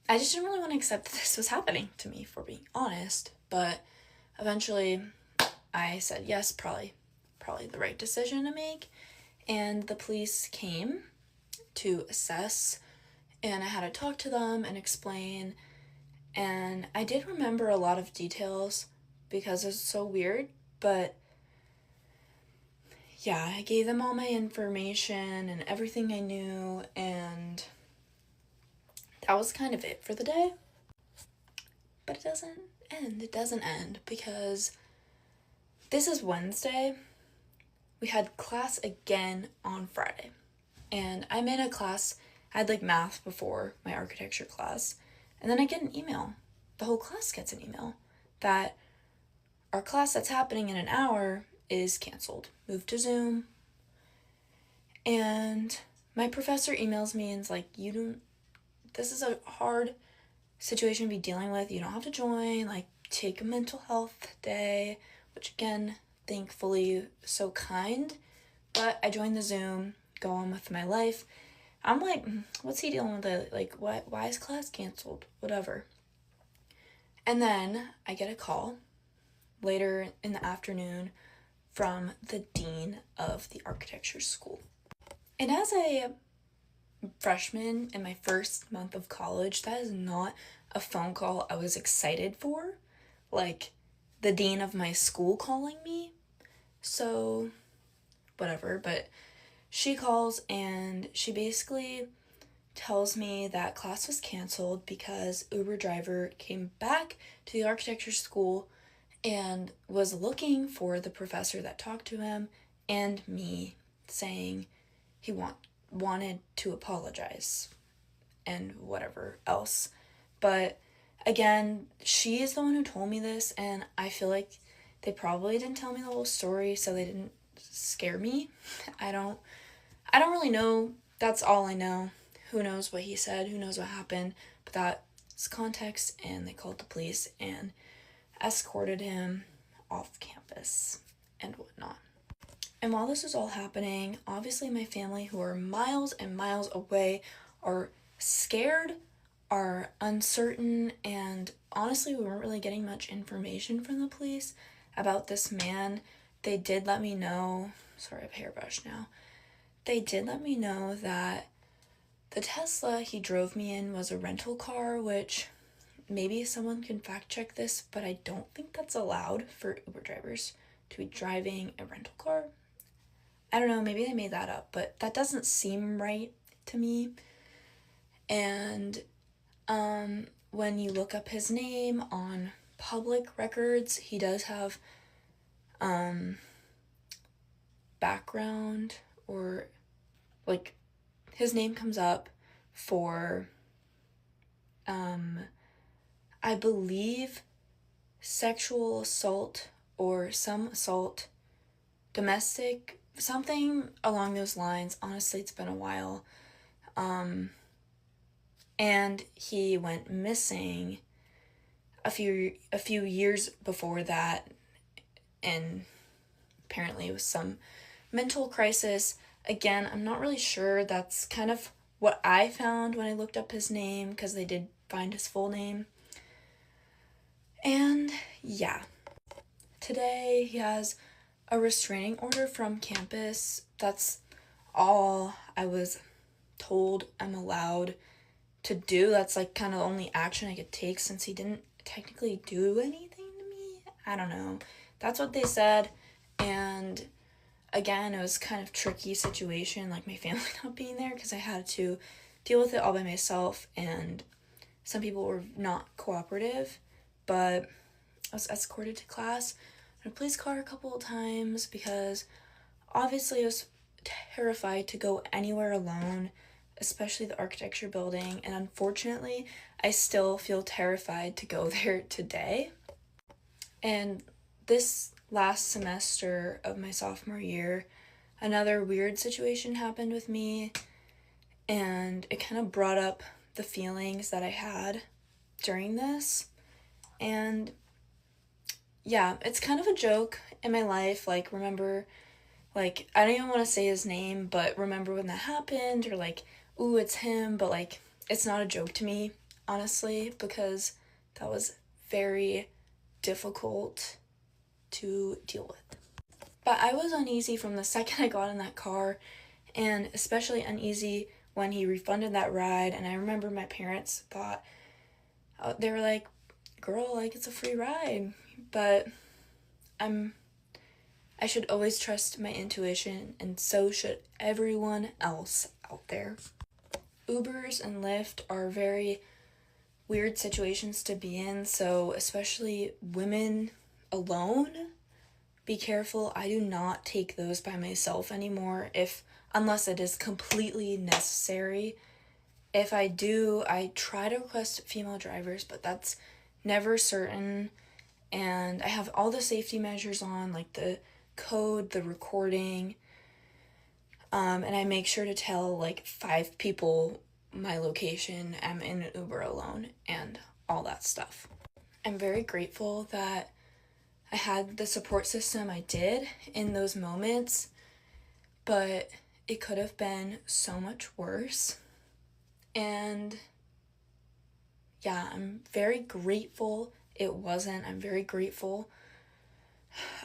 S1: I just didn't really want to accept that this was happening to me, for being honest. But eventually I said yes, probably the right decision to make, and the police came to assess, and I had to talk to them and explain, and I did remember a lot of details because it's so weird, but yeah, I gave them all my information and everything I knew, and that was kind of it for the day. But it doesn't end because this is Wednesday. We had class again on Friday, and I'm in a class. I had like math before my architecture class, and then I get an email. The whole class gets an email that our class that's happening in an hour is canceled, moved to Zoom. And my professor emails me and is like, this is a hard situation to be dealing with. You don't have to join, like, take a mental health day, which again, thankfully, so kind. But I joined the Zoom, go on with my life. I'm like, what's he dealing with? Like, why is class canceled? Whatever. And then I get a call later in the afternoon from the dean of the architecture school. And as a freshman in my first month of college, that is not a phone call I was excited for. Like, the dean of my school calling me. So, whatever. But she calls and she basically tells me that class was canceled because Uber driver came back to the architecture school and was looking for the professor that talked to him and me, saying he wanted to apologize and whatever else. But again, she is the one who told me this, and I feel like they probably didn't tell me the whole story, so they didn't scare me. I don't really know. That's all I know. Who knows what he said, who knows what happened, but that's context, and they called the police and escorted him off campus and whatnot. And while this was all happening, obviously my family, who are miles and miles away, are scared, are uncertain, and honestly, we weren't really getting much information from the police about this man. They did let me know, sorry, I have a hairbrush now. They did let me know that the Tesla he drove me in was a rental car, which maybe someone can fact check this, but I don't think that's allowed for Uber drivers to be driving a rental car. I don't know, maybe they made that up, but that doesn't seem right to me. And when you look up his name on public records, he does have background, or like his name comes up for I believe sexual assault or some assault, domestic, something along those lines. Honestly, it's been a while. And he went missing a few years before that, and apparently it was some mental crisis. Again, I'm not really sure. That's kind of what I found when I looked up his name, because they did find his full name. And yeah, today he has a restraining order from campus. That's all I was told I'm allowed to do. That's like kind of the only action I could take, since he didn't technically do anything to me. I don't know. That's what they said. And again, it was kind of tricky situation, like my family not being there, because I had to deal with it all by myself, and some people were not cooperative. But I was escorted to class in a police car a couple of times, because obviously I was terrified to go anywhere alone, especially the architecture building, and unfortunately I still feel terrified to go there today. And this last semester of my sophomore year, another weird situation happened with me, and it kind of brought up the feelings that I had during this. And yeah, it's kind of a joke in my life. Like, remember, like, I don't even want to say his name, but remember when that happened? Or, like, ooh, it's him, but, like, it's not a joke to me, honestly, because that was very difficult to deal with. But I was uneasy from the second I got in that car, and especially uneasy when he refunded that ride. And I remember my parents thought, they were like, girl, like, it's a free ride. But I should always trust my intuition, and so should everyone else out there. Ubers and Lyft are very weird situations to be in, so especially women alone, be careful. I do not take those by myself anymore unless it is completely necessary. If I do, I try to request female drivers, but that's never certain. And I have all the safety measures on, like the code, the recording, and I make sure to tell like 5 people my location, I'm in an Uber alone, and all that stuff. I'm very grateful that I had the support system I did in those moments, but it could have been so much worse. And yeah, I'm very grateful it wasn't. I'm very grateful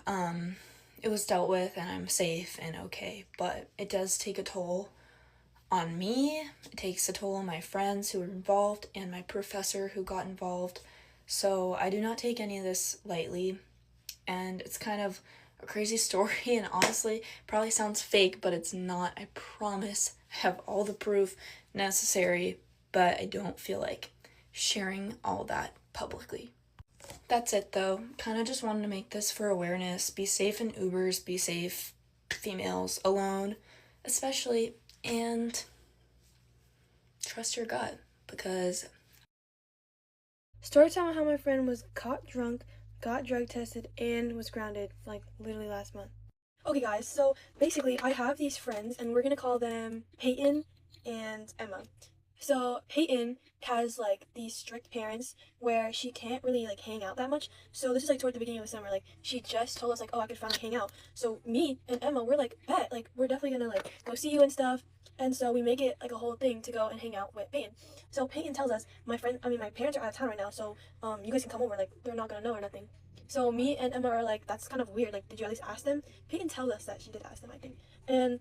S1: it was dealt with and I'm safe and okay, but it does take a toll on me. It takes a toll on my friends who were involved and my professor who got involved. So I do not take any of this lightly, and it's kind of a crazy story, and honestly probably sounds fake, but it's not. I promise I have all the proof necessary, but I don't feel like sharing all that publicly. That's it though. Kind of just wanted to make this for awareness. Be safe in Ubers, be safe, females, alone, especially, and trust your gut, because
S11: Story time on how my friend was caught drunk, got drug tested, and was grounded, like, literally last month. Okay, guys, so basically, I have these friends, and we're gonna call them Peyton and Emma. So, Peyton has, like, these strict parents where she can't really, like, hang out that much. So, this is, like, toward the beginning of the summer. Like, she just told us, like, oh, I could finally hang out. So, me and Emma, we're like, bet, like, we're definitely gonna, like, go see you and stuff. And so, we make it, like, a whole thing to go and hang out with Peyton. So, Peyton tells us, my parents are out of town right now, so, you guys can come over. Like, they're not gonna know or nothing. So, me and Emma are like, that's kind of weird. Like, did you at least ask them? Peyton tells us that she did ask them, I think. And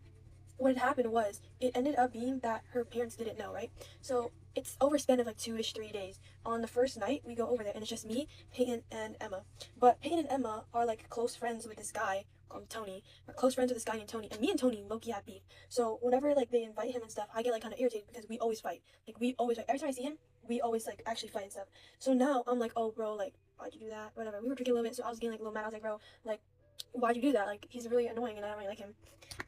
S11: what had happened was, it ended up being that her parents didn't know, right? So it's over a span of like 3 days. On the first night, we go over there, and it's just me, Peyton, and Emma. But Peyton and Emma are like close friends with this guy called Tony. We're close friends with this guy named Tony, and me and Tony low-key have beef. So whenever like they invite him and stuff, I get like kind of irritated because we always fight. Like we always fight. Every time I see him, we always like actually fight and stuff. So now I'm like, oh bro, like why'd you do that? Whatever. We were drinking a little bit, so I was getting like a little mad. I was like, bro, like why'd you do that? Like he's really annoying, and I don't really like him.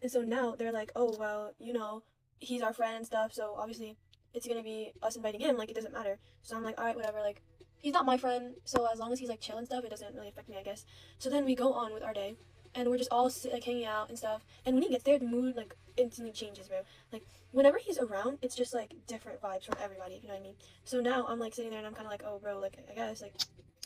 S11: And so now they're like, oh, well, you know, he's our friend and stuff, so obviously it's gonna be us inviting him, like, it doesn't matter. So I'm like, alright, whatever, like, he's not my friend, so as long as he's, like, chill and stuff, it doesn't really affect me, I guess. So then we go on with our day, and we're just all, like, hanging out and stuff, and when he gets there, the mood, like, instantly changes, bro. Like, whenever he's around, it's just, like, different vibes from everybody, you know what I mean? So now I'm, like, sitting there, and I'm kind of like, oh, bro, like, I guess, like,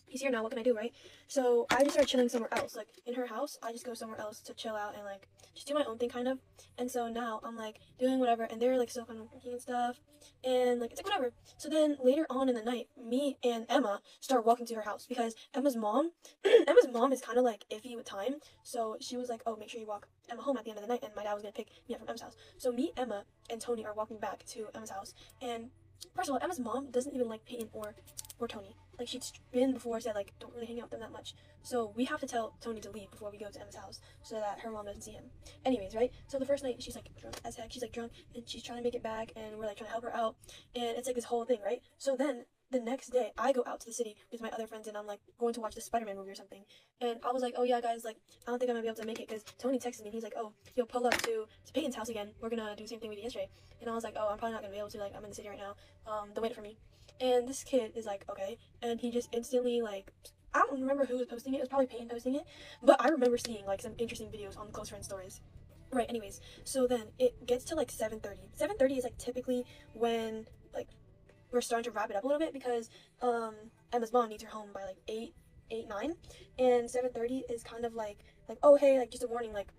S11: he's here now, what can I do, right? So I just start chilling somewhere else. Like in her house, I just go somewhere else to chill out and like just do my own thing kind of. And so now I'm like doing whatever, and they're like still kind of working and stuff, and like it's like whatever. So then later on in the night, me and Emma start walking to her house because Emma's mom is kind of like iffy with time. So she was like, oh, make sure you walk Emma home at the end of the night, and my dad was gonna pick me up from Emma's house. So me, Emma, and Tony are walking back to Emma's house, and first of all, Emma's mom doesn't even like Peyton or Tony. Like, she'd been before said, like, don't really hang out with them that much. So we have to tell Tony to leave before we go to Emma's house so that her mom doesn't see him. Anyways, right? So the first night, she's, like, drunk as heck. She's, like, drunk, and she's trying to make it back, and we're, like, trying to help her out. And it's, like, this whole thing, right? So then the next day, I go out to the city with my other friends, and I'm, like, going to watch the Spider-Man movie or something. And I was like, oh, yeah, guys, like, I don't think I'm gonna be able to make it, because Tony texted me, and he's like, oh, you'll pull up to Peyton's house again. We're gonna do the same thing we did yesterday. And I was like, oh, I'm probably not gonna be able to, like, I'm in the city right now. They'll wait for me. And this kid is like, okay, and he just instantly, like, I don't remember who was posting it. It was probably Peyton posting it, but I remember seeing, like, some interesting videos on the close friend stories. Right, anyways, so then it gets to, like, 7:30. 7:30 is, like, typically when, like, we're starting to wrap it up a little bit because, Emma's mom needs her home by, like, 8, 8, 9, and 7:30 is kind of like, oh, hey, like, just a warning, like,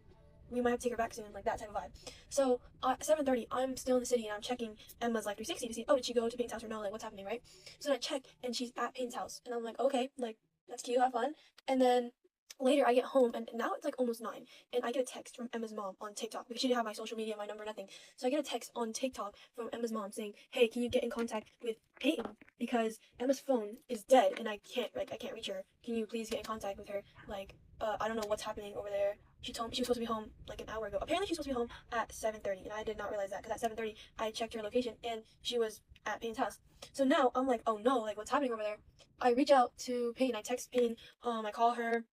S11: we might have to take her back soon, like, that type of vibe. So, at 7:30, I'm still in the city, and I'm checking Emma's, like, 360 to see, oh, did she go to Peyton's house or no, like, what's happening, right? So then I check, and she's at Peyton's house, and I'm like, okay, like, that's cute, have fun. And then later I get home, and now it's like almost 9, and I get a text from Emma's mom on TikTok because she didn't have my social media, my number, nothing. So I get a text on TikTok from Emma's mom saying, hey, can you get in contact with Peyton because Emma's phone is dead and I can't reach her. Can you please get in contact with her? Like, I don't know what's happening over there. She told me she was supposed to be home like an hour ago. Apparently she was supposed to be home at 7:30, and I did not realize that because at 7:30 I checked her location and she was at Peyton's house. So now I'm like, oh no, like, what's happening over there? I reach out to Peyton. I text Peyton. I call her.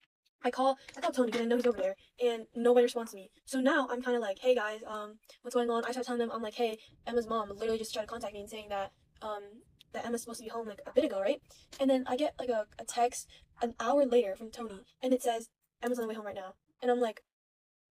S11: I call Tony because I know he's over there, and nobody responds to me. So now I'm kind of like, hey guys, what's going on? I start telling them, I'm like, hey, Emma's mom literally just tried to contact me and saying that that Emma's supposed to be home like a bit ago, right? And then I get like a text an hour later from Tony, and it says Emma's on the way home right now, and I'm like,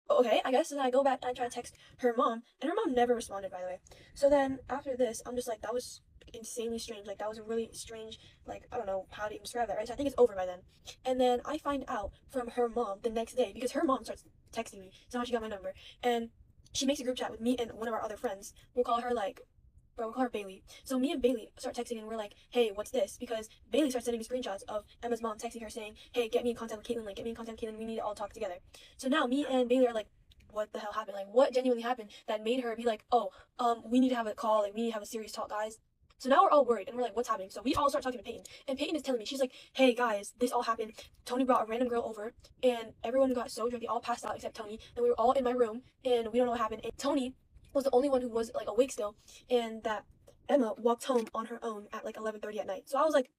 S11: okay, I guess. And then I go back and I try to text her mom, and her mom never responded, by the way. So then after this, I'm just like, that was insanely strange. Like, that was a really strange, like, I don't know how to even describe that, right? So I think it's over by then. And then I find out from her mom the next day because her mom starts texting me. Somehow she got my number, and she makes a group chat with me and one of our other friends. We'll call her Bailey. So me and Bailey start texting, and we're like, hey, what's this? Because Bailey starts sending me screenshots of Emma's mom texting her saying, hey, get me in contact with Caitlin, like, get me in contact with Caitlin, we need to all talk together. So now me and Bailey are like, what the hell happened? Like, what genuinely happened that made her be like, oh, we need to have a call, like, we need to have a serious talk, guys. So now we're all worried, and we're like, what's happening? So we all start talking to Peyton, and Peyton is telling me, she's like, hey guys, this all happened. Tony brought a random girl over, and everyone got so drunk, they all passed out except Tony, and we were all in my room, and we don't know what happened. And Tony was the only one who was like awake still, and that Emma walked home on her own at like 11:30 at night. So I was like,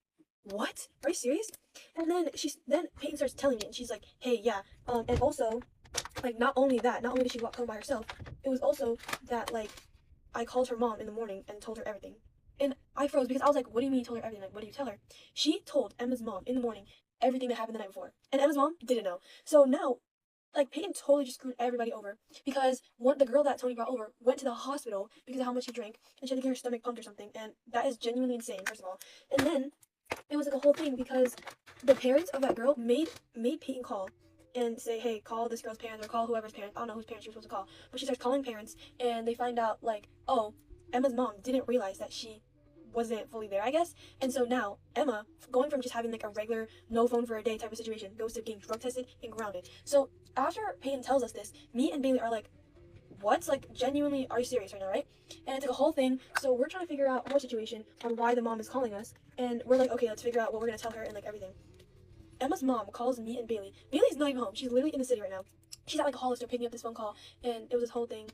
S11: what? Are you serious? And then Peyton starts telling me, and she's like, hey, yeah, and also, like, not only did she walk home by herself, it was also that, like, I called her mom in the morning and told her everything. And I froze because I was like, what do you mean you told her everything? Like, what did you tell her? She told Emma's mom in the morning everything that happened the night before. And Emma's mom didn't know. So now, like, Peyton totally just screwed everybody over because the girl that Tony brought over went to the hospital because of how much she drank, and she had to get her stomach pumped or something. And that is genuinely insane, first of all. And then it was like a whole thing because the parents of that girl made Peyton call and say, hey, call this girl's parents or call whoever's parents. I don't know whose parents she was supposed to call. But she starts calling parents, and they find out, like, oh, Emma's mom didn't realize that she wasn't fully there, I guess. And so now Emma, going from just having like a regular no phone for a day type of situation, goes to getting drug tested and grounded. So after Peyton tells us this, me and Bailey are like, what? Like, genuinely, are you serious right now, right? And it's like a whole thing. So we're trying to figure out our situation on why the mom is calling us, and we're like, okay, let's figure out what we're gonna tell her and like everything. Emma's mom calls me and Bailey. Bailey's not even home. She's literally in the city right now. She's at like a Hollister picking up this phone call, and it was this whole thing.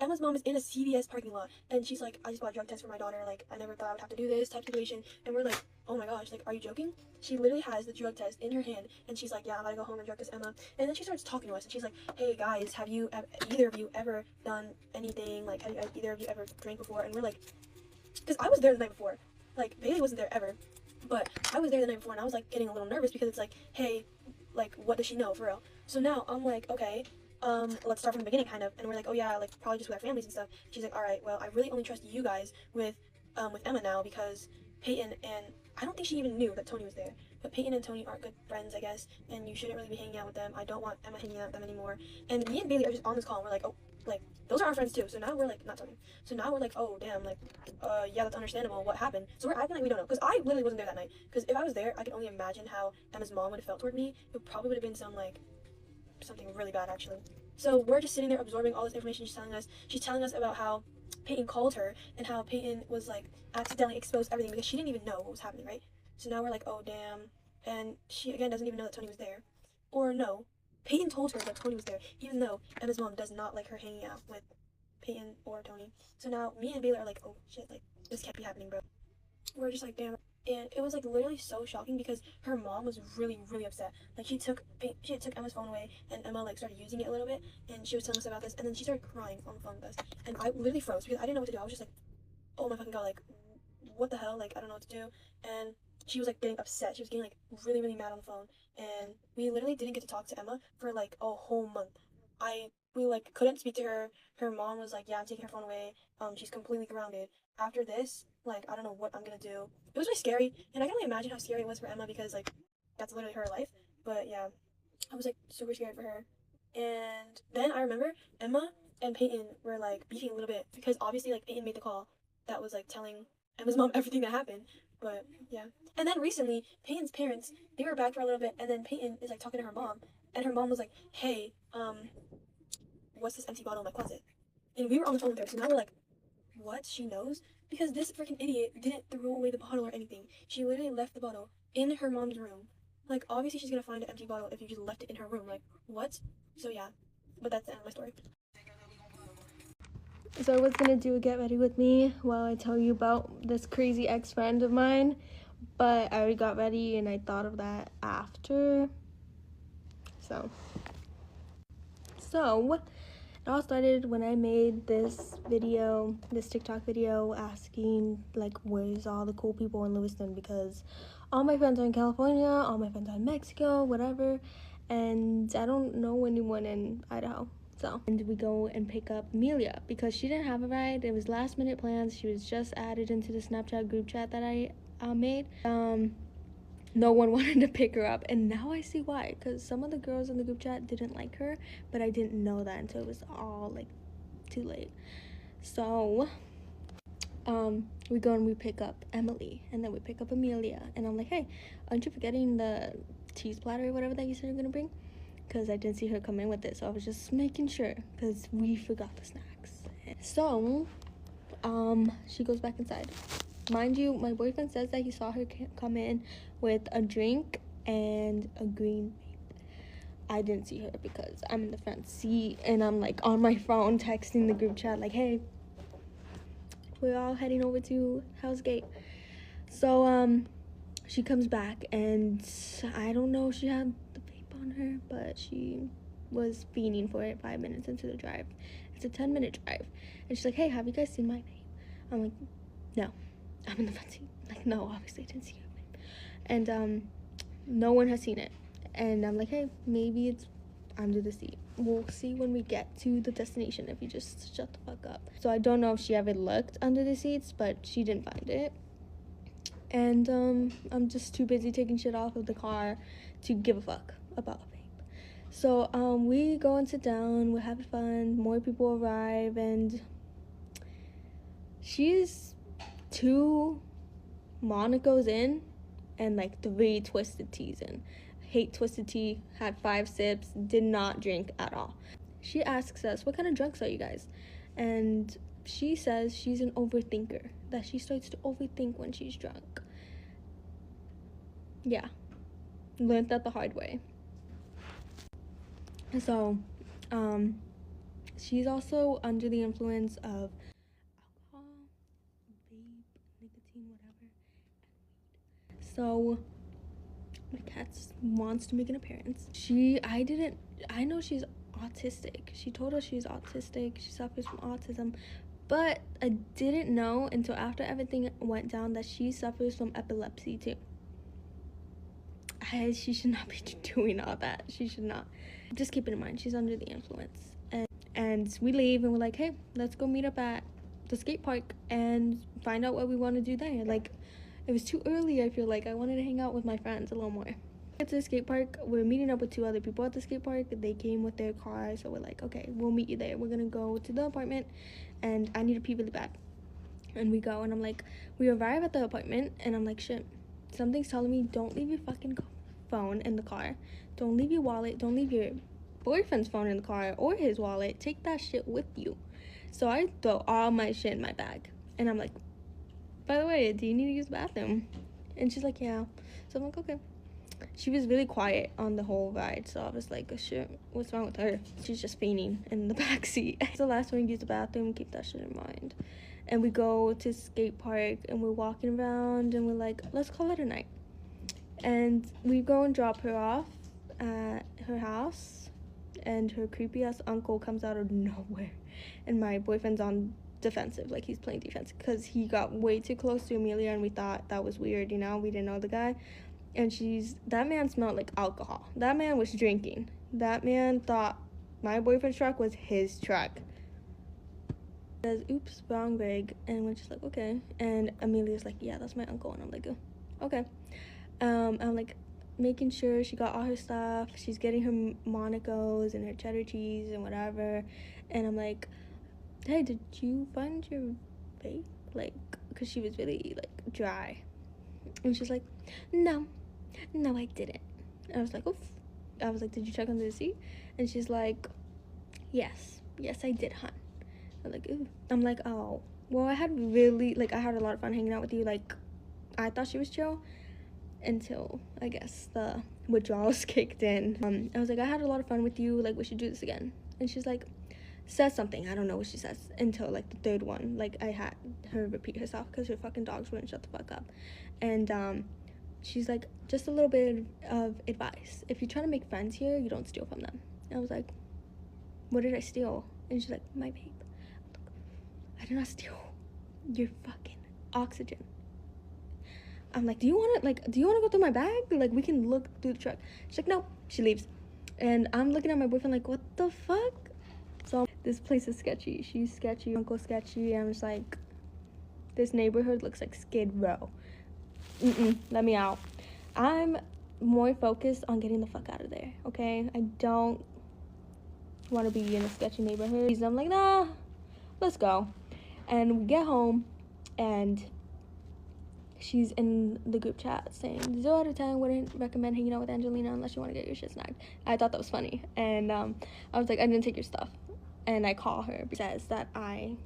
S11: Emma's mom is in a CVS parking lot, and she's like, I just bought a drug test for my daughter, like, I never thought I would have to do this type of situation. And we're like, oh my gosh, like, are you joking? She literally has the drug test in her hand, and she's like, yeah, I'm gonna go home and drug test Emma. And then she starts talking to us, and she's like, hey guys, have either of you ever done anything, like, have either of you ever drank before? And we're like, because I was there the night before, like, Bailey wasn't there ever, but I was there the night before, and I was like getting a little nervous because it's like, hey, like, what does she know for real? So now I'm like, okay, let's start from the beginning, kind of. And we're like, oh yeah, like, probably just with our families and stuff. She's like, all right, well, I really only trust you guys with Emma now because Peyton, and I don't think she even knew that Tony was there, but Peyton and Tony aren't good friends, I guess, and you shouldn't really be hanging out with them. I don't want Emma hanging out with them anymore. And me and Bailey are just on this call, and we're like, oh, like, those are our friends too. So now we're like, not Tony. So now we're like, oh damn, like, yeah, that's understandable. What happened? So we're acting like we don't know, because I literally wasn't there that night. Because if I was there, I can only imagine how Emma's mom would have felt toward me. It probably would have been something really bad, actually. So we're just sitting there absorbing all this information she's telling us. She's telling us about how Peyton called her and how Peyton was like accidentally exposed everything because she didn't even know what was happening, right? So now we're like, oh damn. And she again doesn't even know that Tony was there. Or no, Peyton told her that Tony was there, even though Emma's mom does not like her hanging out with Peyton or Tony. So now me and Bailey are like, oh shit, like, this can't be happening, bro. We're just like, damn. And it was like literally so shocking because her mom was really, really upset. Like, she took Emma's phone away, and Emma like started using it a little bit, and she was telling us about this, and then she started crying on the phone with us, and I literally froze because I didn't know what to do. I was just like, oh my fucking god, like, what the hell? Like, I don't know what to do. And she was like getting upset. She was getting like really, really mad on the phone, and we literally didn't get to talk to Emma for like a whole month. We like couldn't speak to her. Her mom was like, yeah, I'm taking her phone away. She's completely grounded. After this, like, I don't know what I'm gonna do. It was really scary, and I can only imagine how scary it was for Emma because, like, that's literally her life. But yeah, I was like super scared for her. And then I remember Emma and Peyton were like beefing a little bit because obviously like Peyton made the call that was like telling Emma's mom everything that happened. But yeah. And then recently, Peyton's parents, they were back for a little bit, and then Peyton is like talking to her mom, and her mom was like, hey, what's this empty bottle in my closet? And we were on the phone with her, so now we're like, what? She knows? Because this freaking idiot didn't throw away the bottle or anything. She literally left the bottle in her mom's room. Like, obviously she's gonna find an empty bottle if you just left it in her room. Like, what? So yeah, but that's the end of my story.
S12: So I was gonna do a get ready with me while I tell you about this crazy ex-friend of mine, but I already got ready and I thought of that after. So it all started when I made this video, this TikTok video asking like where's all the cool people in Lewiston, because all my friends are in California, all my friends are in Mexico, whatever, and I don't know anyone in Idaho. So, and we go and pick up Amelia because she didn't have a ride. It was last minute plans. She was just added into the Snapchat group chat that I made. No one wanted to pick her up, and now I see why, because some of the girls in the group chat didn't like her, but I didn't know that until it was all like too late. So we go and we pick up Emily, and then we pick up Amelia, and I'm like, hey, aren't you forgetting the cheese platter or whatever that you said you're gonna bring? Because I didn't see her come in with it, so I was just making sure, because we forgot the snacks. So she goes back inside. Mind you, my boyfriend says that he saw her come in with a drink and a green vape. I didn't see her because I'm in the front seat and I'm like on my phone texting the group chat like, hey, we're all heading over to Hell's Gate. So she comes back and I don't know if she had the vape on her, but she was fiending for it 5 minutes into the drive. It's a 10-minute drive. And she's like, hey, have you guys seen my vape? I'm like, no. I'm in the front seat. Like, no, obviously I didn't see your vape. And no one has seen it. And I'm like, hey, maybe it's under the seat. We'll see when we get to the destination if you just shut the fuck up. So I don't know if she ever looked under the seats, but she didn't find it. And I'm just too busy taking shit off of the car to give a fuck about a vape. So we go and sit down, we're having fun, more people arrive, and she's 2 Monacos in and like 3 twisted teas in. Hate twisted tea, had 5 sips, did not drink at all. She asks us, what kind of drunks are you guys? And she says she's an overthinker, that she starts to overthink when she's drunk. Yeah, learned that the hard way. So she's also under the influence of alcohol, vape, nicotine, whatever. So my cat wants to make an appearance. I know she's autistic. She told us she's autistic. She suffers from autism, but I didn't know until after everything went down that she suffers from epilepsy too. She should not be doing all that. She should not. Just keep it in mind, she's under the influence. And we leave and we're like, hey, let's go meet up at the skate park and find out what we want to do there. Like, it was too early, I feel like. I wanted to hang out with my friends a little more. At the skate park, we're meeting up with 2 other people at the skate park. They came with their car, so we're like, okay, we'll meet you there. We're gonna go to the apartment and I need to pee really bad. And we go and I'm like, we arrive at the apartment and I'm like, shit, something's telling me don't leave your fucking phone in the car. Don't leave your wallet. Don't leave your boyfriend's phone in the car or his wallet. Take that shit with you. So I throw all my shit in my bag and I'm like, by the way, do you need to use the bathroom? And she's like, yeah. So I'm like, okay. She was really quiet on the whole ride, so I was like, oh shit, what's wrong with her? She's just fainting in the back seat. So last time we use the bathroom, keep that shit in mind. And we go to skate park and we're walking around and we're like, let's call it a night. And we go and drop her off at her house, and her creepy ass uncle comes out of nowhere, and my boyfriend's on defensive, like he's playing defense because he got way too close to Amelia and we thought that was weird, you know, we didn't know the guy. And that man smelled like alcohol. That man was drinking. That man thought my boyfriend's truck was his truck. Says, oops, wrong bag. And we're just like, okay. And Amelia's like, yeah, that's my uncle. And I'm like, oh, okay. I'm like, making sure she got all her stuff. She's getting her Monaco's and her cheddar cheese and whatever. And I'm like, hey, did you find your vape? Like, because she was really, like, dry. And she's like, no, I didn't. And I was like, oof. I was like, did you check under the seat? And she's like, yes, I did, hun. I'm like, ooh. I'm like, oh, well, I had a lot of fun hanging out with you. Like, I thought she was chill until, I guess, the withdrawals kicked in. I was like, I had a lot of fun with you. Like, we should do this again. And she's like, says something. I don't know what she says until, like, the third one. Like, I had her repeat herself because her fucking dogs wouldn't shut the fuck up. And, she's like, just a little bit of advice. If you're trying to make friends here, you don't steal from them. And I was like, what did I steal? And she's like, my vape. I did not steal your fucking oxygen. I'm like, do you want to go through my bag? Like, we can look through the truck. She's like, no. She leaves. And I'm looking at my boyfriend like, what the fuck? So this place is sketchy. She's sketchy. Uncle's sketchy. I'm just like, this neighborhood looks like Skid Row. Let me out. I'm more focused on getting the fuck out of there, okay? I don't want to be in a sketchy neighborhood. So I'm like, nah, let's go. And we get home, and she's in the group chat saying 0 out of 10 wouldn't recommend hanging out with Angelina unless you want to get your shit snagged. I thought that was funny, and I was like, I didn't take your stuff. And I call her. It says that I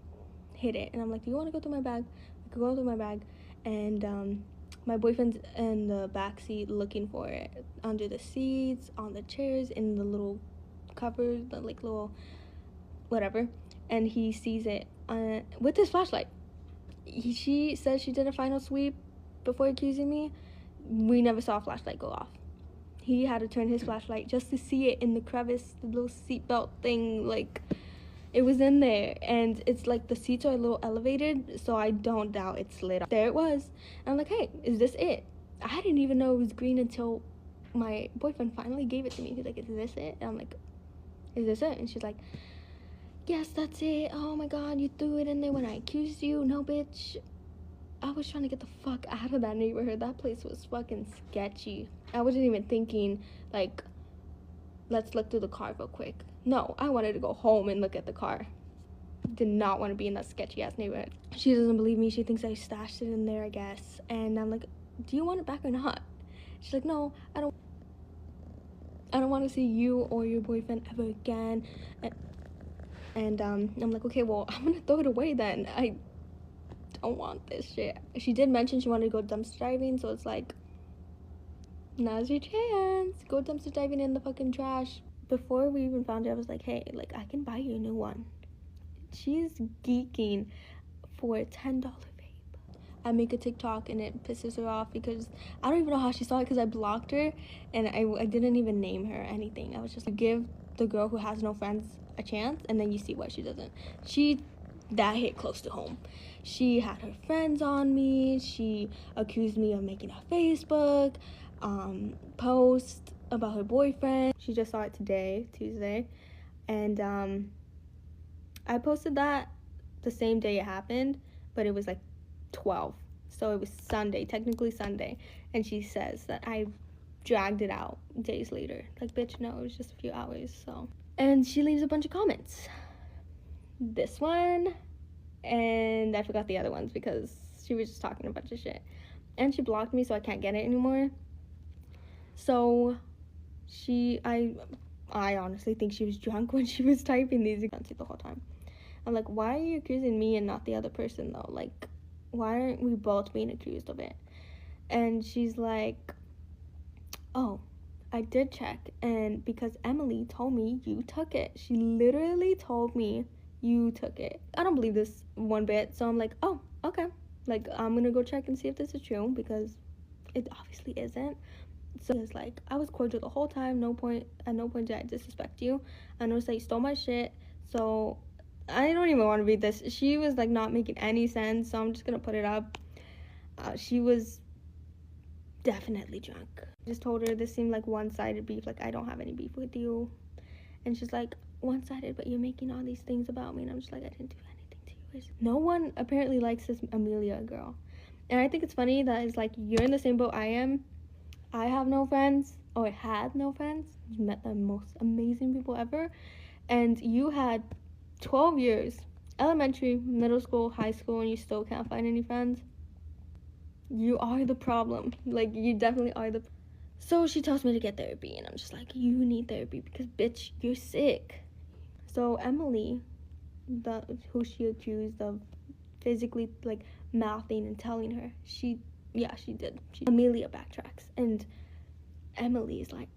S12: hid it, and I'm like, do you want to go through my bag? We could go through my bag. And my boyfriend's in the back seat looking for it, under the seats, on the chairs, in the little cupboard, the like little whatever, and he sees it with his flashlight. She says she did a final sweep before accusing me. We never saw a flashlight go off. He had to turn his flashlight just to see it in the crevice, the little seatbelt thing. Like, it was in there, and it's like the seats are a little elevated, so I don't doubt it's lit up. There it was. And I'm like, hey, is this it? I didn't even know it was green until my boyfriend finally gave it to me. He's like, is this it? And I'm like, is this it? And she's like, yes, that's it. Oh my god, you threw it in there when I accused you. No, bitch. I was trying to get the fuck out of that neighborhood. That place was fucking sketchy. I wasn't even thinking, like, let's look through the car real quick. No, I wanted to go home and look at the car. Did not want to be in that sketchy ass neighborhood. She doesn't believe me. She thinks I stashed it in there, I guess. And I'm like, do you want it back or not? She's like, no, I don't want to see you or your boyfriend ever again. And I'm like, okay, well, I'm gonna throw it away then. I don't want this shit. She did mention she wanted to go dumpster diving, so it's like, now's your chance. Go dumpster diving in the fucking trash. Before we even found it, I was like, hey, like, I can buy you a new one. She's geeking for a $10 vape. I make a TikTok and it pisses her off because I don't even know how she saw it, because I blocked her and I didn't even name her or anything. I was just like, give the girl who has no friends a chance, and then you see what she doesn't. That hit close to home. She had her friends on me. She accused me of making a Facebook post about her boyfriend. She just saw it today, Tuesday, and I posted that the same day it happened, but it was like 12, so it was Sunday, technically Sunday, and she says that I dragged it out days later. Like, bitch, no, it was just a few hours. So, and she leaves a bunch of comments. This one, and I forgot the other ones because she was just talking a bunch of shit, and she blocked me, so I can't get it anymore. So I honestly think she was drunk when she was typing these the whole time. I'm like, why are you accusing me and not the other person though? Like, why aren't we both being accused of it? And she's like, oh, I did check, and because Emily told me you took it. She literally told me you took it. I don't believe this one bit, so I'm like, oh, okay. Like, I'm gonna go check and see if this is true, because it obviously isn't. So it's like, I was cordial the whole time. At no point did I disrespect you. I noticed that you stole my shit, so I don't even want to read this. She was like not making any sense, so I'm just gonna put it up. She was definitely drunk. I just told her this seemed like one-sided beef. Like, I don't have any beef with you. And she's like, one-sided, but you're making all these things about me. And I'm just like, I didn't do anything to you. No one apparently likes this Amelia girl. And I think it's funny that it's like, you're in the same boat I am. I have no friends, or had no friends. You met the most amazing people ever. And you had 12 years, elementary, middle school, high school, and you still can't find any friends. You are the problem. Like, you definitely are the. So she tells me to get therapy, and I'm just like, you need therapy because, bitch, you're sick. So Emily, who she accused of physically, like, mouthing and telling her, she did. Amelia backtracks, and Emily is like,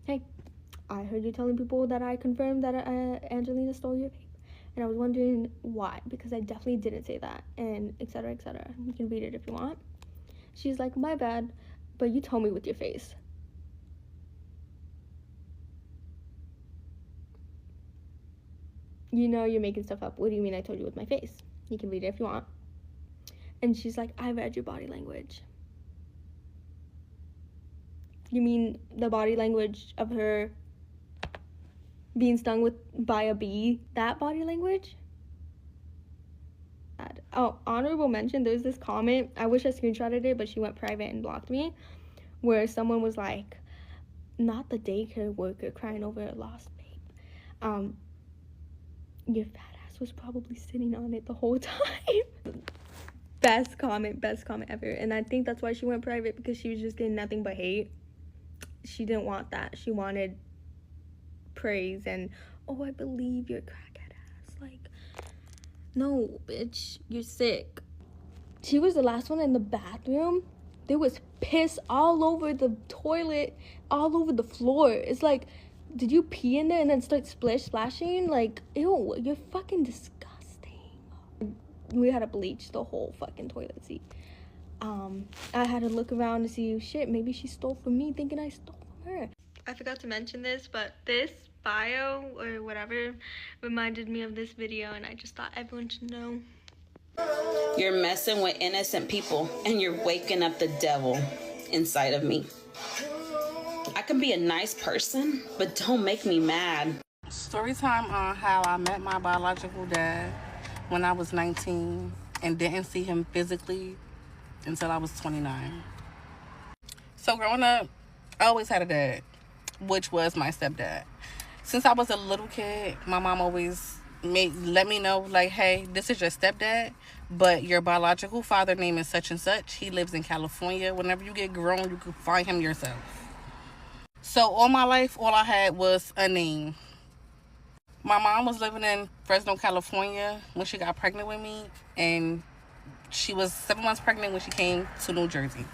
S12: hey, I heard you telling people that I confirmed that Angelina stole your vape. And I was wondering why, because I definitely didn't say that, and etc., etc. You can read it if you want. She's like, my bad, but you told me with your face. You know you're making stuff up. What do you mean I told you with my face? You can read it if you want. And she's like, I read your body language. You mean the body language of her being stung by a bee? That body language? Oh, honorable mention, there's this comment, I wish I screenshotted it, but she went private and blocked me, where someone was like, not the daycare worker crying over a lost babe. Your fat ass was probably sitting on it the whole time. Best comment ever. And I think that's why she went private, because she was just getting nothing but hate. She didn't want that. She wanted praise and, oh, I believe your crackhead ass. Like, no, bitch, you're sick. She was the last one in the bathroom. There was piss all over the toilet, all over the floor. It's like, did you pee in there and then start splashing? Like, ew, you're fucking disgusting. We had to bleach the whole fucking toilet seat. I had to look around to see, shit, maybe she stole from me, thinking I stole from her. I forgot to mention this, but this bio or whatever reminded me of this video, and I just thought everyone should know.
S13: You're messing with innocent people, and you're waking up the devil inside of me. I can be a nice person, but don't make me mad.
S14: Story time on how I met my biological dad when I was 19 and didn't see him physically until I was 29. So growing up, I always had a dad, which was my stepdad. Since I was a little kid, my mom always let me know, like, hey, this is your stepdad, but your biological father name is such and such. He lives in California. Whenever you get grown, you can find him yourself. So all my life, all I had was a name. My mom was living in Fresno, California when she got pregnant with me, and she was 7 months pregnant when she came to New Jersey.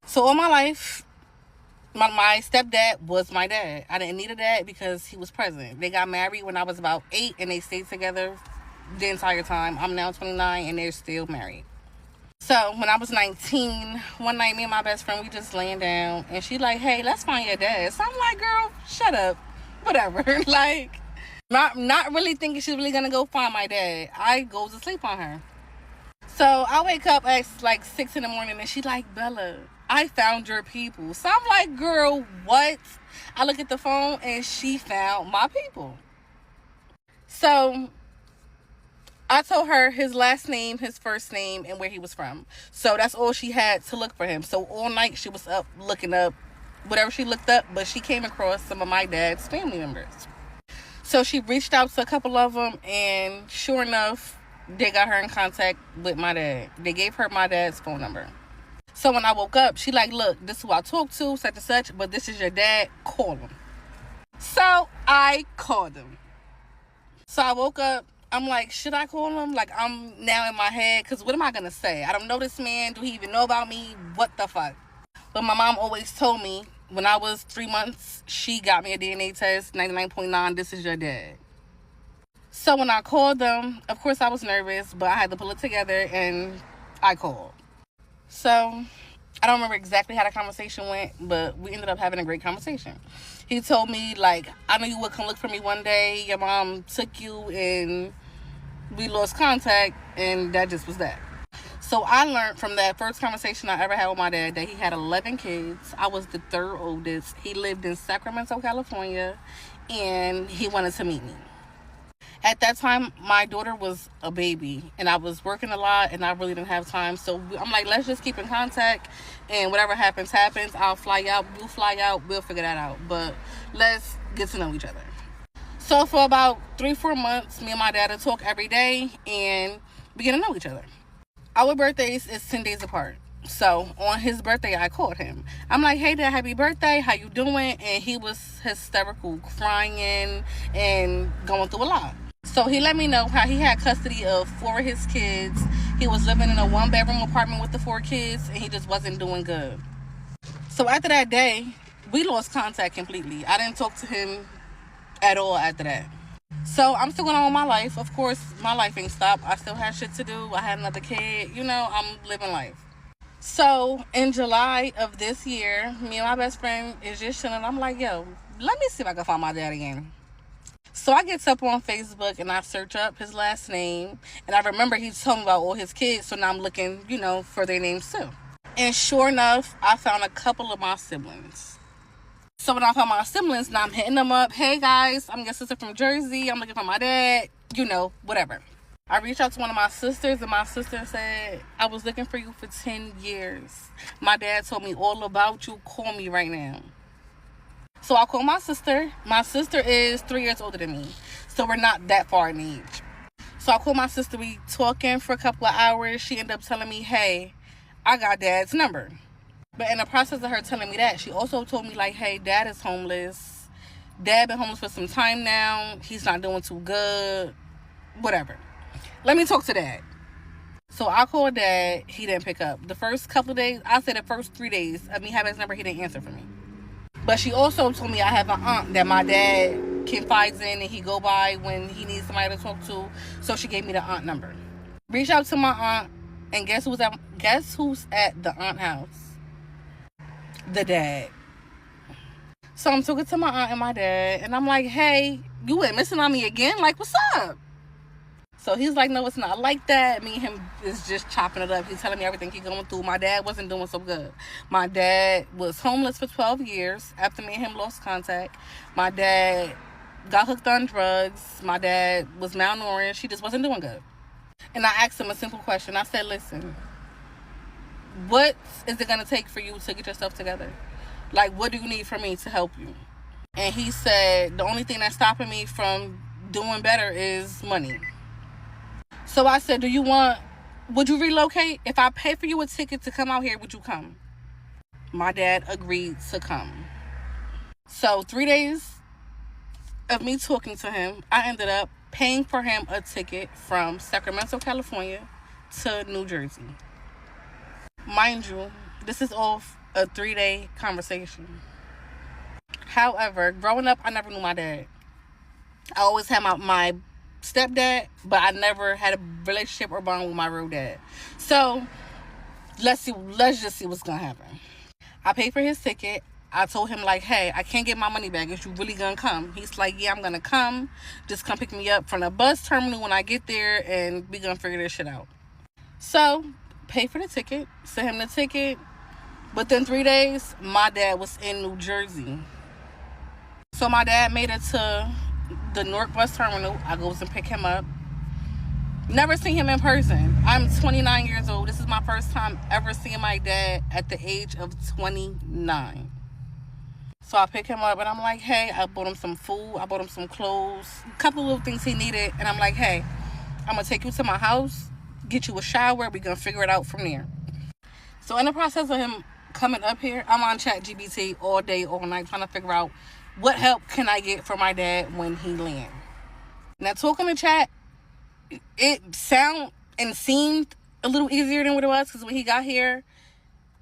S14: So all my life, my stepdad was my dad. I didn't need a dad because he was present. They got married when I was about 8, and they stayed together the entire time. I'm now 29, and they're still married. So when I was 19, one night, me and my best friend, we just laying down, and she like, hey, let's find your dad. So I'm like, girl, shut up. Whatever. Like, not really thinking she's really gonna go find my dad. I go to sleep on her. So I wake up at like 6 in the morning, and she like, Bella, I found your people. So I'm like, girl, what? I look at the phone, and she found my people. So I told her his last name, his first name, and where he was from. So that's all she had to look for him. So all night she was up looking up whatever she looked up, but she came across some of my dad's family members. So she reached out to a couple of them, and sure enough, they got her in contact with my dad. They gave her my dad's phone number. So when I woke up, she like, look, this is who I talked to, such and such, but this is your dad, call him. So I called him. So I woke up, I'm like, should I call him? Like, I'm now in my head, because what am I going to say? I don't know this man. Do he even know about me? What the fuck? But my mom always told me, when I was 3 months, she got me a DNA test, 99.9, this is your dad. So when I called them, of course I was nervous, but I had to pull it together, and I called. So I don't remember exactly how the conversation went, but we ended up having a great conversation. He told me, like, I know you would come look for me one day. Your mom took you, and we lost contact, and that just was that. So I learned from that first conversation I ever had with my dad that he had 11 kids. I was the third oldest. He lived in Sacramento, California, and he wanted to meet me. At that time, my daughter was a baby, and I was working a lot, and I really didn't have time. So I'm like, let's just keep in contact, and whatever happens, happens. I'll fly out, you fly out, we'll figure that out. But let's get to know each other. So for about 3-4 months, me and my dad would talk every day and begin to know each other. Our birthdays is 10 days apart. So on his birthday, I called him. I'm like, hey dad, happy birthday, how you doing? And he was hysterical, crying and going through a lot. So he let me know how he had custody of 4 of his kids. He was living in a 1-bedroom apartment with the 4 kids, and he just wasn't doing good. So after that day, we lost contact completely. I didn't talk to him at all after that. So I'm still going on with my life. Of course, my life ain't stopped. I still have shit to do. I had another kid. You know, I'm living life. So in July of this year, me and my best friend is just chilling. I'm like, yo, let me see if I can find my dad again. So I get up on Facebook and I search up his last name. And I remember he told me about all his kids. So now I'm looking, you know, for their names too. And sure enough, I found a couple of my siblings. So when I found my siblings, now I'm hitting them up. Hey guys, I'm your sister from Jersey. I'm looking for my dad. You know, whatever. I reached out to one of my sisters, and my sister said, I was looking for you for 10 years. My dad told me all about you. Call me right now. So I called my sister. My sister is 3 years older than me, so we're not that far in age. So I called my sister. We talking for a couple of hours. She ended up telling me, hey, I got dad's number. But in the process of her telling me that, she also told me, like, hey, dad is homeless. Dad been homeless for some time now. He's not doing too good. Whatever. Let me talk to dad. So I called dad. He didn't pick up. The first couple of days, I said the first 3 days of me having his number, he didn't answer for me. But she also told me I have an aunt that my dad confides in and he go by when he needs somebody to talk to. So she gave me the aunt number. Reached out to my aunt, and guess who's at the aunt house? The dad. So I'm talking to my aunt and my dad, and I'm like, hey, you went missing on me again? Like, what's up? So he's like, no, it's not like that. Me and him is just chopping it up. He's telling me everything he's going through. My dad wasn't doing so good. My dad was homeless for 12 years after me and him lost contact. My dad got hooked on drugs. My dad was malnourished. He just wasn't doing good. And I asked him a simple question. I said, listen, what is it going to take for you to get yourself together? Like, what do you need from me to help you? And he said, the only thing that's stopping me from doing better is money. So I said, would you relocate? If I pay for you a ticket to come out here, would you come? My dad agreed to come. So 3 days of me talking to him, I ended up paying for him a ticket from Sacramento, California to New Jersey. Mind you, this is all a 3-day conversation. However, growing up, I never knew my dad. I always had my stepdad, but I never had a relationship or bond with my real dad. So let's just see what's gonna happen. I paid for his ticket. I told him, like, hey, I can't get my money back. Is you really gonna come? He's like, yeah, I'm gonna come. Just come pick me up from the bus terminal when I get there, and we gonna figure this shit out. So pay for the ticket, send him the ticket. Within 3 days, my dad was in New Jersey. So my dad made it to the North Bus Terminal. I goes and pick him up. Never seen him in person. I'm 29 years old. This is my first time ever seeing my dad at the age of 29. So I pick him up and I'm like, hey, I bought him some food. I bought him some clothes. A couple of little things he needed. And I'm like, hey, I'm going to take you to my house, get you a shower. We're going to figure it out from there. So in the process of him coming up here, I'm on ChatGPT all day, all night, trying to figure out what help can I get for my dad when he lands. Now, talking to chat, it sounded and seemed a little easier than what it was, because when he got here,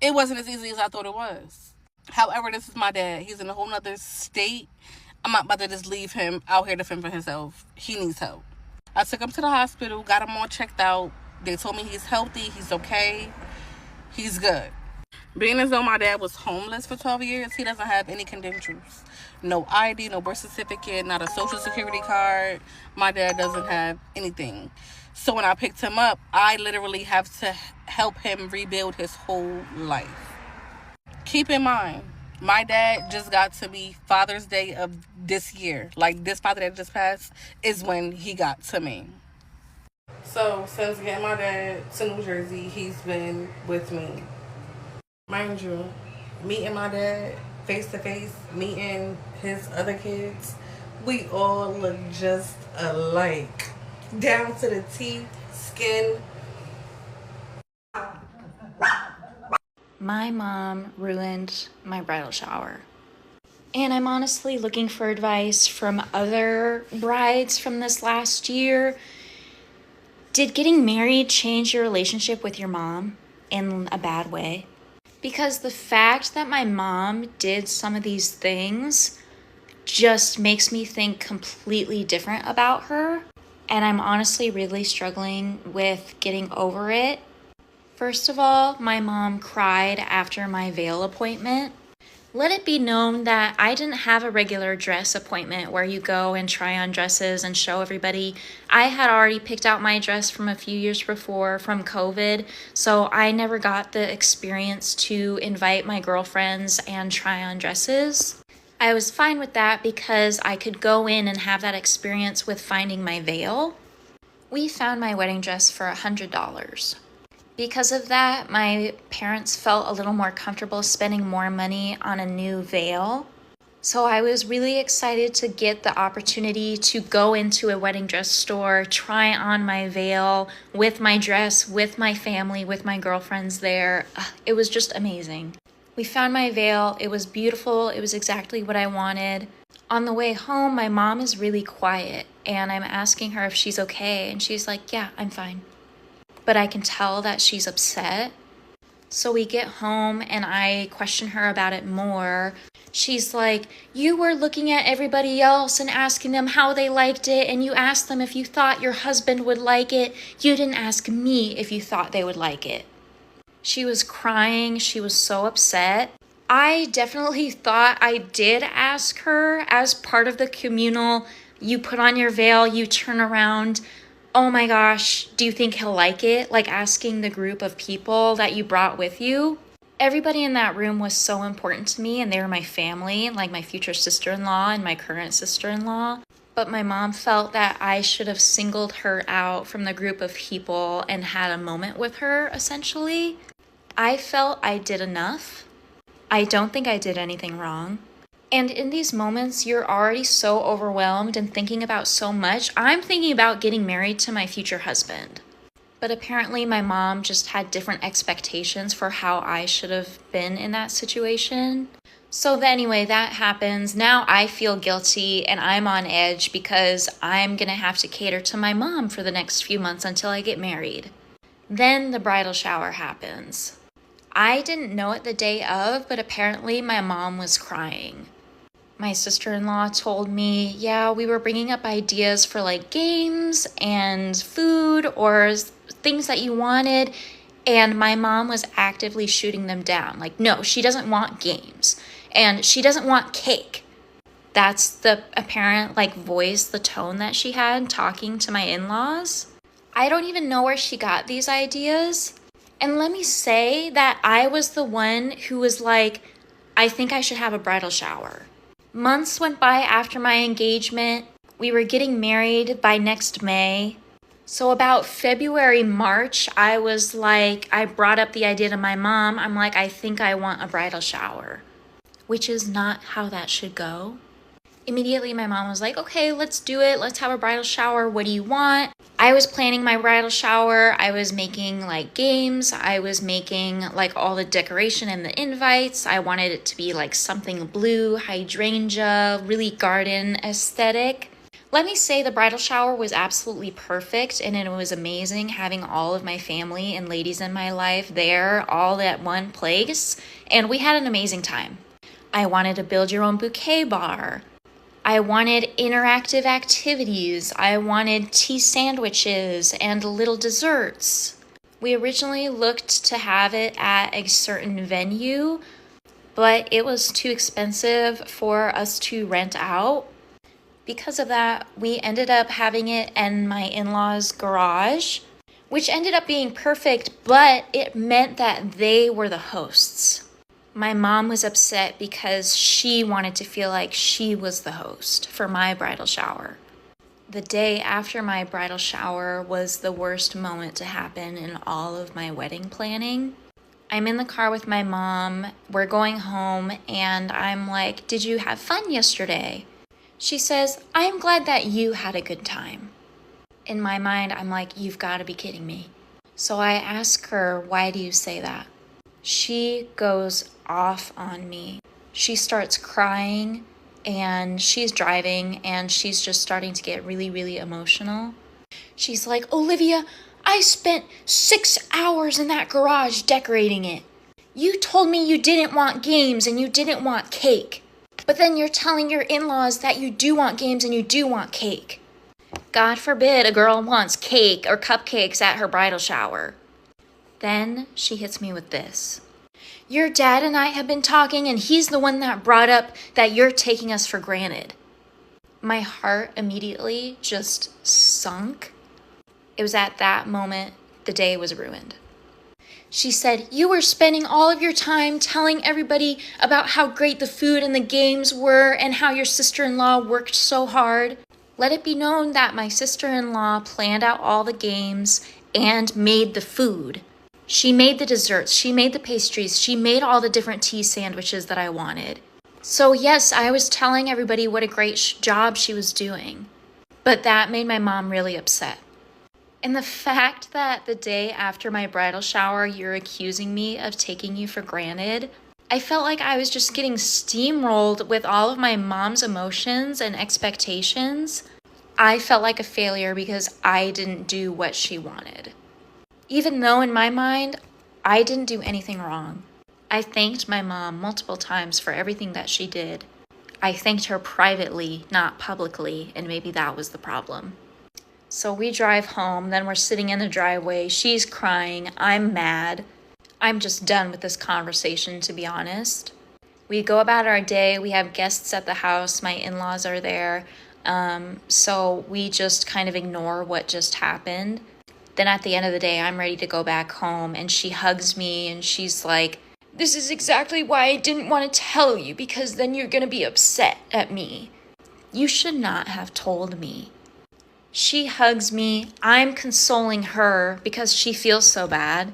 S14: it wasn't as easy as I thought it was. However, this is my dad. He's in a whole nother state. I'm not about to just leave him out here to fend for himself. He needs help. I took him to the hospital, got him all checked out. They told me he's healthy, he's okay, he's good. Being as though my dad was homeless for 12 years, he doesn't have any credentials. No ID, no birth certificate, not a social security card. My dad doesn't have anything. So when I picked him up, I literally have to help him rebuild his whole life. Keep in mind, My dad just got to me Father's Day of this year. Like, this Father that just passed is when he got to me. So, since getting my dad to New Jersey, he's been with me. Mind you, meeting my dad face to face, meeting his other kids, we all look just alike. Down to the teeth, skin.
S1: My mom ruined my bridal shower. And I'm honestly looking for advice from other brides from this last year. Did getting married change your relationship with your mom in a bad way? Because the fact that my mom did some of these things just makes me think completely different about her. And I'm honestly really struggling with getting over it. First of all, my mom cried after my veil appointment. Let it be known that I didn't have a regular dress appointment where you go and try on dresses and show everybody. I had already picked out my dress from a few years before from COVID, so I never got the experience to invite my girlfriends and try on dresses. I was fine with that because I could go in and have that experience with finding my veil. We found my wedding dress for $100. Because of that, my parents felt a little more comfortable spending more money on a new veil. So I was really excited to get the opportunity to go into a wedding dress store, try on my veil with my dress, with my family, with my girlfriends there. It was just amazing. We found my veil. It was beautiful. It was exactly what I wanted. On the way home, my mom is really quiet, and I'm asking her if she's okay, and she's like, yeah, I'm fine. But I can tell that she's upset. So we get home and I question her about it more. She's like, you were looking at everybody else and asking them how they liked it, and you asked them if you thought your husband would like it. You didn't ask me if you thought they would like it. She was crying. She was so upset. I definitely thought I did ask her as part of the communal, you put on your veil, you turn around, oh my gosh, do you think he'll like it? Like asking the group of people that you brought with you. Everybody in that room was so important to me, and they were my family, like my future sister-in-law and my current sister-in-law. But my mom felt that I should have singled her out from the group of people and had a moment with her, essentially. I felt I did enough. I don't think I did anything wrong. And in these moments, you're already so overwhelmed and thinking about so much. I'm thinking about getting married to my future husband. But apparently my mom just had different expectations for how I should have been in that situation. So anyway, that happens. Now I feel guilty and I'm on edge because I'm going to have to cater to my mom for the next few months until I get married. Then the bridal shower happens. I didn't know it the day of, but apparently my mom was crying. My sister-in-law told me, yeah, we were bringing up ideas for like games and food or things that you wanted. And my mom was actively shooting them down. Like, no, she doesn't want games. And she doesn't want cake. That's the apparent like voice, the tone that she had talking to my in-laws. I don't even know where she got these ideas. And let me say that I was the one who was like, I think I should have a bridal shower. Months went by after my engagement. We were getting married by next May. So about February, March, I was like, I brought up the idea to my mom. I'm like, I think I want a bridal shower, which is not how that should go. Immediately, my mom was like, okay, let's do it. Let's have a bridal shower. What do you want? I was planning my bridal shower. I was making like games. I was making like all the decoration and the invites. I wanted it to be like something blue, hydrangea, really garden aesthetic. Let me say the bridal shower was absolutely perfect, and it was amazing having all of my family and ladies in my life there all at one place, and we had an amazing time. I wanted to build your own bouquet bar. I wanted interactive activities. I wanted tea sandwiches and little desserts. We originally looked to have it at a certain venue, but it was too expensive for us to rent out. Because of that, we ended up having it in my in-laws' garage, which ended up being perfect, but it meant that they were the hosts.
S15: My mom was upset because she wanted to feel like she was the host for my bridal shower. The day after my bridal shower was the worst moment to happen in all of my wedding planning. I'm in the car with my mom, we're going home, and I'm like, "Did you have fun yesterday?" She says, "I'm glad that you had a good time." In my mind, I'm like, "You've got to be kidding me." So I ask her, "Why do you say that?" She goes off on me. She starts crying, and she's driving, and she's just starting to get really, really emotional. She's like, "Olivia, I spent 6 hours in that garage decorating it. You told me you didn't want games and you didn't want cake. But then you're telling your in-laws that you do want games and you do want cake. God forbid a girl wants cake or cupcakes at her bridal shower." Then she hits me with this. "Your dad and I have been talking, and he's the one that brought up that you're taking us for granted." My heart immediately just sunk. It was at that moment the day was ruined. She said, "You were spending all of your time telling everybody about how great the food and the games were and how your sister-in-law worked so hard. Let it be known that my sister-in-law planned out all the games and made the food. She made the desserts, she made the pastries, she made all the different tea sandwiches that I wanted. So yes, I was telling everybody what a great job she was doing." But that made my mom really upset. And the fact that the day after my bridal shower, you're accusing me of taking you for granted, I felt like I was just getting steamrolled with all of my mom's emotions and expectations. I felt like a failure because I didn't do what she wanted. Even though in my mind, I didn't do anything wrong. I thanked my mom multiple times for everything that she did. I thanked her privately, not publicly, and maybe that was the problem. So we drive home, then we're sitting in the driveway, she's crying, I'm mad. I'm just done with this conversation, to be honest. We go about our day, we have guests at the house, my in-laws are there, so we just kind of ignore what just happened. Then at the end of the day, I'm ready to go back home, and she hugs me, and she's like, "This is exactly why I didn't want to tell you, because then you're gonna be upset at me." You should not have told me. She hugs me, I'm consoling her because she feels so bad.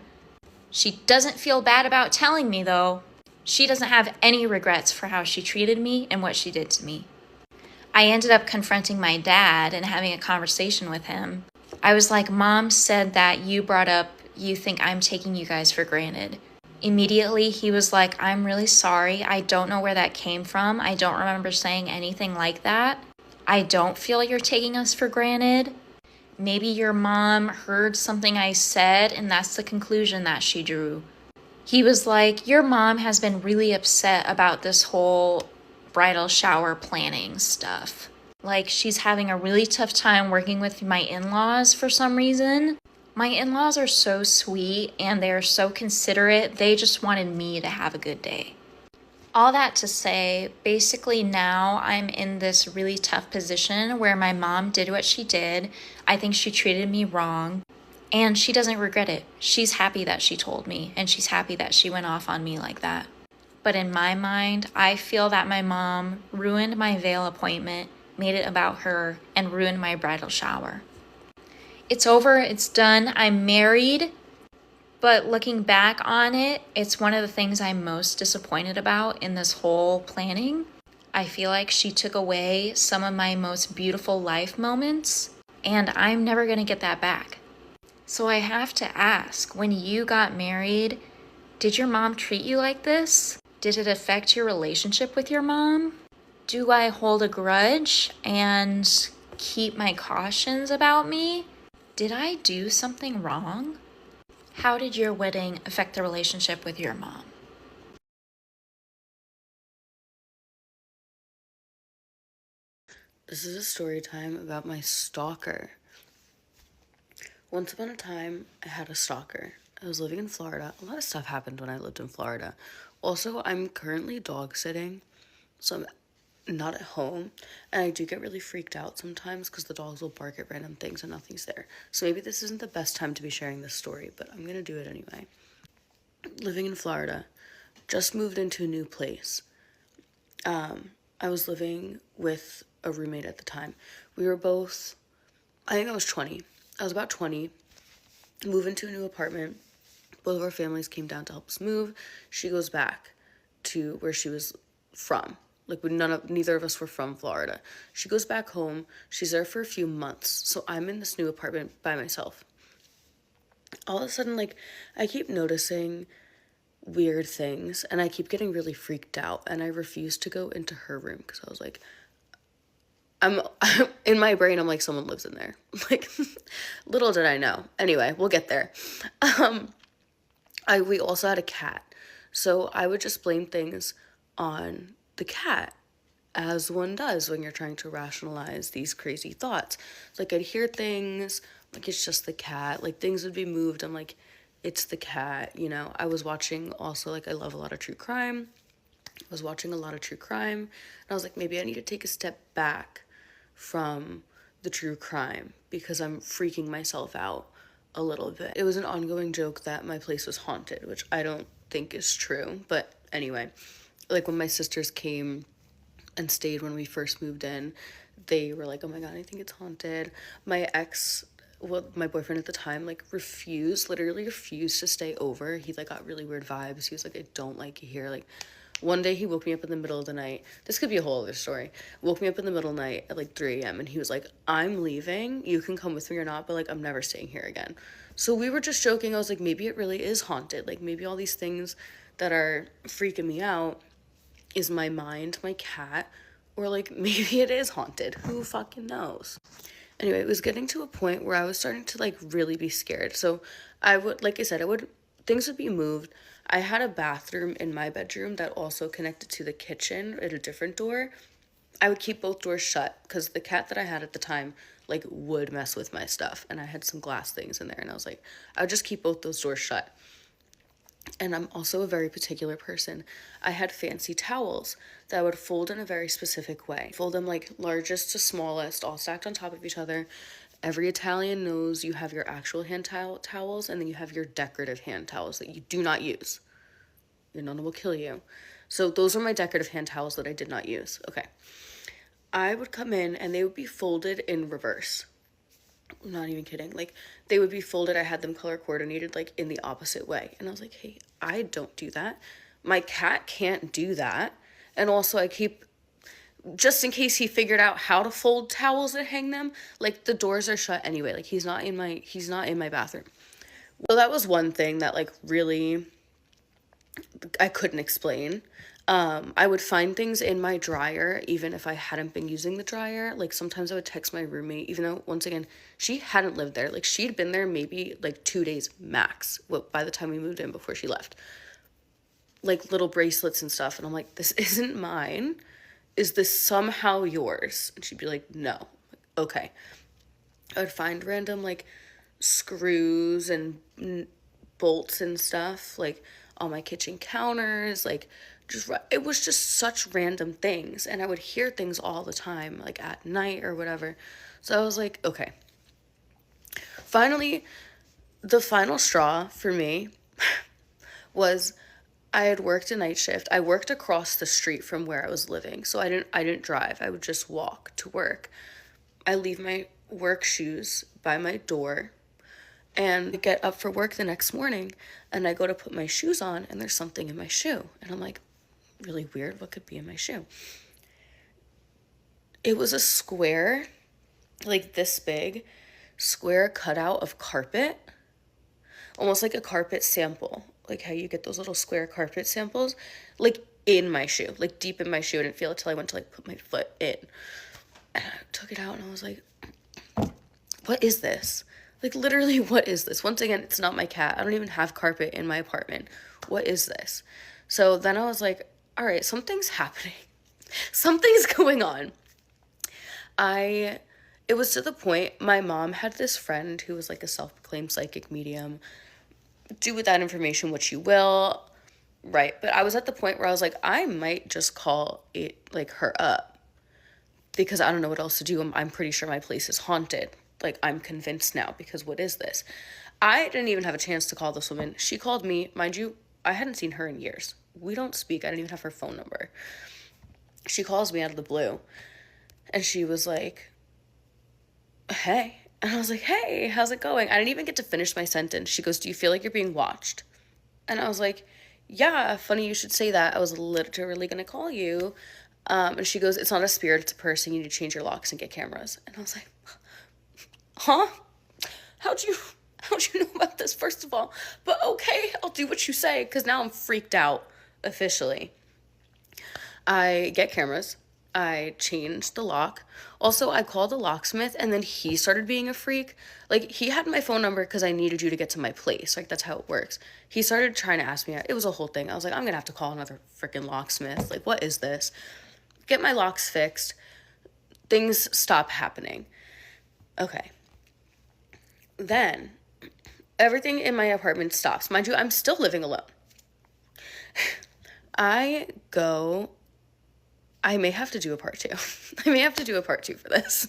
S15: She doesn't feel bad about telling me though. She doesn't have any regrets for how she treated me and what she did to me. I ended up confronting my dad and having a conversation with him. I was like, "Mom said that you brought up, you think I'm taking you guys for granted." Immediately, he was like, "I'm really sorry. I don't know where that came from. I don't remember saying anything like that. I don't feel you're taking us for granted. Maybe your mom heard something I said, and that's the conclusion that she drew." He was like, "Your mom has been really upset about this whole bridal shower planning stuff. Like, she's having a really tough time working with my in-laws for some reason. My in-laws are so sweet and they're so considerate. They just wanted me to have a good day." All that to say, basically now I'm in this really tough position where my mom did what she did. I think she treated me wrong, and she doesn't regret it. She's happy that she told me, and she's happy that she went off on me like that. But in my mind, I feel that my mom ruined my veil appointment, made it about her, and ruined my bridal shower. It's over, it's done, I'm married, but looking back on it, it's one of the things I'm most disappointed about in this whole planning. I feel like she took away some of my most beautiful life moments, and I'm never gonna get that back. So I have to ask, when you got married, did your mom treat you like this? Did it affect your relationship with your mom? Do I hold a grudge and keep my cautions about me? Did I do something wrong? How did your wedding affect the relationship with your mom?
S16: This is a story time about my stalker. Once upon a time, I had a stalker. I was living in Florida. A lot of stuff happened when I lived in Florida. Also, I'm currently dog sitting, so I'm not at home, and I do get really freaked out sometimes because the dogs will bark at random things and nothing's there. So maybe this isn't the best time to be sharing this story, but I'm gonna do it anyway. Living in Florida, just moved into a new place. I was living with a roommate at the time. We were both, I think I was 20. I was about 20, move into a new apartment. Both of our families came down to help us move. She goes back to where she was from. Like, neither of us were from Florida. She goes back home. She's there for a few months. So I'm in this new apartment by myself. All of a sudden, like, I keep noticing weird things, and I keep getting really freaked out, and I refuse to go into her room because I was like, I'm in my brain, I'm like, someone lives in there. Like, little did I know. Anyway, we'll get there. We also had a cat, so I would just blame things on the cat, as one does when you're trying to rationalize these crazy thoughts. It's like, I'd hear things, like, it's just the cat, like, things would be moved, I'm like, it's the cat, you know. I was watching also, like, I love a lot of true crime. I was watching a lot of true crime, and I was like, maybe I need to take a step back from the true crime because I'm freaking myself out a little bit. It was an ongoing joke that my place was haunted, which I don't think is true, but anyway, like, when my sisters came and stayed when we first moved in, they were like, oh my god, I think it's haunted. My ex, well, my boyfriend at the time, like, literally refused to stay over. He, like, got really weird vibes. He was like, I don't like you here. Like, one day he woke me up in the middle of the night. This could be a whole other story. Woke me up in the middle of the night at like 3 a.m. and he was like, I'm leaving. You can come with me or not, but like, I'm never staying here again. So we were just joking. I was like, maybe it really is haunted. Like, maybe all these things that are freaking me out is my mind, my cat, or like, maybe it is haunted. Who fucking knows? Anyway, it was getting to a point where I was starting to like really be scared. So I would, like I said, things would be moved. I had a bathroom in my bedroom that also connected to the kitchen at a different door. I would keep both doors shut because the cat that I had at the time, like, would mess with my stuff. And I had some glass things in there. And I was like, I would just keep both those doors shut. And I'm also a very particular person. I had fancy towels that I would fold in a very specific way. Fold them like largest to smallest, all stacked on top of each other. Every Italian knows you have your actual hand towels and then you have your decorative hand towels that you do not use. Your nonna will kill you. So those are my decorative hand towels that I did not use. Okay. I would come in and they would be folded in reverse. I'm not even kidding. Like, they would be folded. I had them color coordinated, like, in the opposite way. And I was like, hey, I don't do that. My cat can't do that. And also I keep, just in case he figured out how to fold towels and hang them, like, the doors are shut anyway. Like, he's not in my bathroom. Well, that was one thing that, like, really I couldn't explain. I would find things in my dryer even if I hadn't been using the dryer. Like, sometimes I would text my roommate, even though, once again, she hadn't lived there. Like, she'd been there maybe like 2 days max by the time we moved in before she left. Like, little bracelets and stuff. And I'm like, this isn't mine. Is this somehow yours? And she'd be like, no. Like, okay. I would find random, like, screws and bolts and stuff, like, on my kitchen counters, like, it was just such random things. And I would hear things all the time, like, at night or whatever. So I was like, okay. Finally, the final straw for me was I had worked a night shift. I worked across the street from where I was living, so I didn't drive. I would just walk to work. I leave my work shoes by my door and get up for work the next morning, and I go to put my shoes on, and there's something in my shoe. And I'm like, really weird, what could be in my shoe? It was a square, like this big, square cutout of carpet, almost like a carpet sample, like how you get those little square carpet samples, like in my shoe, like deep in my shoe. I didn't feel it till I went to like put my foot in. And I took it out and I was like, what is this? Like, literally, what is this? Once again, it's not my cat. I don't even have carpet in my apartment. What is this? So then I was like, all right, something's happening. Something's going on. It was to the point, my mom had this friend who was like a self-proclaimed psychic medium. Do with that information what you will, right? But I was at the point where I was like, I might just call it, like, her up, because I don't know what else to do. I'm pretty sure my place is haunted. Like, I'm convinced now, because what is this? I didn't even have a chance to call this woman. She called me. Mind you, I hadn't seen her in years. we don't speak. I didn't even have her phone number. She calls me out of the blue, and she was like, hey. And I was like, hey, how's it going? I didn't even get to finish my sentence. She goes, do you feel like you're being watched? And I was like, yeah, funny you should say that. I was literally going to call you. And she goes, it's not a spirit, it's a person. You need to change your locks and get cameras. And I was like, huh? How'd you know about this, first of all? But okay, I'll do what you say, because now I'm freaked out officially. I get cameras. I changed the lock. Also, I called the locksmith, and then he started being a freak. Like, he had my phone number because I needed you to get to my place. Like, that's how it works. He started trying to ask me out. It was a whole thing. I was like, I'm gonna have to call another freaking locksmith. Like, what is this? Get my locks fixed. Things stop happening. Okay. Then, everything in my apartment stops. Mind you, I'm still living alone. I may have to do a part 2. I may have to do a part 2 for this.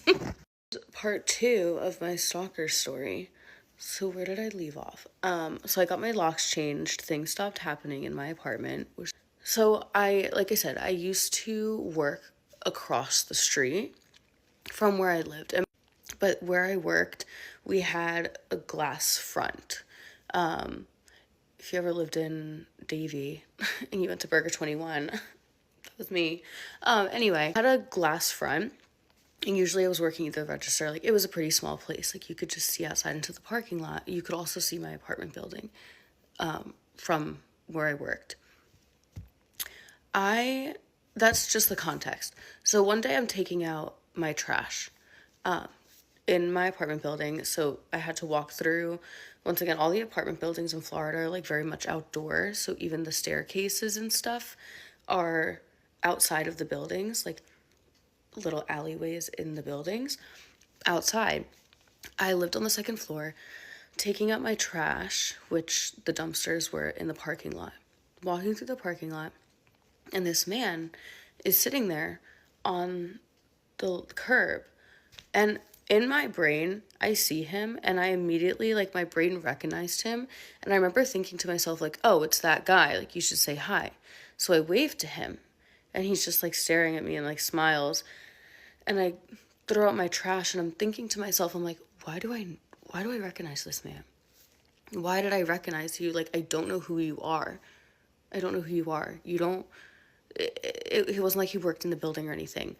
S16: Part 2 of my stalker story. So where did I leave off? So I got my locks changed. Things stopped happening in my apartment. So like I said, I used to work across the street from where I lived. But where I worked, we had a glass front. If you ever lived in Davie and you went to Burger 21, that was me. Anyway, I had a glass front, and usually I was working at the register. Like, it was a pretty small place. Like, you could just see outside into the parking lot. You could also see my apartment building from where I worked. That's just the context. So one day I'm taking out my trash in my apartment building. So I had to walk through, once again, all the apartment buildings in Florida are like very much outdoors. So even the staircases and stuff are outside of the buildings, like little alleyways in the buildings outside. I lived on the second floor, taking out my trash, which the dumpsters were in the parking lot. Walking through the parking lot, and this man is sitting there on the curb. And in my brain, I see him, and I immediately, like, my brain recognized him. And I remember thinking to myself, like, oh, it's that guy. Like, you should say hi. So I waved to him, and he's just, like, staring at me and, like, smiles. And I throw out my trash, and I'm thinking to myself, I'm like, why do I recognize this man? Why did I recognize you? Like, I don't know who you are. I don't know who you are. You don't, it wasn't like you worked in the building or anything,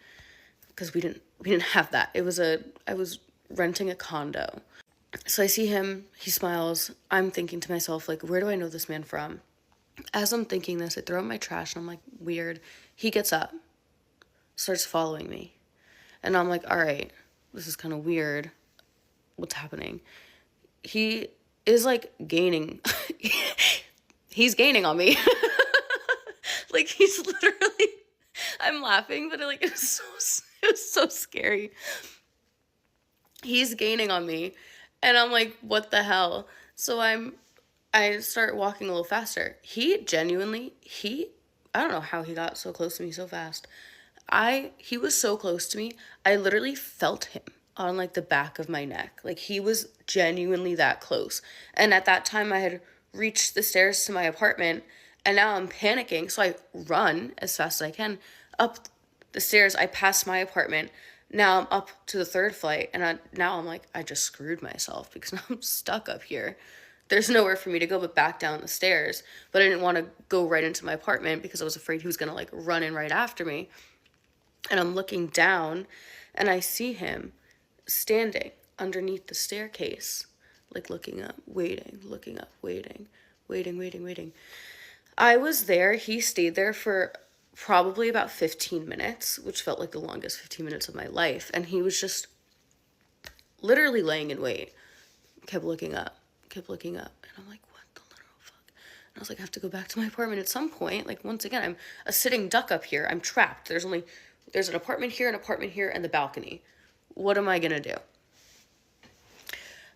S16: because we didn't have that. I was renting a condo. So I see him, he smiles. I'm thinking to myself, like, where do I know this man from? As I'm thinking this, I throw out my trash, and I'm like, weird. He gets up, starts following me. And I'm like, all right, this is kind of weird. What's happening? He is, like, gaining. He's gaining on me. Like, he's literally, I'm laughing, but it was so scary. He's gaining on me, and I'm like, what the hell? So I start walking a little faster. He genuinely, I don't know how he got so close to me so fast. He was so close to me, I literally felt him on, like, the back of my neck. Like, he was genuinely that close. And at that time, I had reached the stairs to my apartment, and now I'm panicking, so I run as fast as I can up the stairs. I pass my apartment. Now I'm up to the third flight, and now I'm like, I just screwed myself, because now I'm stuck up here. There's nowhere for me to go but back down the stairs, but I didn't want to go right into my apartment because I was afraid he was going to, like, run in right after me. And I'm looking down, and I see him standing underneath the staircase, like, looking up, waiting, looking up, waiting. I was there. He stayed there for probably about 15 minutes, which felt like the longest 15 minutes of my life. And he was just literally laying in wait, kept looking up. And I'm like, what the literal fuck? And I was like, I have to go back to my apartment at some point. Like, once again, I'm a sitting duck up here. I'm trapped. There's an apartment here, and the balcony. What am I gonna do?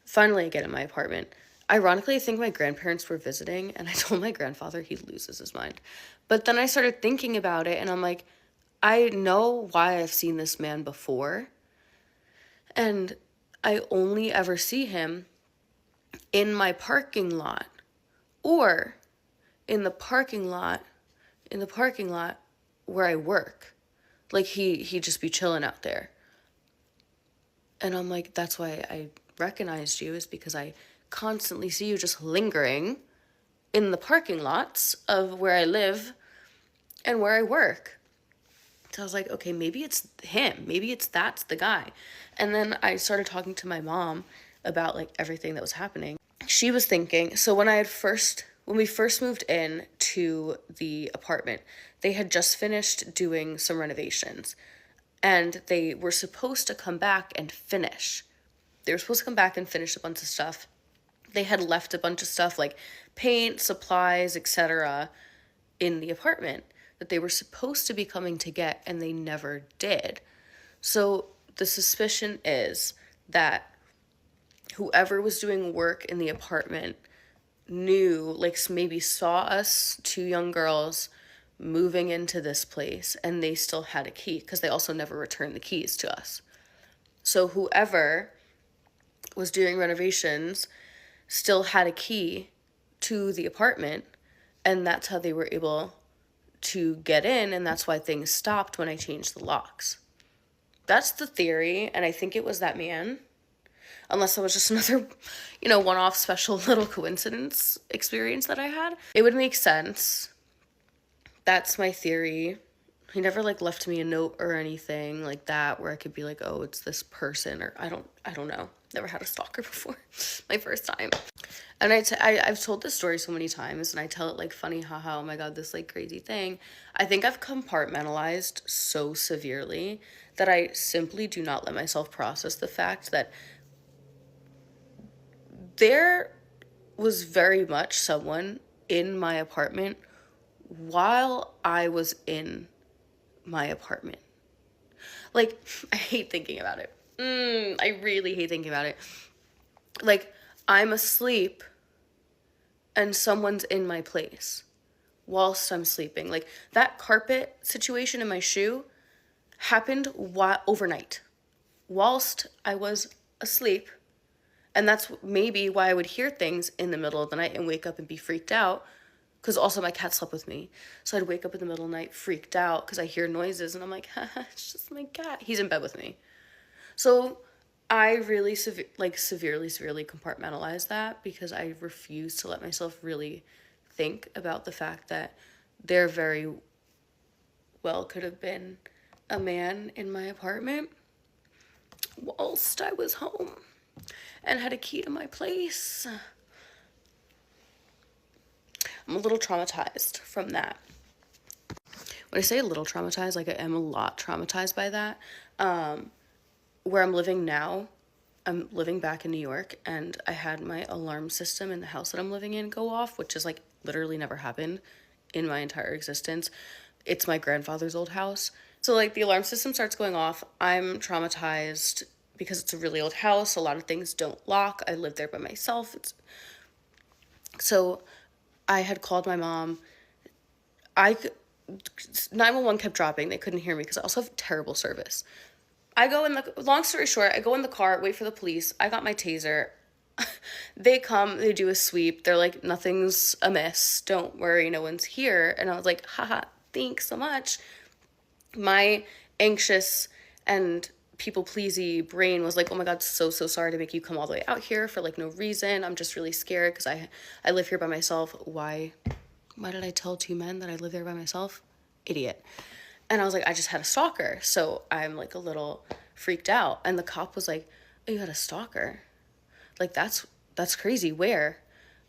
S16: Finally, I get in my apartment. Ironically, I think my grandparents were visiting, and I told my grandfather, he loses his mind. But then I started thinking about it, and I'm like, I know why I've seen this man before, and I only ever see him in my parking lot, or in the parking lot in the parking lot where I work. Like, he'd just be chilling out there. And I'm like, that's why I recognized you, is because I constantly see you just lingering in the parking lots of where I live and where I work. So I was like, okay, maybe it's him. Maybe that's the guy. And then I started talking to my mom about like everything that was happening. She was thinking, so when we first moved in to the apartment, they had just finished doing some renovations. And they were supposed to come back and finish. They were supposed to come back and finish a bunch of stuff. They had left a bunch of stuff like paint, supplies, etc. in the apartment that they were supposed to be coming to get, and they never did. So the suspicion is that whoever was doing work in the apartment knew, like maybe saw us, two young girls, moving into this place, and they still had a key because they also never returned the keys to us. So whoever was doing renovations still had a key to the apartment, and that's how they were able to get in, and that's why things stopped when I changed the locks. That's the theory, and I think it was that man. Unless it was just another, one-off special little coincidence experience that I had. It would make sense. That's my theory. He never left me a note or anything like that where I could be like, oh, it's this person, or I don't know. Never had a stalker before. My first time. And I've told this story so many times, and I tell it funny, haha, oh my god, this crazy thing. I think I've compartmentalized so severely that I simply do not let myself process the fact that there was very much someone in my apartment while I was in my apartment. I hate thinking about it. I really hate thinking about it. I'm asleep and someone's in my place whilst I'm sleeping. That carpet situation in my shoe happened overnight whilst I was asleep. And that's maybe why I would hear things in the middle of the night and wake up and be freaked out, because also my cat slept with me. So I'd wake up in the middle of the night freaked out because I hear noises, and I'm like, haha, it's just my cat. He's in bed with me. So I really severely compartmentalize that, because I refuse to let myself really think about the fact that there very well could have been a man in my apartment whilst I was home and had a key to my place. I'm a little traumatized from that. When I say a little traumatized, I am a lot traumatized by that. Where I'm living now, I'm living back in New York, and I had my alarm system in the house that I'm living in go off, which is literally never happened in my entire existence. It's my grandfather's old house. So the alarm system starts going off. I'm traumatized because it's a really old house. A lot of things don't lock. I live there by myself. So I had called my mom. 911 kept dropping. They couldn't hear me because I also have terrible service. Long story short, I go in the car, wait for the police. I got my taser. They come, they do a sweep. They're like, nothing's amiss. Don't worry, no one's here. And I was like, haha, thanks so much. My anxious and people-pleasy brain was like, oh my god, so sorry to make you come all the way out here for no reason. I'm just really scared because I live here by myself. Why did I tell two men that I live there by myself? Idiot. And I was like, I just had a stalker. So I'm a little freaked out. And the cop was like, oh, you had a stalker? That's crazy. Where?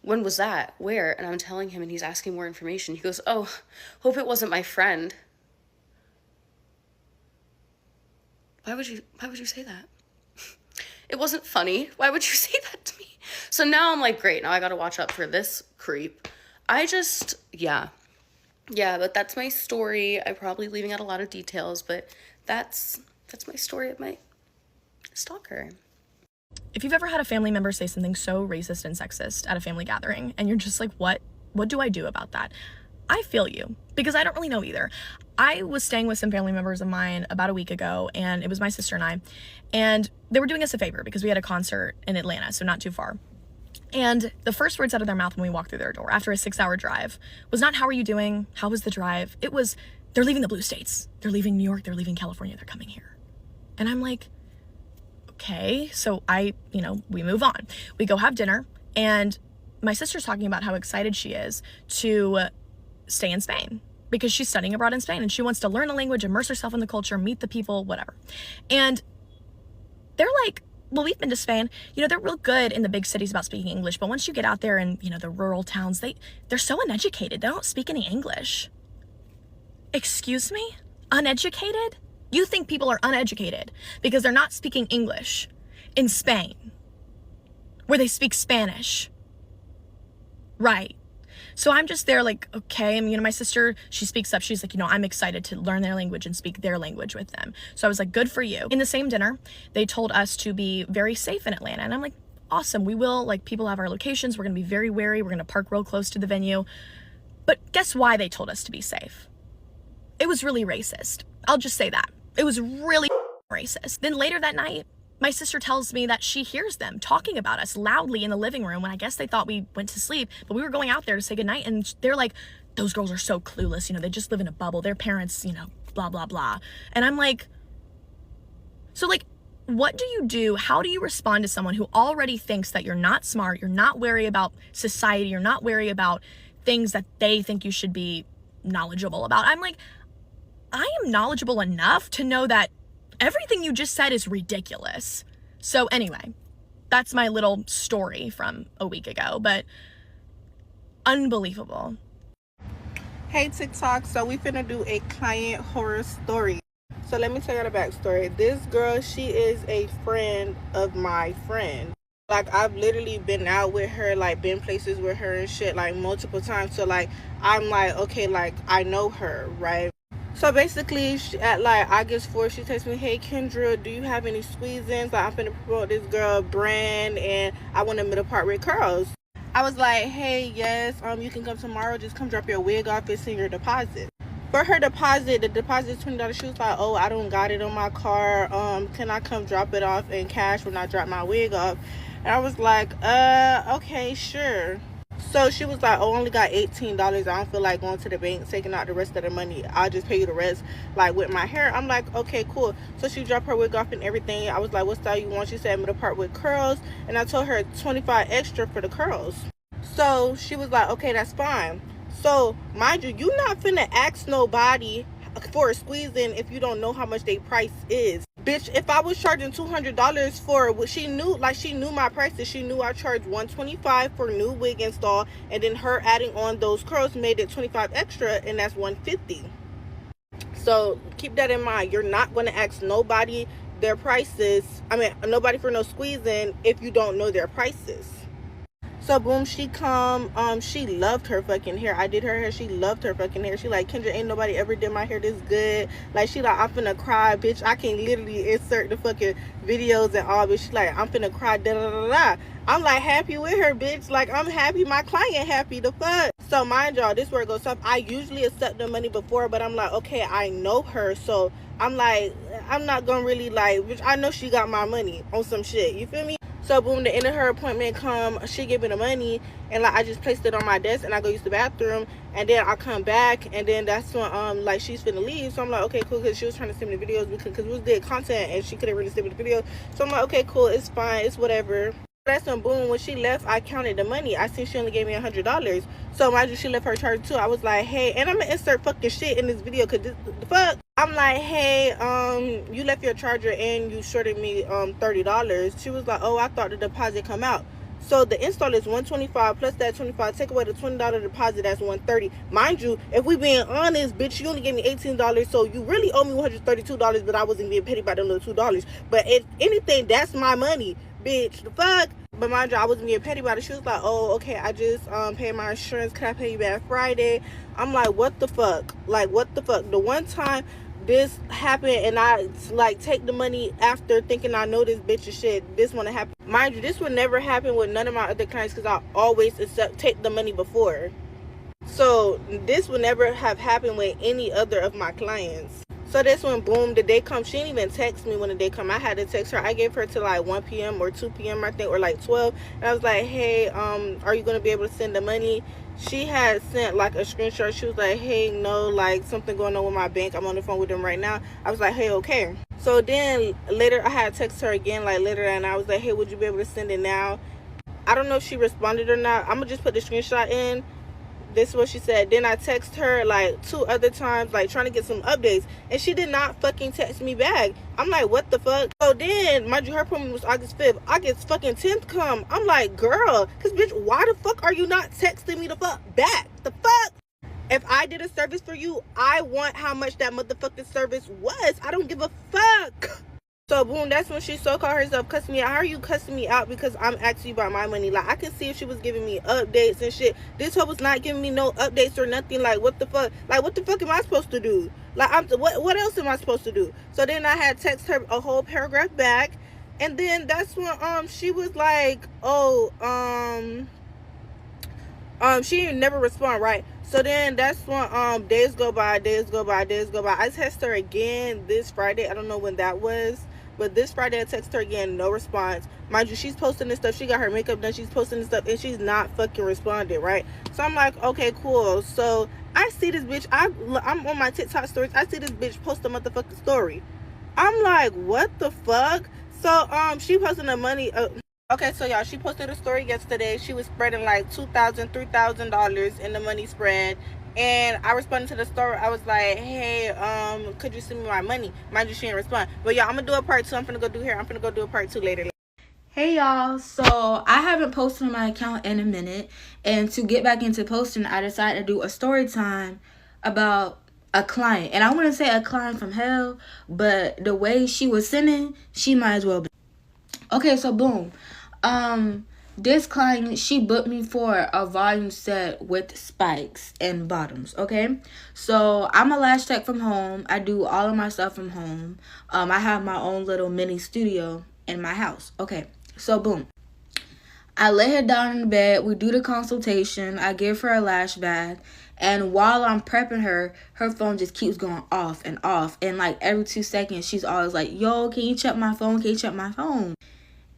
S16: When was that? Where? And I'm telling him, and he's asking more information. He goes, oh, hope it wasn't my friend. Why would you say that? It wasn't funny. Why would you say that to me? So now I'm great. Now I gotta watch out for this creep. But that's my story. I'm probably leaving out a lot of details, but that's my story of my stalker.
S2: If you've ever had a family member say something so racist and sexist at a family gathering, and you're just like, what do I do about that? I feel you, because I don't really know either. I was staying with some family members of mine about a week ago, and it was my sister and I, and they were doing us a favor because we had a concert in Atlanta, so not too far.
S17: And the first words out of their mouth when we walked through their door after a 6-hour drive was not, how are you doing? How was the drive? It was, they're leaving the blue states. They're leaving New York. They're leaving California. They're coming here. And I'm like, okay. So we move on. We go have dinner. And my sister's talking about how excited she is to stay in Spain because she's studying abroad in Spain and she wants to learn the language, immerse herself in the culture, meet the people, whatever. And they're like, well, we've been to Spain. They're real good in the big cities about speaking English, but once you get out there in, the rural towns, they're so uneducated. They don't speak any English. Excuse me? Uneducated? You think people are uneducated because they're not speaking English in Spain, where they speak Spanish. Right. So I'm just there like, okay. And, my sister, she speaks up. She's like, I'm excited to learn their language and speak their language with them. So I was like, good for you. In the same dinner, they told us to be very safe in Atlanta. And I'm like, awesome. We will. Like, people have our locations. We're going to be very wary. We're going to park real close to the venue. But guess why they told us to be safe? It was really racist. I'll just say that. It was really racist. Then later that night, my sister tells me that she hears them talking about us loudly in the living room when I guess they thought we went to sleep, but we were going out there to say goodnight, and they're like, those girls are so clueless, they just live in a bubble. Their parents, blah, blah, blah. And I'm like, so like, what do you do? How do you respond to someone who already thinks that you're not smart, you're not wary about society, you're not wary about things that they think you should be knowledgeable about? I'm like, I am knowledgeable enough to know that everything you just said is ridiculous. So anyway, that's my little story from a week ago, but unbelievable.
S14: Hey TikTok, so we finna do a client horror story. So let me tell you the backstory. This girl, she is a friend of my friend. Like, I've literally been out with her, like, been places with her and shit, like, multiple times. So, like, I'm like, okay, like, I know her, right? So basically, at like August 4th, she texts me, hey Kendra, do you have any squeeze-ins? Like, I'm finna promote this girl brand and I want them to part with curls. I was like, hey, yes, you can come tomorrow. Just come drop your wig off and send your deposit. For her deposit, the deposit is $20. She was like, oh, I don't got it on my car. Can I come drop it off in cash when I drop my wig off? And I was like, okay, sure. So she was like, oh, I only got $18. I don't feel like going to the bank, taking out the rest of the money. I'll just pay you the rest, like, with my hair. I'm like, okay, cool. So she dropped her wig off and everything. I was like, what style you want? She said, I'm going to part with curls. And I told her 25 extra for the curls. So she was like, okay, that's fine. So, mind you, you not finna ask nobody for a squeeze-in if you don't know how much their price is. Bitch, if I was charging $200 for what she knew my prices. She knew I charged $125 for new wig install, and then her adding on those curls made it 25 extra, and that's $150. So keep that in mind. You're not going to ask nobody their prices. Nobody for no squeeze-in if you don't know their prices. So boom, she come, she loved her fucking hair. I did her hair, she loved her fucking hair. She like, Kendra, ain't nobody ever did my hair this good. Like, she like, I'm finna cry, bitch. I can literally insert the fucking videos and all, but she like, I'm finna cry, da da da da. I'm like, happy with her, bitch. Like, I'm happy, my client happy, the fuck. So mind y'all, this where it goes up. I usually accept the money before, but I'm like, okay, I know her, so I'm like, I'm not gonna really like, bitch, I know she got my money on some shit, you feel me? So boom, the end of her appointment come, she give me the money, and like, I just placed it on my desk and I go use the bathroom, and then I come back, and then that's when like, she's finna leave. So I'm like, okay, cool, because she was trying to send me the videos because we did content and she couldn't really send me the videos. So I'm like, okay, cool, it's fine, it's whatever. That's when boom, when she left, I counted the money. I seen she only gave me $100. So mind you, she left her charger too. I was like, hey, and I'm gonna insert fucking shit in this video because the fuck. I'm like, hey, you left your charger and you shorted me $30. She was like, oh, I thought the deposit come out. So the install is $125 plus that $25. Take away the $20 deposit, that's $130. Mind you, if we being honest, bitch, you only gave me $18, so you really owe me $132, but I wasn't being petty by them little $2. But if anything, that's my money, bitch. The fuck. But mind you, I wasn't being petty about it. She was like, oh, okay, I just paid my insurance. Can I pay you back Friday? I'm like, what the fuck? Like, what the fuck? The one time this happened and I like take the money after thinking I know this bitch is shit, this one happened. Mind you, this would never happen with none of my other clients because I always take the money before. So this would never have happened with any other of my clients.
S18: So this one, boom, the day comes. She didn't even text me when the day come. I had to text her. I gave her to like 1 p.m. or 2 p.m. I think, or like 12. And I was like, hey, are you gonna be able to send the money? She had sent like a screenshot. She was like, hey, no, like something going on with my bank. I'm on the phone with them right now. I was like, hey, okay. So then later I had to text her again, like later, and I was like, hey, would you be able to send it now? I don't know if she responded or not. I'm gonna just put the screenshot in. This is what she said. Then I text her like 2 other times, like trying to get some updates, and she did not fucking text me back. I'm like, what the fuck? So then, mind you, her appointment was August 5th. August fucking 10th come. I'm like, girl, cause bitch, why the fuck are you not texting me the fuck back? The fuck? If I did a service for you, I want how much that motherfucking service was. I don't give a fuck. So boom, that's when she so-called herself cussing me out. How are you cussing me out because I'm asking you about my money? Like, I can see if she was giving me updates and shit. This hoe was not giving me no updates or nothing. Like, what the fuck? Like, what the fuck am I supposed to do? Like, what else am I supposed to do? So then I had text her a whole paragraph back, and then that's when she was like, oh, she didn't never respond, right? So then that's when days go by. I text her again this Friday. I don't know when that was. But this Friday I text her again, no response. Mind you, she's posting this stuff. She got her makeup done. She's posting this stuff, and she's not fucking responding, right? So I'm like, okay, cool. So I see this bitch. I'm on my TikTok stories. I see this bitch post a motherfucking story. I'm like, what the fuck? So she posting the money. Okay, so y'all, she posted a story yesterday. She was spreading like $2,000, $3,000 in the money spread. And I responded to the story. I was like, hey, could you send me my money? Mind you, she didn't respond. But y'all, I'm gonna do a part 2. I'm gonna go do here. I'm gonna go do a part 2 later.
S19: Hey y'all, so I haven't posted on my account in a minute, and to get back into posting, I decided to do a story time about a client. And I wouldn't say a client from hell, but the way she was sending, she might as well be. Okay, so boom. This client, she booked me for a volume set with spikes and bottoms, okay? So I'm a lash tech from home. I do all of my stuff from home. I have my own little mini studio in my house. Okay, so boom. I lay her down in the bed. We do the consultation. I give her a lash bath. And while I'm prepping her, her phone just keeps going off and off. And like every 2 seconds, she's always like, yo, can you check my phone? Can you check my phone?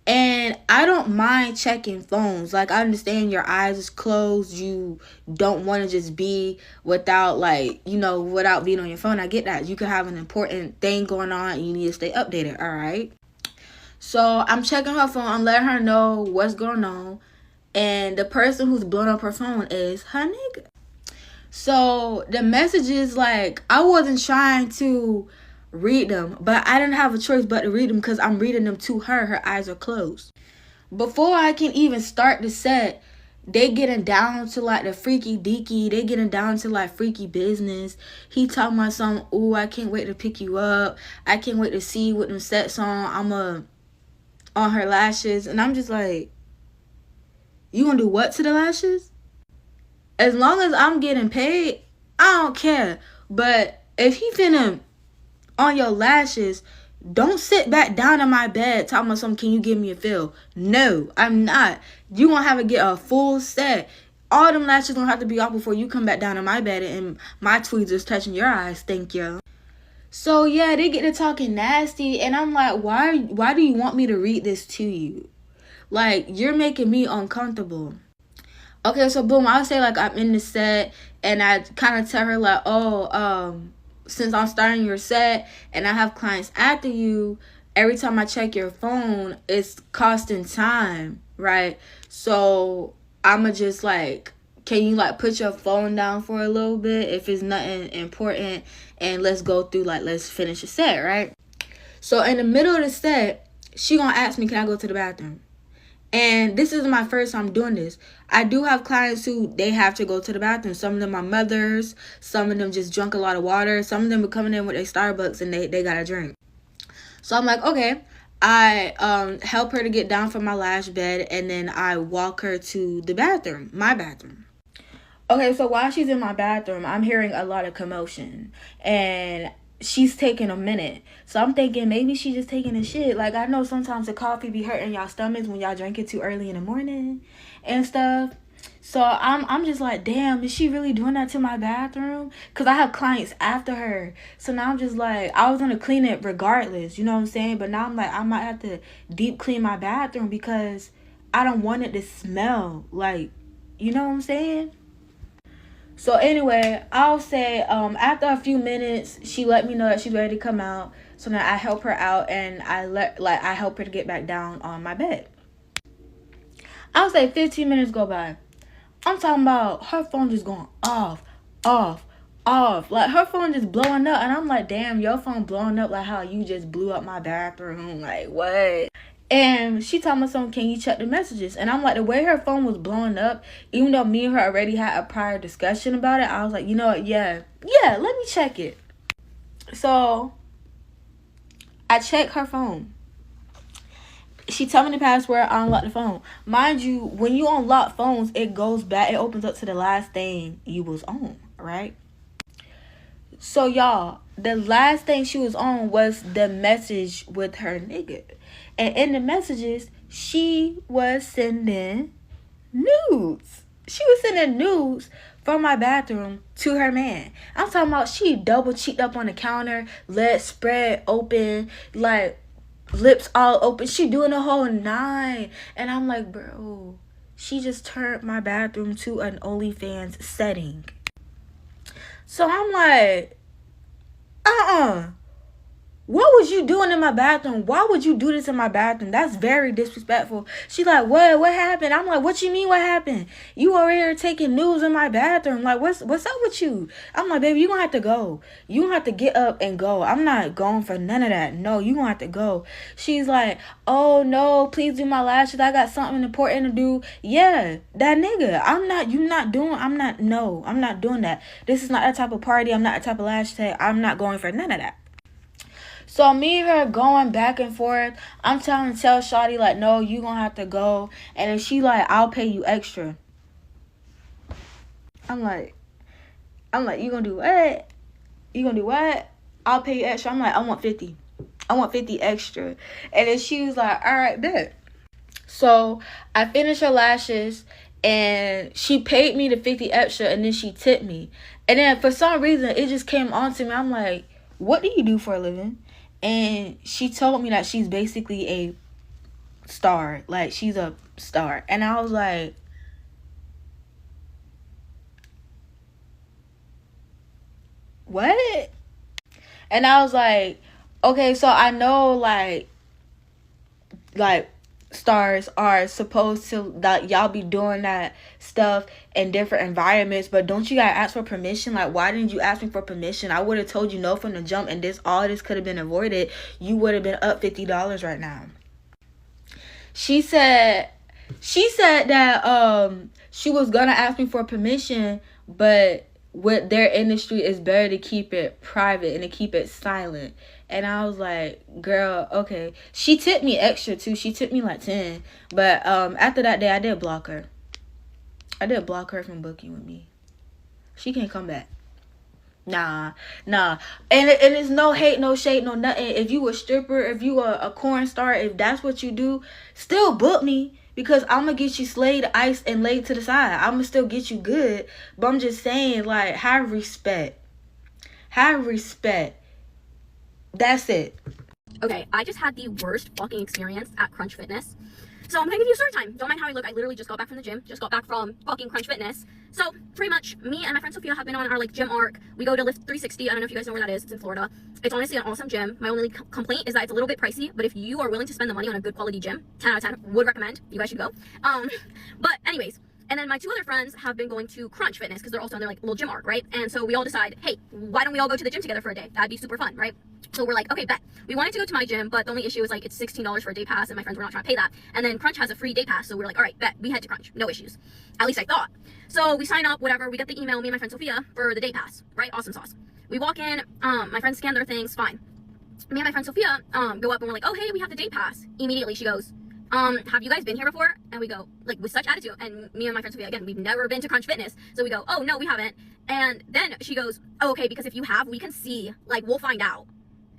S19: And I don't mind checking phones. Like, I understand your eyes is closed. You don't want to just be without, like, you know, without being on your phone. I get that. You could have an important thing going on and you need to stay updated, all right? So I'm checking her phone. I'm letting her know what's going on. And the person who's blowing up her phone is her nigga. So the messages, like, I wasn't trying to read them, but I didn't have a choice but to read them because I'm reading them to her. Her eyes are closed. Before I can even start the set, they getting down to like the freaky deaky. They getting down to like freaky business. He talking about something, ooh, I can't wait to pick you up. I can't wait to see you with them sets on. On her lashes. And I'm just like, you gonna do what to the lashes? As long as I'm getting paid, I don't care. But if he finna on your lashes, don't sit back down in my bed talking about something, can you give me a feel? No, I'm not. You gonna have to get a full set. All them lashes gonna have to be off before you come back down in my bed and my tweezers touching your eyes. Thank you. So yeah, they get to talking nasty, and I'm like, why do you want me to read this to you? Like, you're making me uncomfortable. Okay, so boom, I'll say like I'm in the set, and I kind of tell her like, oh, since I'm starting your set and I have clients after you, every time I check your phone, it's costing time, right? So I'ma just like, can you like put your phone down for a little bit if it's nothing important, and let's go through, like, let's finish the set, right? So in the middle of the set, she gonna ask me, can I go to the bathroom? And this is my first time doing this. I do have clients who they have to go to the bathroom. Some of them are mothers. Some of them just drunk a lot of water. Some of them are coming in with their Starbucks and they got a drink. So I'm like, okay. I help her to get down from my lash bed, and then I walk her to the bathroom, my bathroom. Okay, so while she's in my bathroom, I'm hearing a lot of commotion. And she's taking a minute. So I'm thinking maybe she's just taking a shit. Like, I know sometimes the coffee be hurting y'all stomachs when y'all drink it too early in the morning and stuff. So I'm just like, damn, is she really doing that to my bathroom? Because I have clients after her. So now I'm just like, I was going to clean it regardless. You know what I'm saying? But now I'm like, I might have to deep clean my bathroom because I don't want it to smell. Like, you know what I'm saying? So anyway, I'll say after a few minutes, she let me know that she's ready to come out. So now I help her out and I help her to get back down on my bed. I'll say 15 minutes go by. I'm talking about her phone just going off. Like, her phone just blowing up. And I'm like, damn, your phone blowing up like how you just blew up my bathroom. Like, what? And she told me something, can you check the messages? And I'm like, the way her phone was blowing up, even though me and her already had a prior discussion about it, I was like, you know what? Yeah, let me check it. So I check her phone. She told me the password, I unlocked the phone. Mind you, when you unlock phones, it goes back, it opens up to the last thing you was on, right? So y'all, the last thing she was on was the message with her nigga. And in the messages, she was sending nudes. She was sending nudes from my bathroom to her man. I'm talking about she double cheeked up on the counter, legs spread open, like lips all open. She doing a whole 9. And I'm like, bro, she just turned my bathroom to an OnlyFans setting. So I'm like, what was you doing in my bathroom? Why would you do this in my bathroom? That's very disrespectful. She like, what happened? I'm like, what you mean what happened? You over here taking news in my bathroom. Like, what's up with you? I'm like, baby, you gonna have to go. You gonna have to get up and go. I'm not going for none of that. No, you gonna have to go. She's like, oh no, please do my lashes. I got something important to do. Yeah, that nigga. I'm not doing that. This is not that type of party. I'm not that type of lash tag. I'm not going for none of that. So me and her going back and forth. I'm tell shawty like, no, you gonna have to go. And then she like, I'll pay you extra. I'm like, you gonna do what? You gonna do what? I'll pay you extra. I'm like, I want 50. I want 50 extra. And then she was like, all right, bet. So I finished her lashes and she paid me the 50 extra and then she tipped me. And then for some reason, it just came on to me. I'm like, what do you do for a living? And she told me that she's basically a star. Like, she's a star. And I was like, what? And I was like, okay, so I know, like stars are supposed to, that y'all be doing that stuff in different environments, but don't you gotta ask for permission? Like, why didn't you ask me for permission? I would have told you no from the jump, and all this could have been avoided. You would have been up $50 right now. She said that she was gonna ask me for permission, but with their industry, it's better to keep it private and to keep it silent. And I was like, girl, okay. She tipped me extra too. She tipped me like 10. But after that day, I did block her. I did block her from booking with me. She can't come back. Nah. And it's no hate, no shade, no nothing. If you a stripper, if you a corn star, if that's what you do, still book me. Because I'm going to get you slayed, iced, and laid to the side. I'm going to still get you good. But I'm just saying, like, have respect. Have respect. That's it.
S20: Okay, I just had the worst fucking experience at Crunch Fitness. So I'm gonna give you a story time. Don't mind how I look. I literally just got back from the gym. Just got back from fucking Crunch Fitness. So pretty much me and my friend Sophia have been on our like gym arc. We go to Lift 360. I don't know if you guys know where that is. It's in Florida. It's honestly an awesome gym. My only complaint is that it's a little bit pricey, but if you are willing to spend the money on a good quality gym, 10 out of 10, would recommend. You guys should go. But anyways, and then my 2 other friends have been going to Crunch Fitness because they're also on their like little gym arc, right? And so we all decide, hey, why don't we all go to the gym together for a day? That'd be super fun, right? So we're like, okay, bet. We wanted to go to my gym, but the only issue is like it's $16 for a day pass, and my friends were not trying to pay that. And then Crunch has a free day pass, so we're like, all right, bet. We head to Crunch, no issues. At least I thought. So we sign up, whatever. We get the email, me and my friend Sophia, for the day pass, right? Awesome sauce. We walk in, my friends scan their things, fine. Me and my friend Sophia go up and we're like, oh hey, we have the day pass. Immediately she goes, have you guys been here before? And we go, like, with such attitude. And me and my friend Sophia, again, we've never been to Crunch Fitness. So we go, oh no, we haven't. And then she goes, oh, okay, because if you have, we can see, like, we'll find out.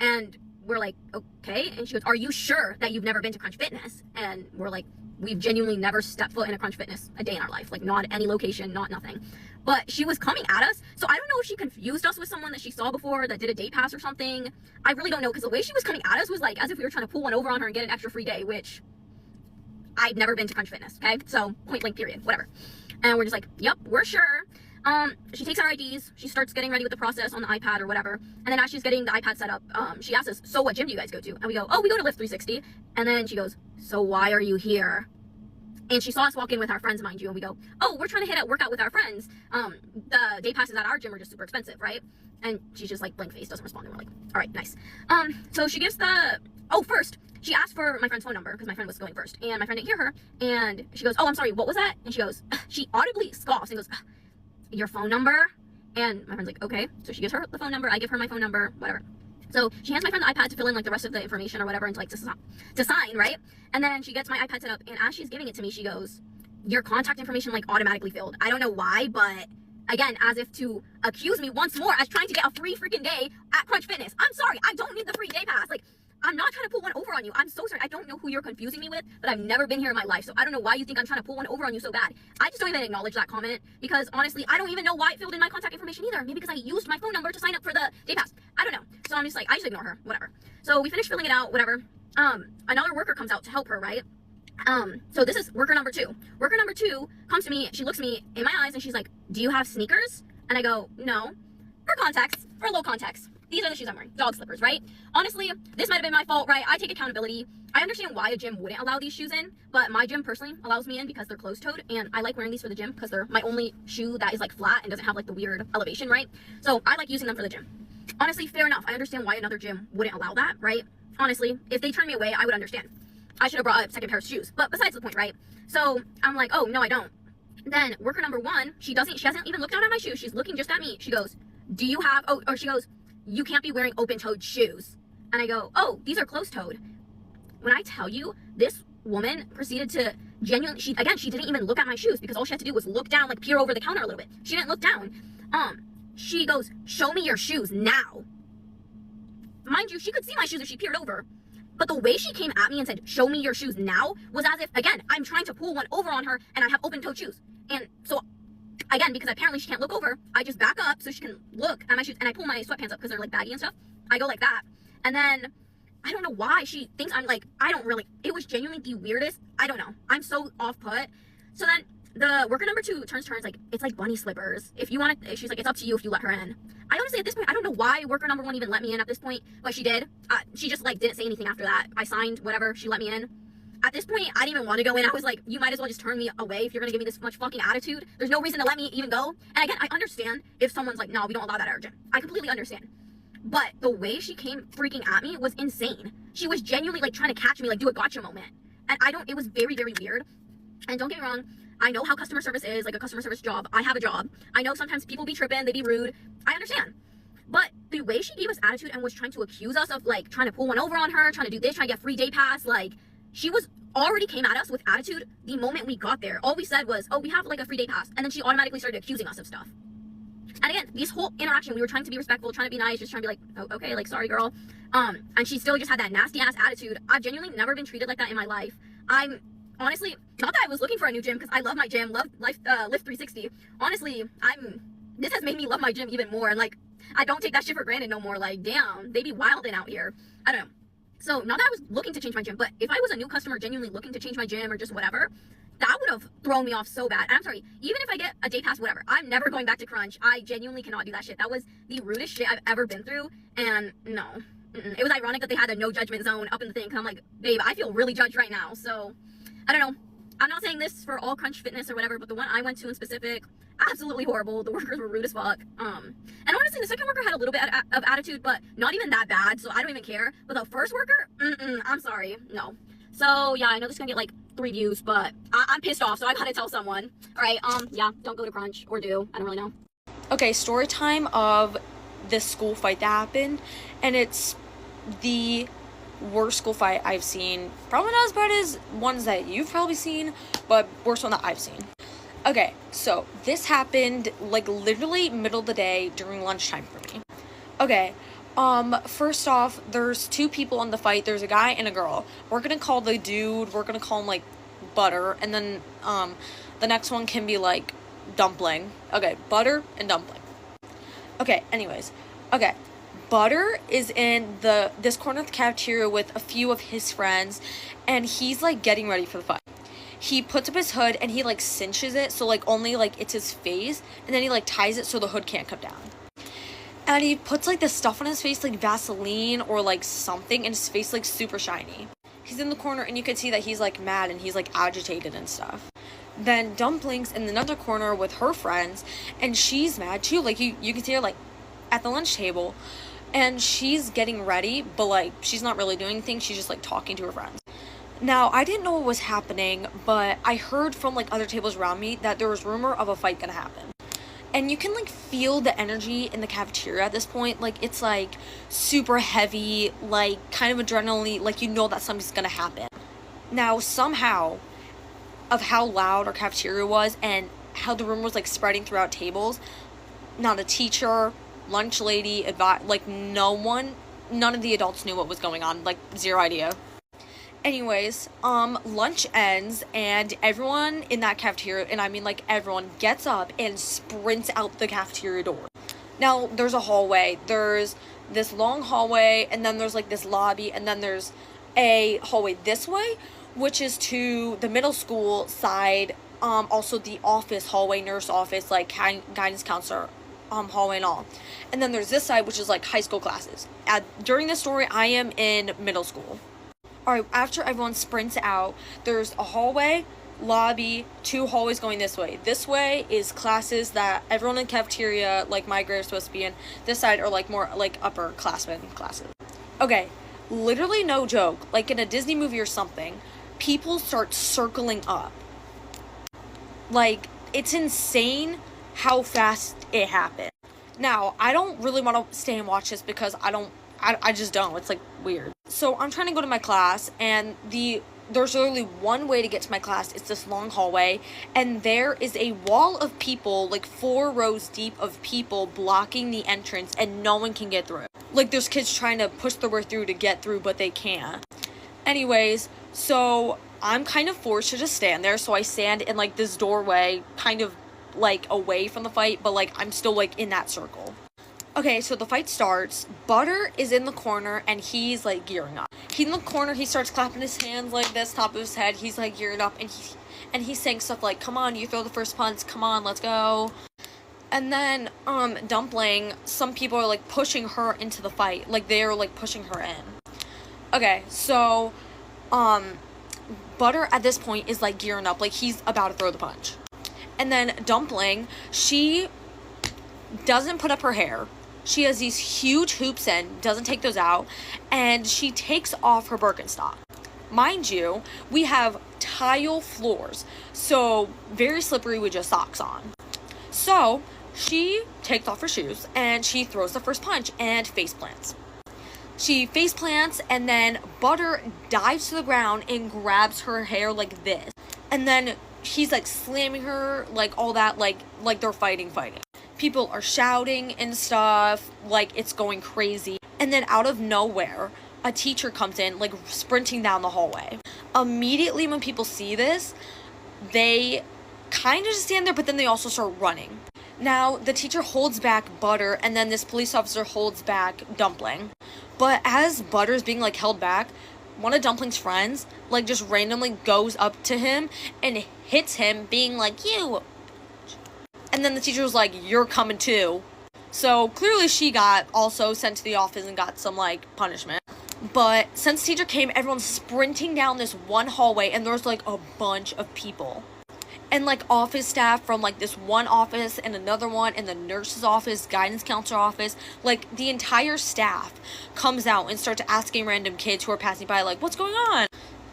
S20: And we're like, okay. And she goes, are you sure that you've never been to Crunch Fitness? And we're like, we've genuinely never stepped foot in a Crunch Fitness a day in our life. Like, not any location, not nothing. But she was coming at us. So I don't know if she confused us with someone that she saw before that did a day pass or something. I really don't know, because the way she was coming at us was like as if we were trying to pull one over on her and get an extra free day, which I'd never been to Crunch Fitness, okay? So point blank period, whatever. And we're just like, yep, we're sure. She takes our IDs, she starts getting ready with the process on the iPad or whatever, and then as she's getting the iPad set up, she asks us, so what gym do you guys go to? And we go, oh, we go to Lift 360. And then she goes, so why are you here? And she saw us walk in with our friends, mind you, and we go, oh, we're trying to hit a workout with our friends. The day passes at our gym are just super expensive, right? And she's just like blank face, doesn't respond, and we're like, all right, nice. So she gives first, she asked for my friend's phone number because my friend was going first, and my friend didn't hear her, and she goes, oh, I'm sorry, what was that? And she goes, she audibly scoffs and goes, your phone number? And my friend's like, okay. So she gives her the phone number, I give her my phone number, whatever. So she hands my friend the iPad to fill in like the rest of the information or whatever, and to sign, right? And then she gets my iPad set up, and as she's giving it to me, she goes, your contact information like automatically filled. I don't know why, but again, as if to accuse me once more as trying to get a free freaking day at Crunch Fitness. I'm sorry, I don't need the free day pass. Like, I'm not trying to pull one over on you. I'm so sorry. I don't know who you're confusing me with, but I've never been here in my life, so I don't know why you think I'm trying to pull one over on you so bad. I just don't even acknowledge that comment, because honestly, I don't even know why it filled in my contact information either. Maybe because I used my phone number to sign up for the day pass. I don't know. So I'm just like, I just ignore her, whatever. So we finish filling it out, whatever. Another worker comes out to help her, right? So this is worker number 2. Worker number 2 comes to me, she looks me in my eyes, and she's like, do you have sneakers? And I go, no. For context, for low context, these are the shoes I'm wearing, dog slippers, right? Honestly, this might have been my fault, right? I take accountability. I understand why a gym wouldn't allow these shoes in, but my gym personally allows me in because they're closed-toed, and I like wearing these for the gym because they're my only shoe that is like flat and doesn't have like the weird elevation, right? So I like using them for the gym. Honestly, fair enough. I understand why another gym wouldn't allow that, right? Honestly, if they turned me away, I would understand. I should have brought a second pair of shoes, but besides the point, right? So I'm like, oh, no, I don't. Then worker number 1, she hasn't even looked down at my shoes. She's looking just at me. She goes, do you have, or she goes, you can't be wearing open-toed shoes. And I go, oh, these are closed-toed. When I tell you, this woman proceeded to genuinely, she didn't even look at my shoes, because all she had to do was look down, like peer over the counter a little bit. She didn't look down. She goes, show me your shoes now. Mind you, she could see my shoes if she peered over. But the way she came at me and said, show me your shoes now, was as if, again, I'm trying to pull one over on her and I have open-toed shoes. And so, again, because apparently she can't look over, I just back up so she can look at my shoes, and I pull my sweatpants up because they're like baggy and stuff. I go like that. And then, I don't know why she thinks I'm like, it was genuinely the weirdest. I don't know. I'm so off-put. So then, the worker number 2 turns like, it's like bunny slippers. If you want it, she's like, it's up to you if you let her in. I honestly, at this point, I don't know why worker number 1 even let me in at this point, but she did. She just like didn't say anything after that. I signed, whatever, she let me in. At this point, I didn't even want to go in. I was like, you might as well just turn me away if you're gonna give me this much fucking attitude. There's no reason to let me even go. And again, I understand if someone's like, no, we don't allow that at our gym. I completely understand. But the way she came freaking at me was insane. She was genuinely like trying to catch me, like do a gotcha moment. And it was very, very weird. And don't get me wrong, I know how customer service is, like a customer service job. I have a job. I know sometimes people be tripping, they be rude. I understand. But the way she gave us attitude and was trying to accuse us of like trying to pull one over on her, trying to do this, trying to get free day pass, like she was already came at us with attitude the moment we got there. All we said was, oh, we have like a free day pass. And then she automatically started accusing us of stuff. And again, this whole interaction, we were trying to be respectful, trying to be nice, just trying to be like, oh, okay, like, sorry, girl. And she still just had that nasty ass attitude. I've genuinely never been treated like that in my life. I'm honestly, not that I was looking for a new gym, because I love my gym, love Lift 360. Honestly, this has made me love my gym even more. And like, I don't take that shit for granted no more. Like, damn, they be wildin' out here. I don't know. So not that I was looking to change my gym, but if I was a new customer genuinely looking to change my gym or just whatever, that would have thrown me off so bad. And I'm sorry, even if I get a day pass, whatever, I'm never going back to Crunch. I genuinely cannot do that shit. That was the rudest shit I've ever been through. And no, it was ironic that they had a no judgment zone up in the thing. Cause I'm like, babe, I feel really judged right now. So I don't know. I'm not saying this for all Crunch Fitness or whatever, but the one I went to in specific, absolutely horrible. The workers were rude as fuck. And honestly, the second worker had a little bit of attitude, but not even that bad, so I don't even care. But the first worker, I'm sorry, no. So yeah, I know this is gonna get like 3 views, but I'm pissed off, so I gotta tell someone. All right, yeah, don't go to Crunch, or do, I don't really know.
S1: Okay, story time of this school fight that happened, and it's the worst school fight I've seen. Probably not as bad as ones that you've probably seen, but worst one that I've seen. Okay, so this happened like literally middle of the day during lunchtime for me. Okay,
S21: First off, there's two people in the fight. There's a guy and a girl. We're gonna call the dude, we're gonna call him, like, Butter, and then, the next one can be, like, Dumpling. Okay, Butter and Dumpling. Okay, anyways. Okay, Butter is in this corner of the cafeteria with a few of his friends, and he's, like, getting ready for the fight. He puts up his hood, and he, like, cinches it, so, like, only, like, it's his face, and then he, like, ties it so the hood can't come down. And he puts, like, this stuff on his face, like Vaseline or, like, something, and his face, like, super shiny. He's in the corner, and you can see that he's, like, mad, and he's, like, agitated and stuff. Then Dumpling's in another corner with her friends, and she's mad, too. Like, you can see her, like, at the lunch table, and she's getting ready, but, like, she's not really doing anything. She's just, like, talking to her friends. Now, I didn't know what was happening, but I heard from, like, other tables around me that there was rumor of a fight gonna happen. And you can, like, feel the energy in the cafeteria at this point. Like, it's, like, super heavy, like, kind of adrenaline, like, you know that something's gonna happen. Now, somehow, of how loud our cafeteria was and how the rumor was, like, spreading throughout tables, not a teacher, lunch lady, like, none of the adults knew what was going on. Like, zero idea. Anyways, lunch ends, and everyone in that cafeteria, and I mean, like, everyone gets up and sprints out the cafeteria door. Now, there's a hallway. There's this long hallway, and then there's, like, this lobby, and then there's a hallway this way, which is to the middle school side, also the office hallway, nurse office, like, guidance counselor, hallway and all. And then there's this side, which is, like, high school classes. During this story, I am in middle school. Alright, after everyone sprints out, there's a hallway, lobby, two hallways going this way. This way is classes that everyone in cafeteria, like my grade, is supposed to be in. This side are, like, more, like, upperclassmen classes. Okay, literally no joke. Like in a Disney movie or something, people start circling up. Like, it's insane how fast it happened. Now, I don't really want to stay and watch this because I just don't. It's, like, weird. So I'm trying to go to my class, and there's literally one way to get to my class. It's this long hallway, and there is a wall of people, like 4 rows deep of people blocking the entrance, and no one can get through. Like, there's kids trying to push their way through to get through, but they can't. Anyways, so I'm kind of forced to just stand there, so I stand in, like, this doorway, kind of, like, away from the fight, but, like, I'm still, like, in that circle. Okay, so the fight starts. Butter is in the corner, and he's, like, gearing up. He's in the corner, he starts clapping his hands like this, top of his head. He's, like, gearing up, and he's saying stuff like, come on, you throw the first punch, come on, let's go. And then, Dumpling, some people are, like, pushing her into the fight. Like, they're, like, pushing her in. Okay, so, Butter at this point is, like, gearing up, like, he's about to throw the punch. And then Dumpling, she doesn't put up her hair. She has these huge hoops in, doesn't take those out, and she takes off her Birkenstock. Mind you, we have tile floors, so very slippery with just socks on. So, she takes off her shoes, and she throws the first punch, and face plants. She face plants, and then Butter dives to the ground and grabs her hair like this. And then he's, like, slamming her, like, all that, like they're fighting. People are shouting and stuff, like, it's going crazy. And then out of nowhere, a teacher comes in, like, sprinting down the hallway. Immediately when people see this, they kind of just stand there, but then they also start running. Now, the teacher holds back Butter, and then this police officer holds back Dumpling. But as Butter's being, like, held back, one of Dumpling's friends, like, just randomly goes up to him and hits him, being like, you. And then the teacher was like, you're coming too. So clearly she got also sent to the office and got some, like, punishment. But since the teacher came, everyone's sprinting down this one hallway, and there's, like, a bunch of people. And, like, office staff from, like, this one office and another one, and the nurse's office, guidance counselor office, like, the entire staff comes out and starts asking random kids who are passing by, like, what's going on?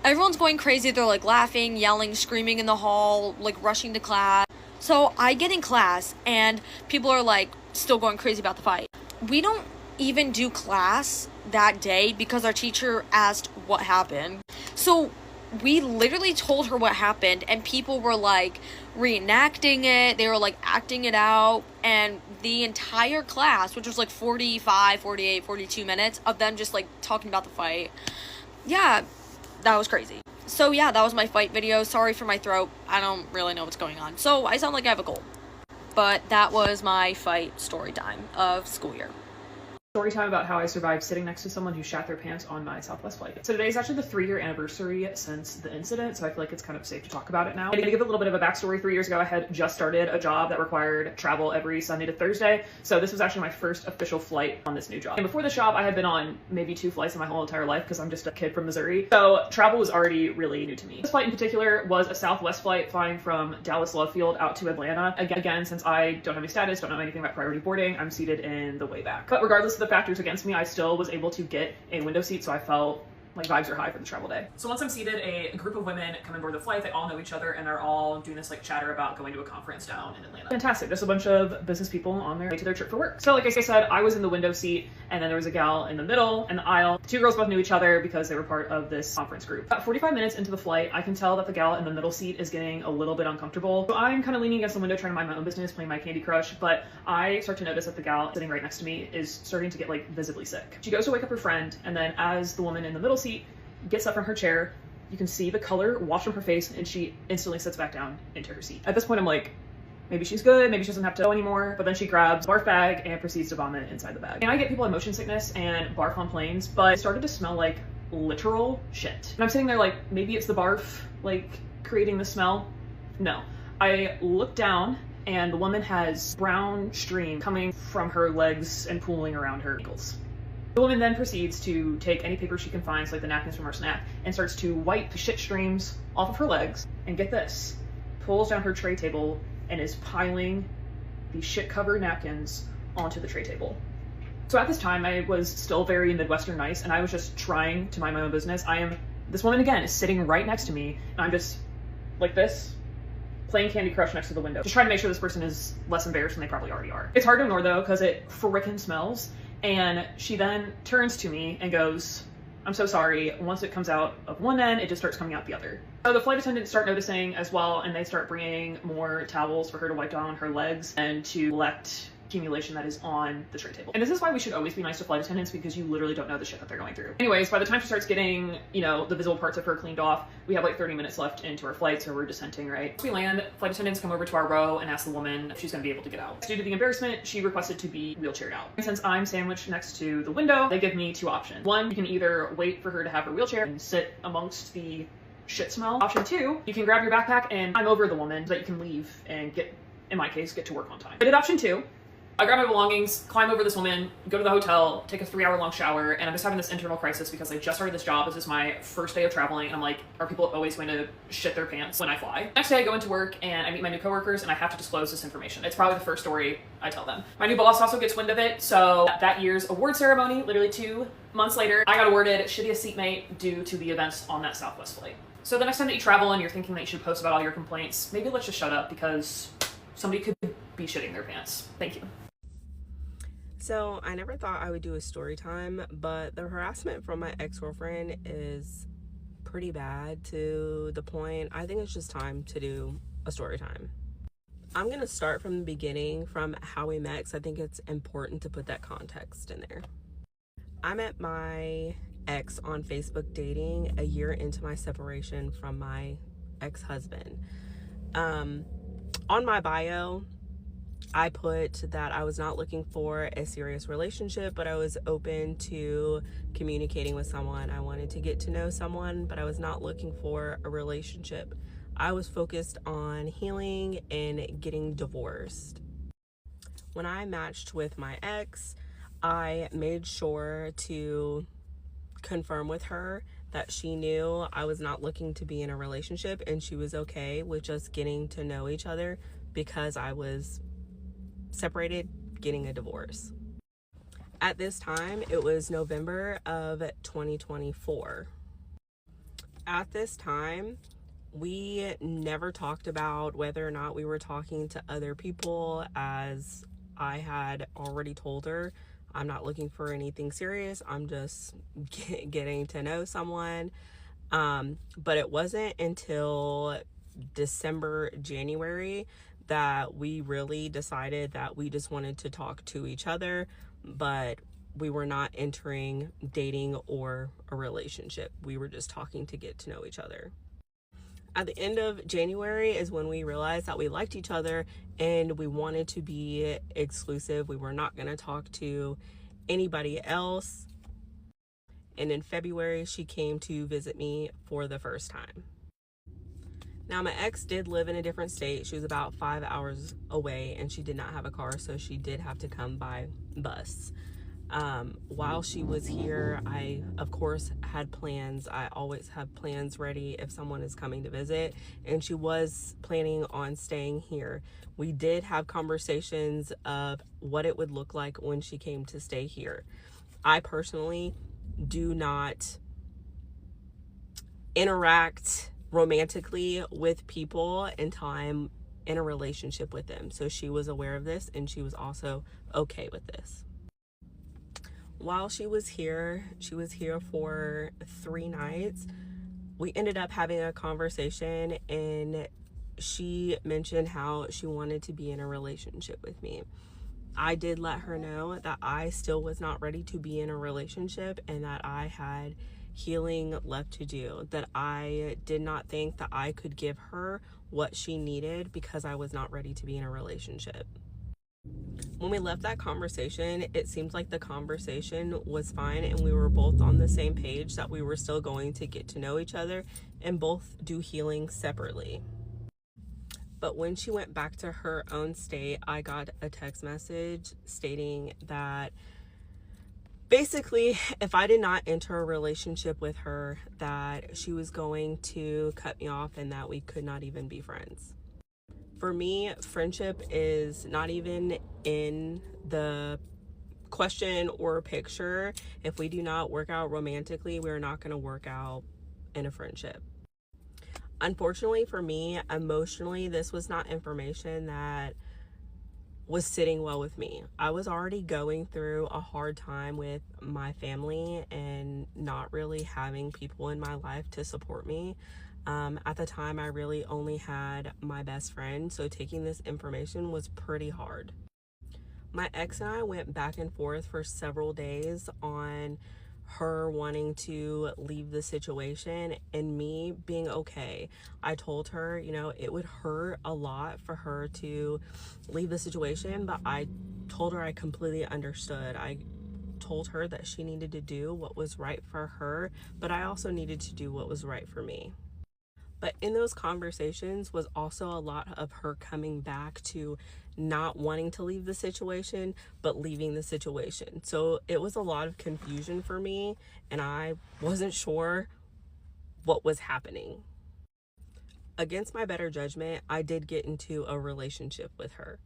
S21: Everyone's going crazy. They're, like, laughing, yelling, screaming in the hall, like, rushing to class. So I get in class, and people are, like, still going crazy about the fight. We don't even do class that day because our teacher asked what happened. So we literally told her what happened, and people were like reenacting it. They were like acting it out, and the entire class, which was like 45, 48, 42 minutes of them just like talking about the fight. Yeah, that was crazy. So yeah, that was my fight video. Sorry for my throat. I don't really know what's going on. So I sound like I have a cold. But that was my fight story time of school year.
S3: Story time about how I survived sitting next to someone who shat their pants on my Southwest flight. So today is actually the 3-year anniversary since the incident, so I feel like it's kind of safe to talk about it now. And to give a little bit of a backstory, 3 years ago I had just started a job that required travel every Sunday to Thursday, so this was actually my first official flight on this new job. And before this job I had been on maybe 2 flights in my whole entire life because I'm just a kid from Missouri, so travel was already really new to me. This flight in particular was a Southwest flight flying from Dallas Love Field out to Atlanta. Again, since I don't have any status, don't know anything about priority boarding, I'm seated in the way back. But regardless of the factors against me, I still was able to get a window seat, so I felt like vibes are high for the travel day. So once I'm seated, a group of women come on board the flight. They all know each other and are all doing this like chatter about going to a conference down in Atlanta. Fantastic. There's a bunch of business people on their way to their trip for work. So like I said, I was in the window seat, and then there was a gal in the middle and the aisle. 2 girls both knew each other because they were part of this conference group. About 45 minutes into the flight, I can tell that the gal in the middle seat is getting a little bit uncomfortable. So I'm kind of leaning against the window trying to mind my own business, playing my Candy Crush, but I start to notice that the gal sitting right next to me is starting to get like visibly sick. She goes to wake up her friend, and then as the woman in the middle seat gets up from her chair, you can see the color wash from her face, and she instantly sits back down into her seat. At this point, I'm like, maybe she's good, maybe she doesn't have to go anymore, but then she grabs a barf bag and proceeds to vomit inside the bag. And I get people in motion sickness and barf on planes, but it started to smell like literal shit. And I'm sitting there like, maybe it's the barf, like, creating the smell. No. I look down, and the woman has brown stream coming from her legs and pooling around her ankles. The woman then proceeds to take any paper she can find, so like the napkins from her snack, and starts to wipe the shit streams off of her legs, and get this, pulls down her tray table and is piling the shit-covered napkins onto the tray table. So at this time, I was still very Midwestern nice, and I was just trying to mind my own business. This woman again is sitting right next to me, and I'm just like this, playing Candy Crush next to the window, just trying to make sure this person is less embarrassed than they probably already are. It's hard to ignore though, because it frickin' smells. And she then turns to me and goes, "I'm so sorry." Once it comes out of one end, it just starts coming out the other. So the flight attendants start noticing as well, and they start bringing more towels for her to wipe down her legs and to collect accumulation that is on the tray table. And this is why we should always be nice to flight attendants, because you literally don't know the shit that they're going through. Anyways, by the time she starts getting, you know, the visible parts of her cleaned off, we have like 30 minutes left into our flight, so we're dissenting, right? Once we land, flight attendants come over to our row and ask the woman if she's gonna be able to get out. Due to the embarrassment, she requested to be wheelchaired out. And since I'm sandwiched next to the window, they give me 2 options. 1, you can either wait for her to have her wheelchair and sit amongst the shit smell. Option 2, you can grab your backpack and climb over the woman so that you can leave and get, in my case, get to work on time. I did option 2. I grab my belongings, climb over this woman, go to the hotel, take a 3-hour-long shower, and I'm just having this internal crisis because I just started this job. This is my first day of traveling, and I'm like, are people always going to shit their pants when I fly? Next day I go into work and I meet my new coworkers, and I have to disclose this information. It's probably the first story I tell them. My new boss also gets wind of it, so that year's award ceremony, literally 2 months later, I got awarded shittiest seatmate due to the events on that Southwest flight. So the next time that you travel and you're thinking that you should post about all your complaints, maybe let's just shut up, because somebody could be shitting their pants. Thank you.
S5: So I never thought I would do a story time, but the harassment from my ex-girlfriend is pretty bad, to the point I think it's just time to do a story time. I'm going to start from the beginning, from how we met, because I think it's important to put that context in there. I met my ex on Facebook dating a year into my separation from my ex-husband. On my bio, I put that I was not looking for a serious relationship, but I was open to communicating with someone. I wanted to get to know someone, but I was not looking for a relationship. I was focused on healing and getting divorced. When I matched with my ex, I made sure to confirm with her that she knew I was not looking to be in a relationship, and she was okay with just getting to know each other because I was separated, getting a divorce. At this time, it was November of 2024. At this time, we never talked about whether or not we were talking to other people, as I had already told her I'm not looking for anything serious. I'm just getting to know someone.
S4: But it wasn't until December, January that we really decided that we just wanted to talk to each other, but we were not entering dating or a relationship. We were just talking to get to know each other. At the end of January is when we realized that we liked each other and we wanted to be exclusive. We were not going to talk to anybody else. And in February, she came to visit me for the first time. Now, my ex did live in a different state. She was about 5 hours away and she did not have a car, so she did have to come by bus. While she was here, I, of course, had plans. I always have plans ready if someone is coming to visit, and she was planning on staying here. We did have conversations of what it would look like when she came to stay here. I personally do not interact romantically with people until I'm in a relationship with them. So she was aware of this and she was also okay with this. While she was here for 3 nights. We ended up having a conversation and she mentioned how she wanted to be in a relationship with me. I did let her know that I still was not ready to be in a relationship and that I had healing left to do, that I did not think that I could give her what she needed because I was not ready to be in a relationship. When we left that conversation, it seemed like the conversation was fine and we were both on the same page that we were still going to get to know each other and both do healing separately. But when she went back to her own state, I got a text message stating that basically, if I did not enter a relationship with her, that she was going to cut me off and that we could not even be friends. For me, friendship is not even in the question or picture. If we do not work out romantically, we're not going to work out in a friendship. Unfortunately for me, emotionally, this was not information that was sitting well with me. I was already going through a hard time with my family and not really having people in my life to support me. At the time, I really only had my best friend, so taking this information was pretty hard. My ex and I went back and forth for several days on her wanting to leave the situation and me being okay. I told her, you know, it would hurt a lot for her to leave the situation, but I told her I completely understood. I told her that she needed to do what was right for her, but I also needed to do what was right for me. But in those conversations was also a lot of her coming back to not wanting to leave the situation, but leaving the situation. So it was a lot of confusion for me, and I wasn't sure what was happening. Against my better judgment, I did get into a relationship with her.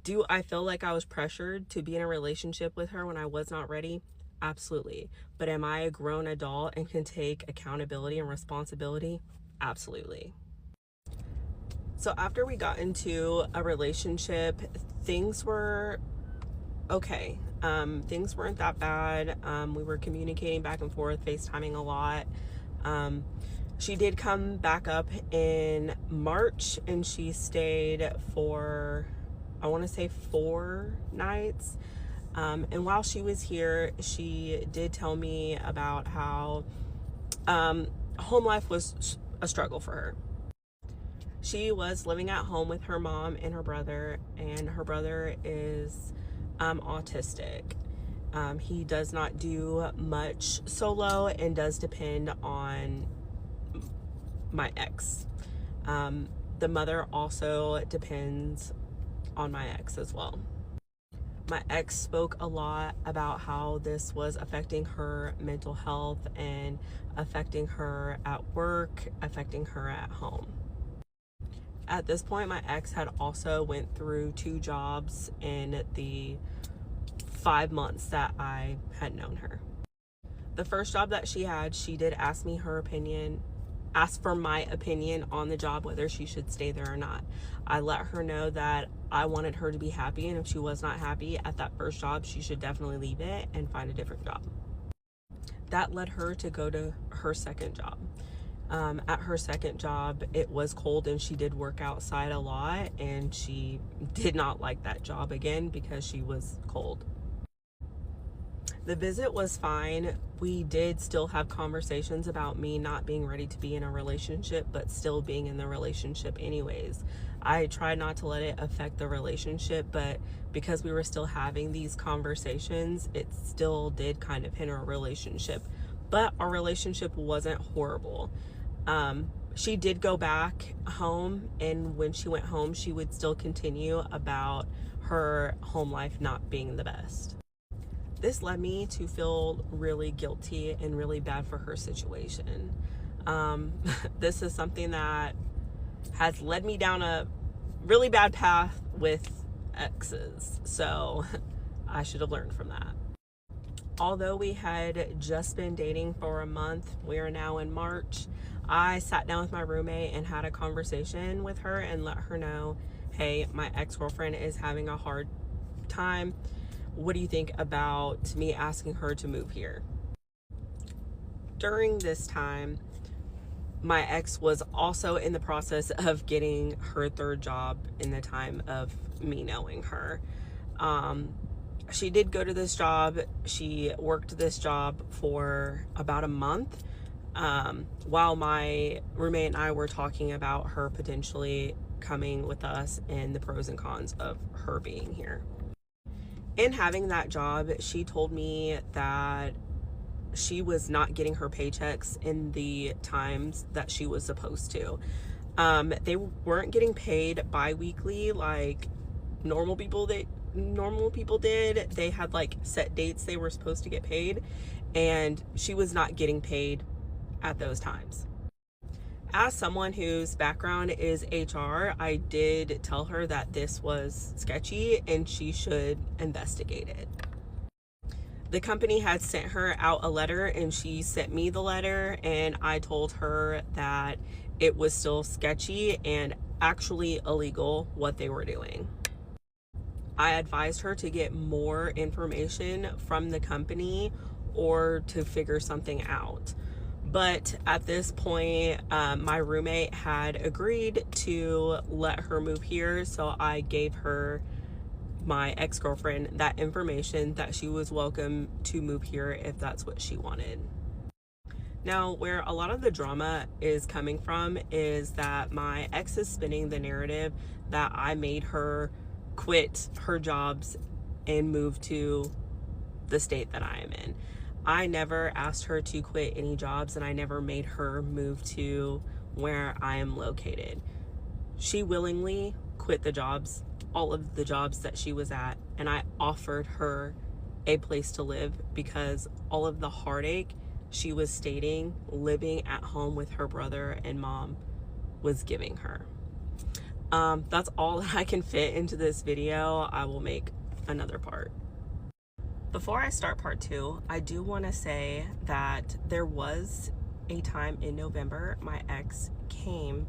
S4: Do I feel like I was pressured to be in a relationship with her when I was not ready? Absolutely. But am I a grown adult and can take accountability and responsibility? Absolutely. So after we got into a relationship, things were okay. Things weren't that bad. We were communicating back and forth, FaceTiming a lot. She did come back up in March and she stayed for, I want to say 4 nights. And while she was here, she did tell me about how home life was a struggle for her. She was living at home with her mom and her brother is autistic. He does not do much solo and does depend on my ex. The mother also depends on my ex as well. My ex spoke a lot about how this was affecting her mental health and affecting her at work, affecting her at home. At this point, my ex had also went through 2 jobs in the 5 months that I had known her. The first job that she had, she did ask me her opinion, ask for my opinion on the job, whether she should stay there or not. I let her know that I wanted her to be happy, and if she was not happy at that first job, she should definitely leave it and find a different job. that led her to go to her second job. At her second job, it was cold and she did work outside a lot, and she did not like that job again because she was cold. The visit was fine. We did still have conversations about me not being ready to be in a relationship, but still being in the relationship anyways. I tried not to let it affect the relationship, but because we were still having these conversations, it still did kind of hinder our relationship. But our relationship wasn't horrible. She did go back home, and when she went home, she would still continue about her home life not being the best. This led me to feel really guilty and really bad for her situation. This is something that has led me down a really bad path with exes, so I should have learned from that. Although we had just been dating for a month, we are now in March, I sat down with my roommate and had a conversation with her and let her know, hey, my ex-girlfriend is having a hard time. What do you think about me asking her to move here? During this time, my ex was also in the process of getting her third job in the time of me knowing her. She did go to this job. She worked this job for about a month, while my roommate and I were talking about her potentially coming with us and the pros and cons of her being here. In having that job, she told me that she was not getting her paychecks in the times that she was supposed to. They weren't getting paid bi-weekly like normal people did. They had like set dates they were supposed to get paid, and she was not getting paid at those times. As someone whose background is HR, I did tell her that this was sketchy and she should investigate it. The company had sent her out a letter, and she sent me the letter, and I told her that it was still sketchy and actually illegal what they were doing. I advised her to get more information from the company or to figure something out. But at this point, my roommate had agreed to let her move here, so I gave her, my ex-girlfriend, that information that she was welcome to move here if that's what she wanted. Now, where a lot of the drama is coming from is that my ex is spinning the narrative that I made her quit her jobs and move to the state that I am in. I never asked her to quit any jobs, and I never made her move to where I am located. She willingly quit the jobs, all of the jobs that she was at, and I offered her a place to live because all of the heartache she was stating living at home with her brother and mom was giving her. That's all that I can fit into this video. I will make another part. Before I start part 2, I do want to say that there was a time in November my ex came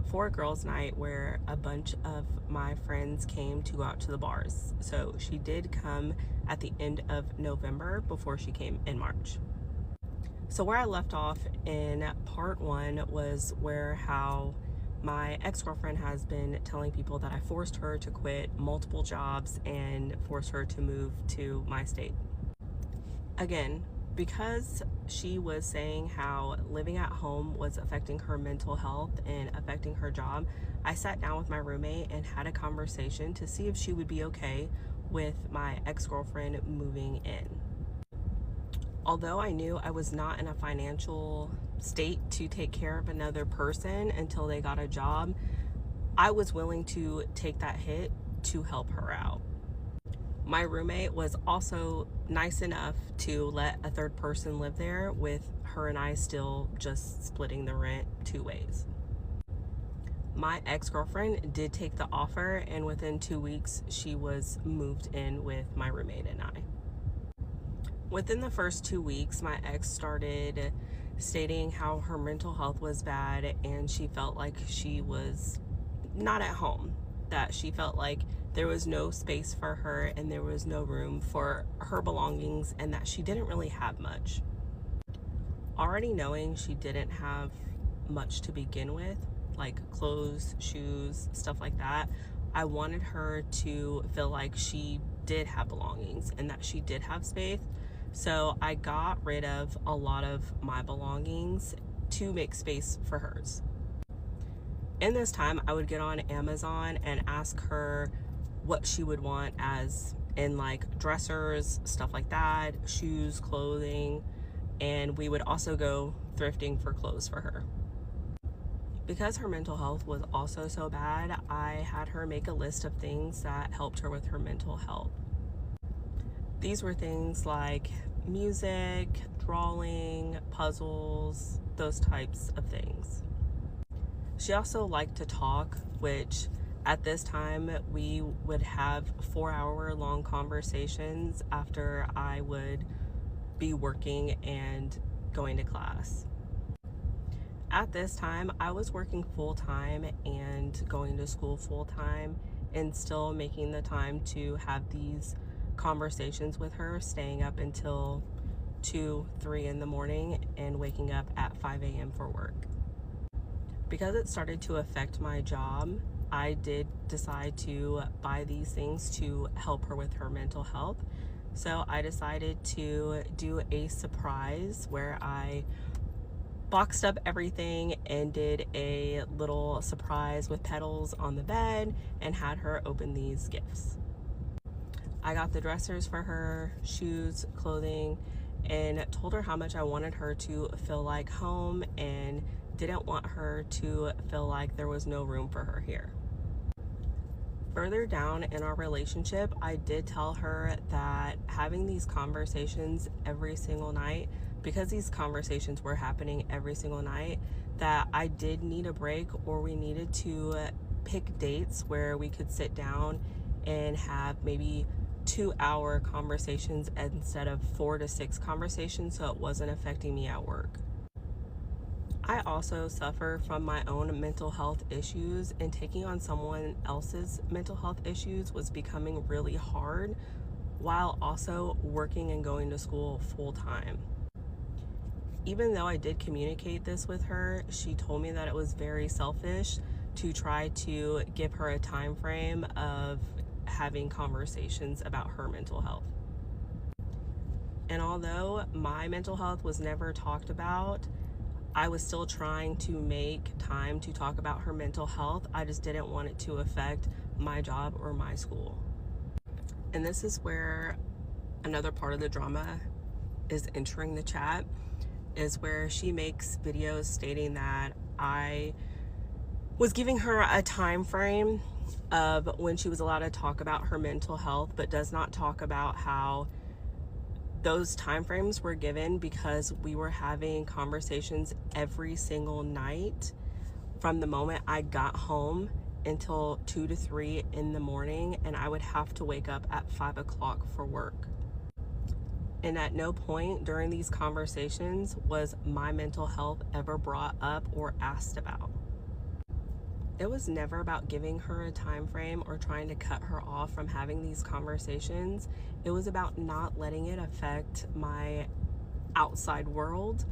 S4: for a girls' night where a bunch of my friends came to go out to the bars. So she did come at the end of November before she came in March. So where I left off in part 1 was how my ex-girlfriend has been telling people that I forced her to quit multiple jobs and forced her to move to my state. Again, because she was saying how living at home was affecting her mental health and affecting her job, I sat down with my roommate and had a conversation to see if she would be okay with my ex-girlfriend moving in. Although I knew I was not in a financial state to take care of another person until they got a job, I was willing to take that hit to help her out. My roommate was also nice enough to let a third person live there, with her and I still just splitting the rent 2 ways. My ex-girlfriend did take the offer, and within 2 weeks she was moved in with my roommate and I. Within the first 2 weeks, my ex started stating how her mental health was bad and she felt like she was not at home, that she felt like there was no space for her and there was no room for her belongings, and that she didn't really have much. Already knowing she didn't have much to begin with, like clothes, shoes, stuff like that, I wanted her to feel like she did have belongings and that she did have space. So I got rid of a lot of my belongings to make space for hers. In this time, I would get on Amazon and ask her what she would want, as in like dressers, stuff like that, shoes, clothing, and we would also go thrifting for clothes for her. Because her mental health was also so bad, I had her make a list of things that helped her with her mental health. These were things like music, drawing, puzzles, those types of things. She also liked to talk, which at this time we would have 4-hour long conversations after I would be working and going to class. At this time, I was working full-time and going to school full-time and still making the time to have these conversations with her, staying up until 2, 3 in the morning and waking up at 5 a.m. for work. Because it started to affect my job, I did decide to buy these things to help her with her mental health. So I decided to do a surprise where I boxed up everything and did a little surprise with petals on the bed and had her open these gifts. I got the dressers for her, shoes, clothing, and told her how much I wanted her to feel like home and didn't want her to feel like there was no room for her here. Further down in our relationship, I did tell her that having these conversations every single night, because these conversations were happening every single night, that I did need a break, or we needed to pick dates where we could sit down and have maybe 2-hour conversations instead of 4 to 6 conversations, so it wasn't affecting me at work. I also suffer from my own mental health issues, and taking on someone else's mental health issues was becoming really hard while also working and going to school full time. Even though I did communicate this with her, she told me that it was very selfish to try to give her a time frame of having conversations about her mental health. And although my mental health was never talked about, I was still trying to make time to talk about her mental health. I just didn't want it to affect my job or my school. And this is where another part of the drama is entering the chat, is where she makes videos stating that I was giving her a time frame of when she was allowed to talk about her mental health, but does not talk about how those time frames were given because we were having conversations every single night from the moment I got home until 2 to 3 in the morning, and I would have to wake up at 5 o'clock for work. And at no point during these conversations was my mental health ever brought up or asked about. It was never about giving her a time frame or trying to cut her off from having these conversations. It was about not letting it affect my outside world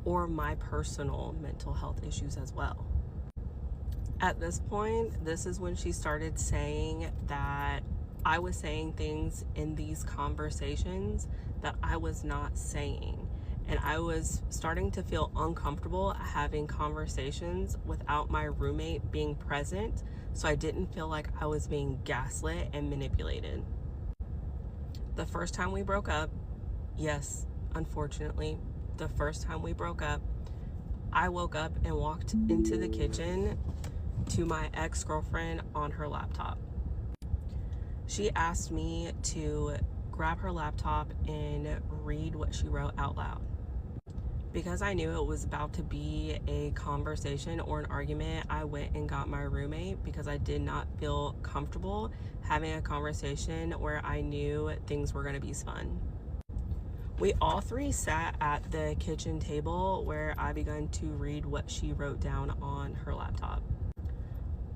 S4: or my personal mental health issues as well. At this point, this is when she started saying that I was saying things in these conversations that I was not saying. And I was starting to feel uncomfortable having conversations without my roommate being present, so I didn't feel like I was being gaslit and manipulated. The first time we broke up, yes, unfortunately, the first time we broke up, I woke up and walked into the kitchen to my ex-girlfriend on her laptop. She asked me to grab her laptop and read what she wrote out loud. Because I knew it was about to be a conversation or an argument, I went and got my roommate because I did not feel comfortable having a conversation where I knew things were going to be spun. We all three sat at the kitchen table where I began to read what she wrote down on her laptop.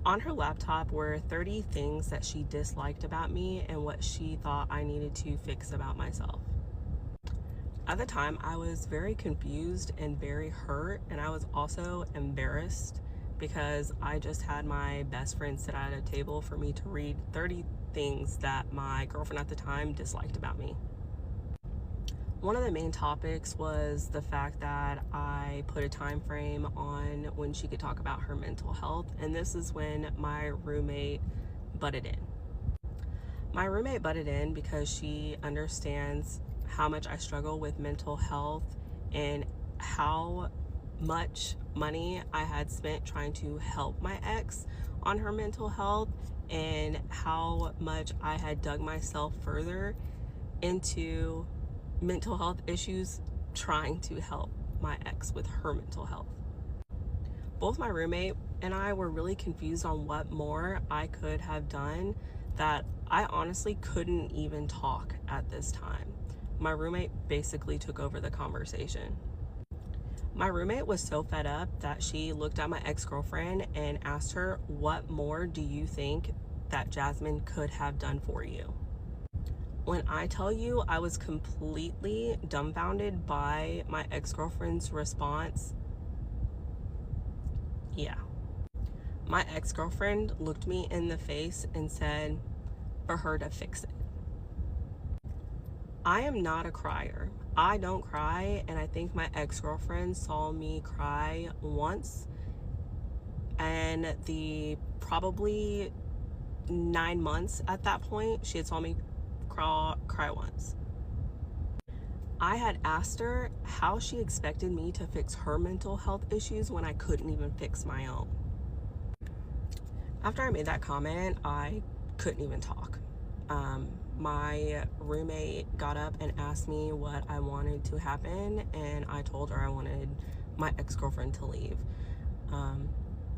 S4: On her laptop were 30 things that she disliked about me and what she thought I needed to fix about myself. At the time, I was very confused and very hurt, and I was also embarrassed because I just had my best friend sit at a table for me to read 30 things that my girlfriend at the time disliked about me. One of the main topics was the fact that I put a time frame on when she could talk about her mental health, and this is when my roommate butted in. My roommate butted in because she understands how much I struggle with mental health and how much money I had spent trying to help my ex on her mental health, and how much I had dug myself further into mental health issues trying to help my ex with her mental health. Both my roommate and I were really confused on what more I could have done, that I honestly couldn't even talk at this time. My roommate basically took over the conversation. My roommate was so fed up that she looked at my ex-girlfriend and asked her, "What more do you think that Jasmine could have done for you?" When I tell you I was completely dumbfounded by my ex-girlfriend's response, yeah. My ex-girlfriend looked me in the face and said for her to fix it. I am not a crier. I don't cry, and I think my ex-girlfriend saw me cry once, and the probably 9 months at that point, she had saw me cry once. I had asked her how she expected me to fix her mental health issues when I couldn't even fix my own. After I made that comment, I couldn't even talk. My roommate got up and asked me what I wanted to happen, and I told her I wanted my ex-girlfriend to leave.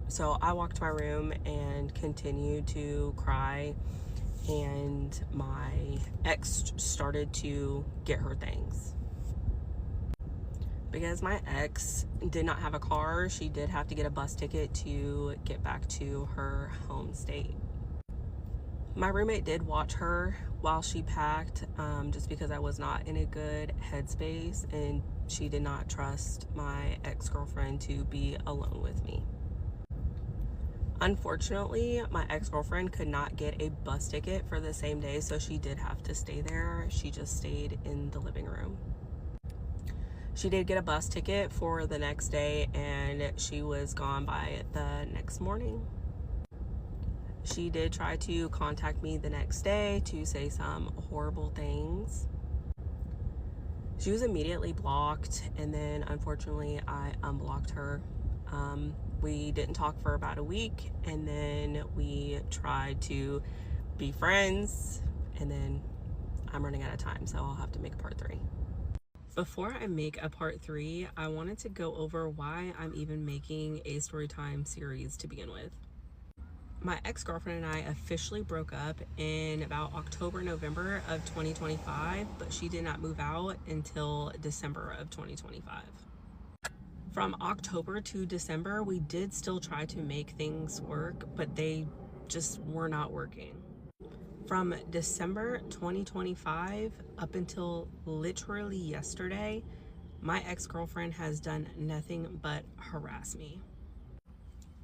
S4: So I walked to my room and continued to cry, and my ex started to get her things. Because my ex did not have a car, she did have to get a bus ticket to get back to her home state. My roommate did watch her while she packed, just because I was not in a good headspace, and she did not trust my ex-girlfriend to be alone with me. Unfortunately, my ex-girlfriend could not get a bus ticket for the same day, so she did have to stay there. She just stayed in the living room. She did get a bus ticket for the next day, and she was gone by the next morning. She did try to contact me the next day to say some horrible things. She was immediately blocked, and then unfortunately I unblocked her. We didn't talk for about a week, and then we tried to be friends, and then I'm running out of time, so I'll have to make a part 3. Before I make a part 3, I wanted to go over why I'm even making a Storytime series to begin with. My ex-girlfriend and I officially broke up in about October, November of 2025, but she did not move out until December of 2025. From October to December, we did still try to make things work, but they just were not working. From December 2025 up until literally yesterday, my ex-girlfriend has done nothing but harass me.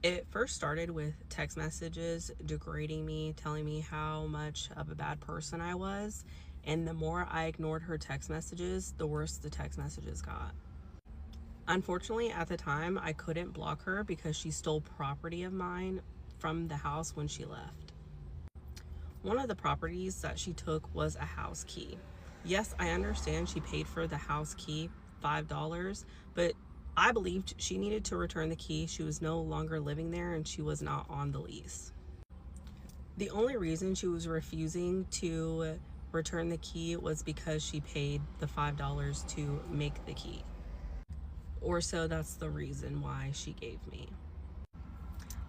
S4: It first started with text messages degrading me, telling me how much of a bad person I was, and the more I ignored her text messages, the worse the text messages got. Unfortunately, at the time, I couldn't block her because she stole property of mine from the house when she left. One of the properties that she took was a house key. Yes, I understand she paid for the house key $5, but I believed she needed to return the key. She was no longer living there, and she was not on the lease. The only reason she was refusing to return the key was because she paid the $5 to make the key. Or so that's the reason why she gave me.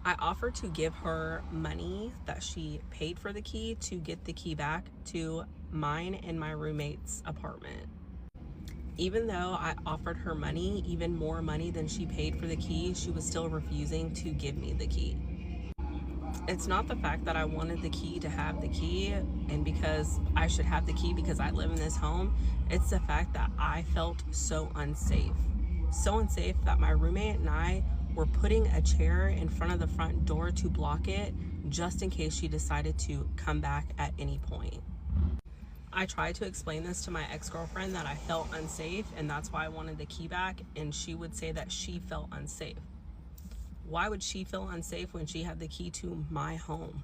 S4: I offered to give her money that she paid for the key to get the key back to mine and my roommate's apartment. Even though I offered her money, even more money than she paid for the key, she was still refusing to give me the key. It's not the fact that I wanted the key to have the key and because I should have the key because I live in this home. It's the fact that I felt so unsafe. So unsafe that my roommate and I were putting a chair in front of the front door to block it just in case she decided to come back at any point. I tried to explain this to my ex-girlfriend that I felt unsafe and that's why I wanted the key back, and she would say that she felt unsafe. Why would she feel unsafe when she had the key to my home?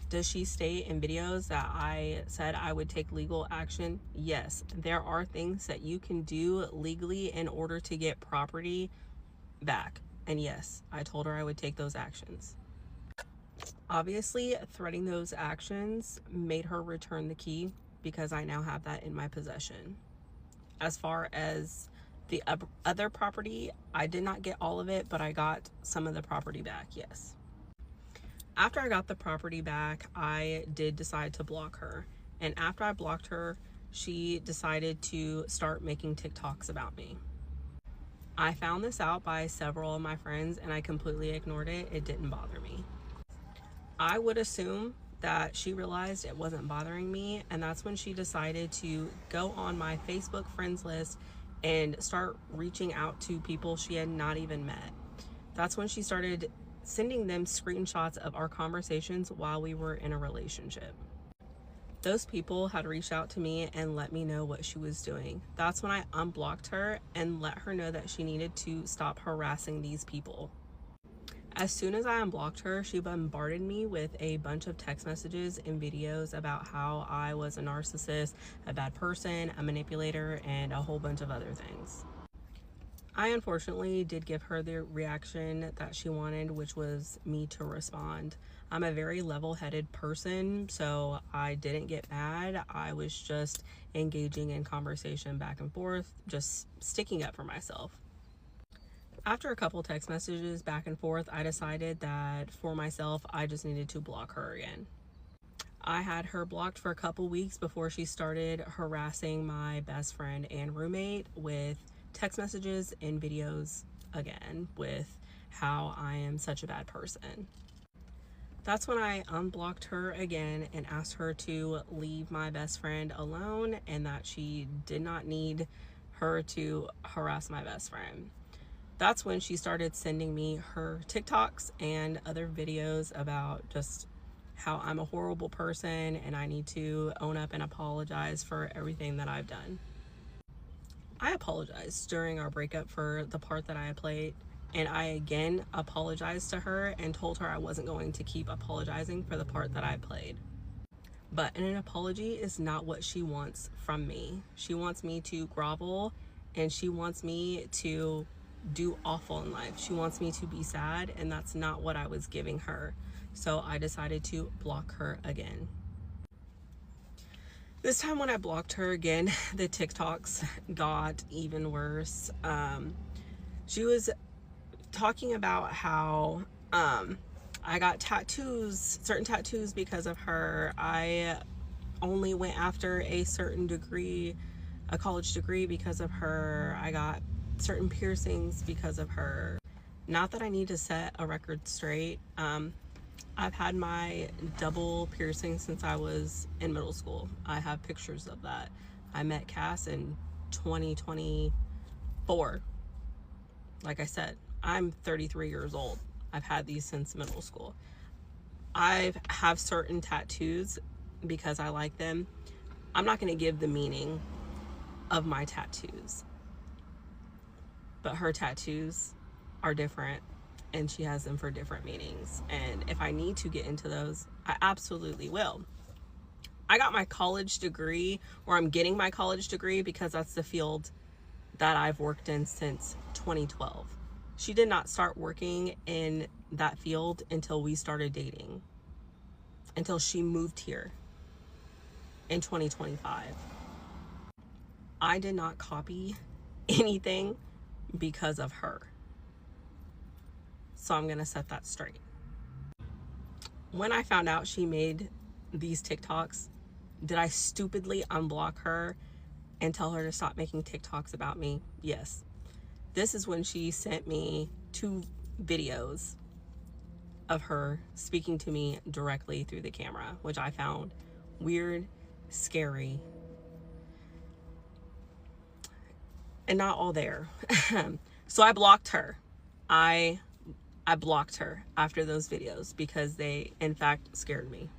S4: Does she state in videos that I said I would take legal action? Yes, there are things that you can do legally in order to get property back. And yes, I told her I would take those actions. Obviously, threading those actions made her return the key because I now have that in my possession. As far as the other property, I did not get all of it, but I got some of the property back, yes. After I got the property back, I did decide to block her. And after I blocked her, she decided to start making TikToks about me. I found this out by several of my friends and I completely ignored it. It didn't bother me. I would assume that she realized it wasn't bothering me, and that's when she decided to go on my Facebook friends list and start reaching out to people she had not even met. That's when she started sending them screenshots of our conversations while we were in a relationship. Those people had reached out to me and let me know what she was doing. That's when I unblocked her and let her know that she needed to stop harassing these people. As soon as I unblocked her, she bombarded me with a bunch of text messages and videos about how I was a narcissist, a bad person, a manipulator, and a whole bunch of other things. I unfortunately did give her the reaction that she wanted, which was me to respond. I'm a very level-headed person, so I didn't get mad. I was just engaging in conversation back and forth, just sticking up for myself. After a couple text messages back and forth, I decided that for myself, I just needed to block her again. I had her blocked for a couple weeks before she started harassing my best friend and roommate with text messages and videos again with how I am such a bad person. That's when I unblocked her again and asked her to leave my best friend alone and that she did not need her to harass my best friend. That's when she started sending me her TikToks and other videos about just how I'm a horrible person and I need to own up and apologize for everything that I've done. I apologized during our breakup for the part that I had played, and I again apologized to her and told her I wasn't going to keep apologizing for the part that I played. But an apology is not what she wants from me. She wants me to grovel and she wants me to do awful in life. She wants me to be sad, and that's not what I was giving her. So I decided to block her again. This time when I blocked her again, the TikToks got even worse. She was talking about how I got tattoos, certain tattoos because of her. I only went after a certain degree, a college degree, because of her. I got certain piercings because of her. Not that I need to set a record straight. I've had my double piercing since I was in middle school. I have pictures of that. I met Cass in 2024. Like I said, I'm 33 years old. I've had these since middle school. I have certain tattoos because I like them. I'm not going to give the meaning of my tattoos, but her tattoos are different and she has them for different meanings. And if I need to get into those, I absolutely will. I got my college degree, or I'm getting my college degree, because that's the field that I've worked in since 2012. She did not start working in that field until we started dating, until she moved here in 2025. I did not copy anything because of her. So I'm gonna set that straight. When I found out she made these TikToks, did I stupidly unblock her and tell her to stop making TikToks about me? Yes. This is when she sent me 2 videos of her speaking to me directly through the camera, which I found weird, scary, and not all there. So I blocked her. I blocked her after those videos because they, in fact, scared me.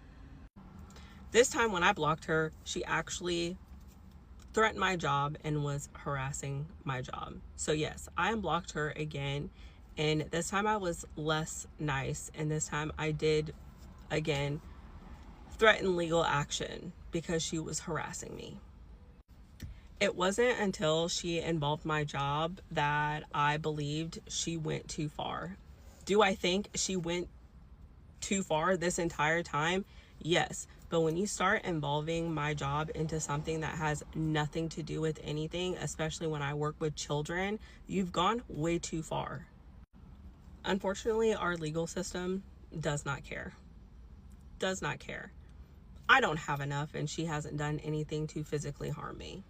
S4: This time when I blocked her, she actually threatened my job and was harassing my job. So yes, I unblocked her again, and this time I was less nice, and this time I did, again, threaten legal action because she was harassing me. It wasn't until she involved my job that I believed she went too far. Do I think she went too far this entire time? Yes. But when you start involving my job into something that has nothing to do with anything, especially when I work with children, you've gone way too far. Unfortunately, our legal system does not care. Does not care. I don't have enough, and she hasn't done anything to physically harm me.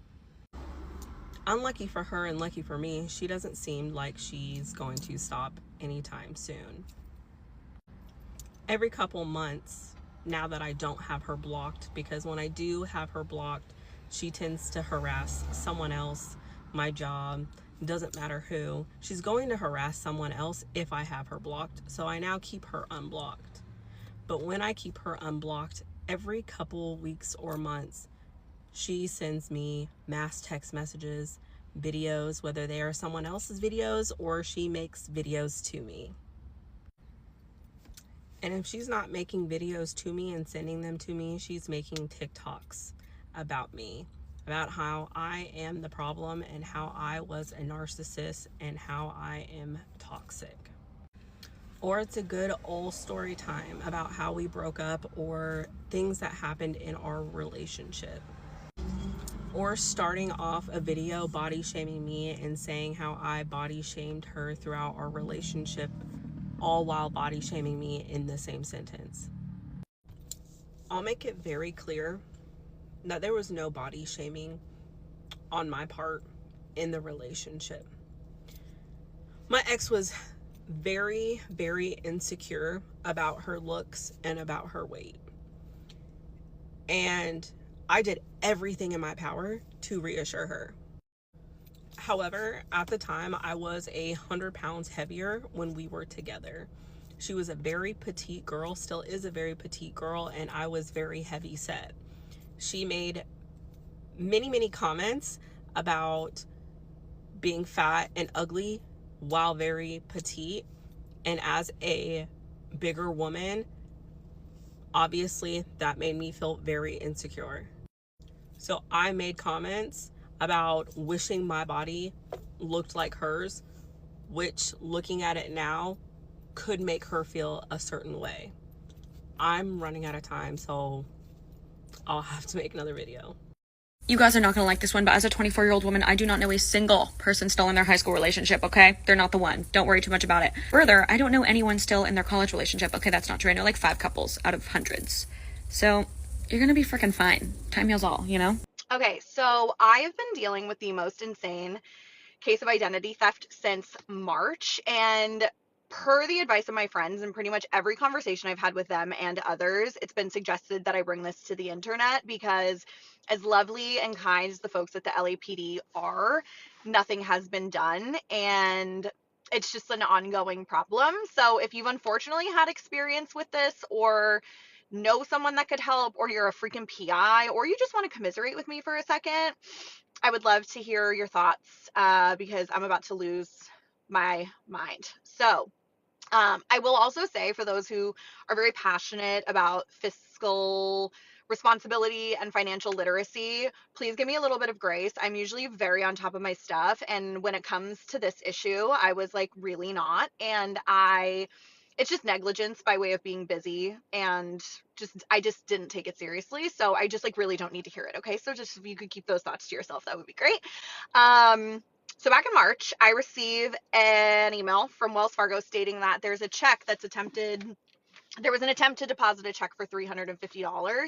S4: Unlucky for her and lucky for me, she doesn't seem like she's going to stop anytime soon. Every couple months, now that I don't have her blocked, because when I do have her blocked, she tends to harass someone else, my job, doesn't matter who. She's going to harass someone else if I have her blocked, so I now keep her unblocked. But when I keep her unblocked, every couple weeks or months, she sends me mass text messages, videos, whether they are someone else's videos or she makes videos to me. And if she's not making videos to me and sending them to me, she's making Tik Toks about me, about how I am the problem and how I was a narcissist and how I am toxic. Or it's a good old story time about how we broke up or things that happened in our relationship. Or starting off a video body shaming me and saying how I body shamed her throughout our relationship, all while body shaming me in the same sentence. I'll make it very clear that there was no body shaming on my part in the relationship. My ex was very, very insecure about her looks and about her weight. And I did everything in my power to reassure her. However, at the time, I was 100 pounds heavier when we were together. She was a very petite girl, still is a very petite girl, and I was very heavy set. She made many, many comments about being fat and ugly while very petite. And as a bigger woman, obviously that made me feel very insecure. So I made comments about wishing my body looked like hers, which looking at it now could make her feel a certain way. I'm running out of time, so I'll have to make another video.
S21: You guys are not going to like this one, but as a 24-year-old woman, I do not know a single person still in their high school relationship, okay? They're not the one. Don't worry too much about it. Further, I don't know anyone still in their college relationship. Okay, that's not true. I know like 5 couples out of hundreds. So you're going to be freaking fine. Time heals all, you know?
S7: Okay, so I have been dealing with the most insane case of identity theft since March, and per the advice of my friends and pretty much every conversation I've had with them and others, it's been suggested that I bring this to the internet because as lovely and kind as the folks at the LAPD are, nothing has been done, and it's just an ongoing problem. So if you've unfortunately had experience with this or know someone that could help, or you're a freaking PI, or you just want to commiserate with me for a second, I would love to hear your thoughts because I'm about to lose my mind. So I will also say, for those who are very passionate about fiscal responsibility and financial literacy, please give me a little bit of grace. I'm usually very on top of my stuff, and when it comes to this issue, I was like really not, and it's just negligence by way of being busy, and I just didn't take it seriously. So I just like really don't need to hear it. Okay, so just if you could keep those thoughts to yourself, that would be great. So back in March, I receive an email from Wells Fargo stating that there was an attempt to deposit a check for $350 or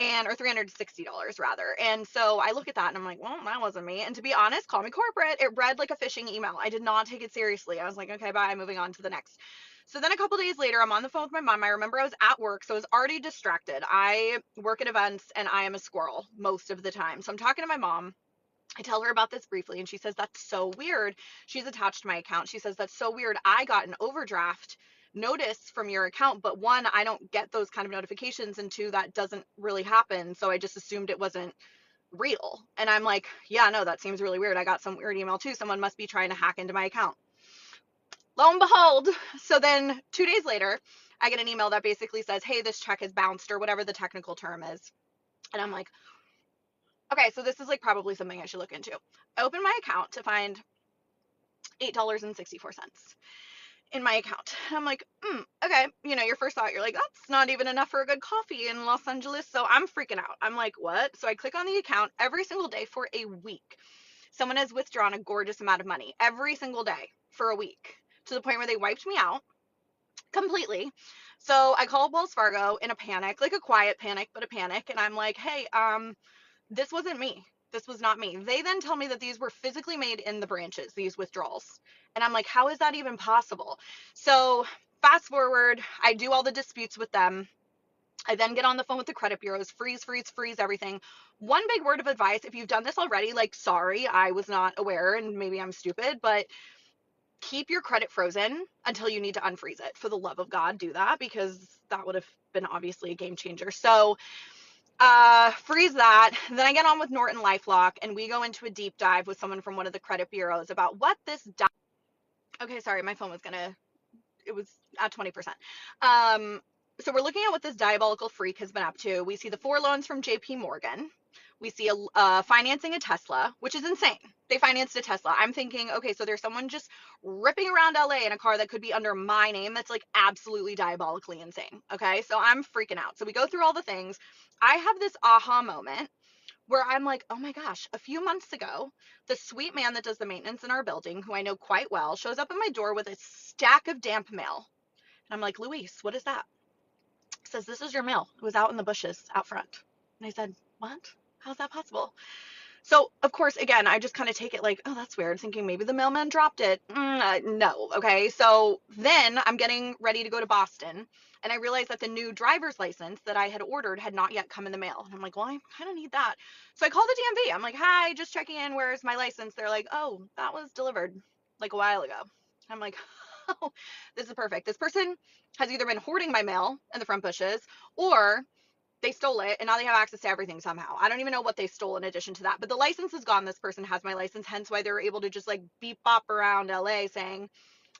S7: $360 rather. And so I look at that and I'm like, well, that wasn't me. And to be honest, call me corporate. It read like a phishing email. I did not take it seriously. I was like, okay, bye, moving on to the next. So then a couple days later, I'm on the phone with my mom. I remember I was at work, so I was already distracted. I work at events and I am a squirrel most of the time. So I'm talking to my mom. I tell her about this briefly and she says, that's so weird. She's attached to my account. She says, that's so weird. I got an overdraft notice from your account, but one, I don't get those kind of notifications, and two, that doesn't really happen. So I just assumed it wasn't real. And I'm like, yeah, no, that seems really weird. I got some weird email too. Someone must be trying to hack into my account. Lo and behold, so then 2 days later, I get an email that basically says, hey, this check has bounced, or whatever the technical term is. And I'm like, okay, so this is like probably something I should look into. I open my account to find $8.64 in my account. I'm like, okay. You know, your first thought, you're like, that's not even enough for a good coffee in Los Angeles. So I'm freaking out. I'm like, what? So I click on the account every single day for a week. Someone has withdrawn a gorgeous amount of money every single day for a week, to the point where they wiped me out completely. So I called Wells Fargo in a panic, like a quiet panic, but a panic. And I'm like, hey, this wasn't me. This was not me. They then tell me that these were physically made in the branches, these withdrawals. And I'm like, how is that even possible? So fast forward, I do all the disputes with them. I then get on the phone with the credit bureaus, freeze everything. One big word of advice, if you've done this already, like, sorry, I was not aware and maybe I'm stupid, but keep your credit frozen until you need to unfreeze it. For the love of God, do that, because that would have been obviously a game changer. So freeze that. Then I get on with Norton LifeLock and we go into a deep dive with someone from one of the credit bureaus about what this okay, sorry, my phone was it was at 20%. So we're looking at what this diabolical freak has been up to. We see the 4 loans from JP Morgan. We see financing a Tesla, which is insane. They financed a Tesla. I'm thinking, okay, so there's someone just ripping around LA in a car that could be under my name. That's like absolutely diabolically insane. Okay, so I'm freaking out. So we go through all the things. I have this aha moment where I'm like, oh my gosh, a few months ago, the sweet man that does the maintenance in our building, who I know quite well, shows up at my door with a stack of damp mail. And I'm like, Luis, what is that? He says, this is your mail. It was out in the bushes out front. And I said, what? How's that possible? So, of course, again, I just kind of take it like, oh, that's weird, thinking maybe the mailman dropped it. No, okay? So then I'm getting ready to go to Boston, and I realized that the new driver's license that I had ordered had not yet come in the mail. And I'm like, well, I kind of need that. So I call the DMV. I'm like, hi, just checking in. Where's my license? They're like, oh, that was delivered like a while ago. I'm like, oh, this is perfect. This person has either been hoarding my mail in the front bushes, or they stole it and now they have access to everything somehow. I don't even know what they stole in addition to that, but the license is gone. This person has my license, hence why they were able to just like beep bop around LA saying,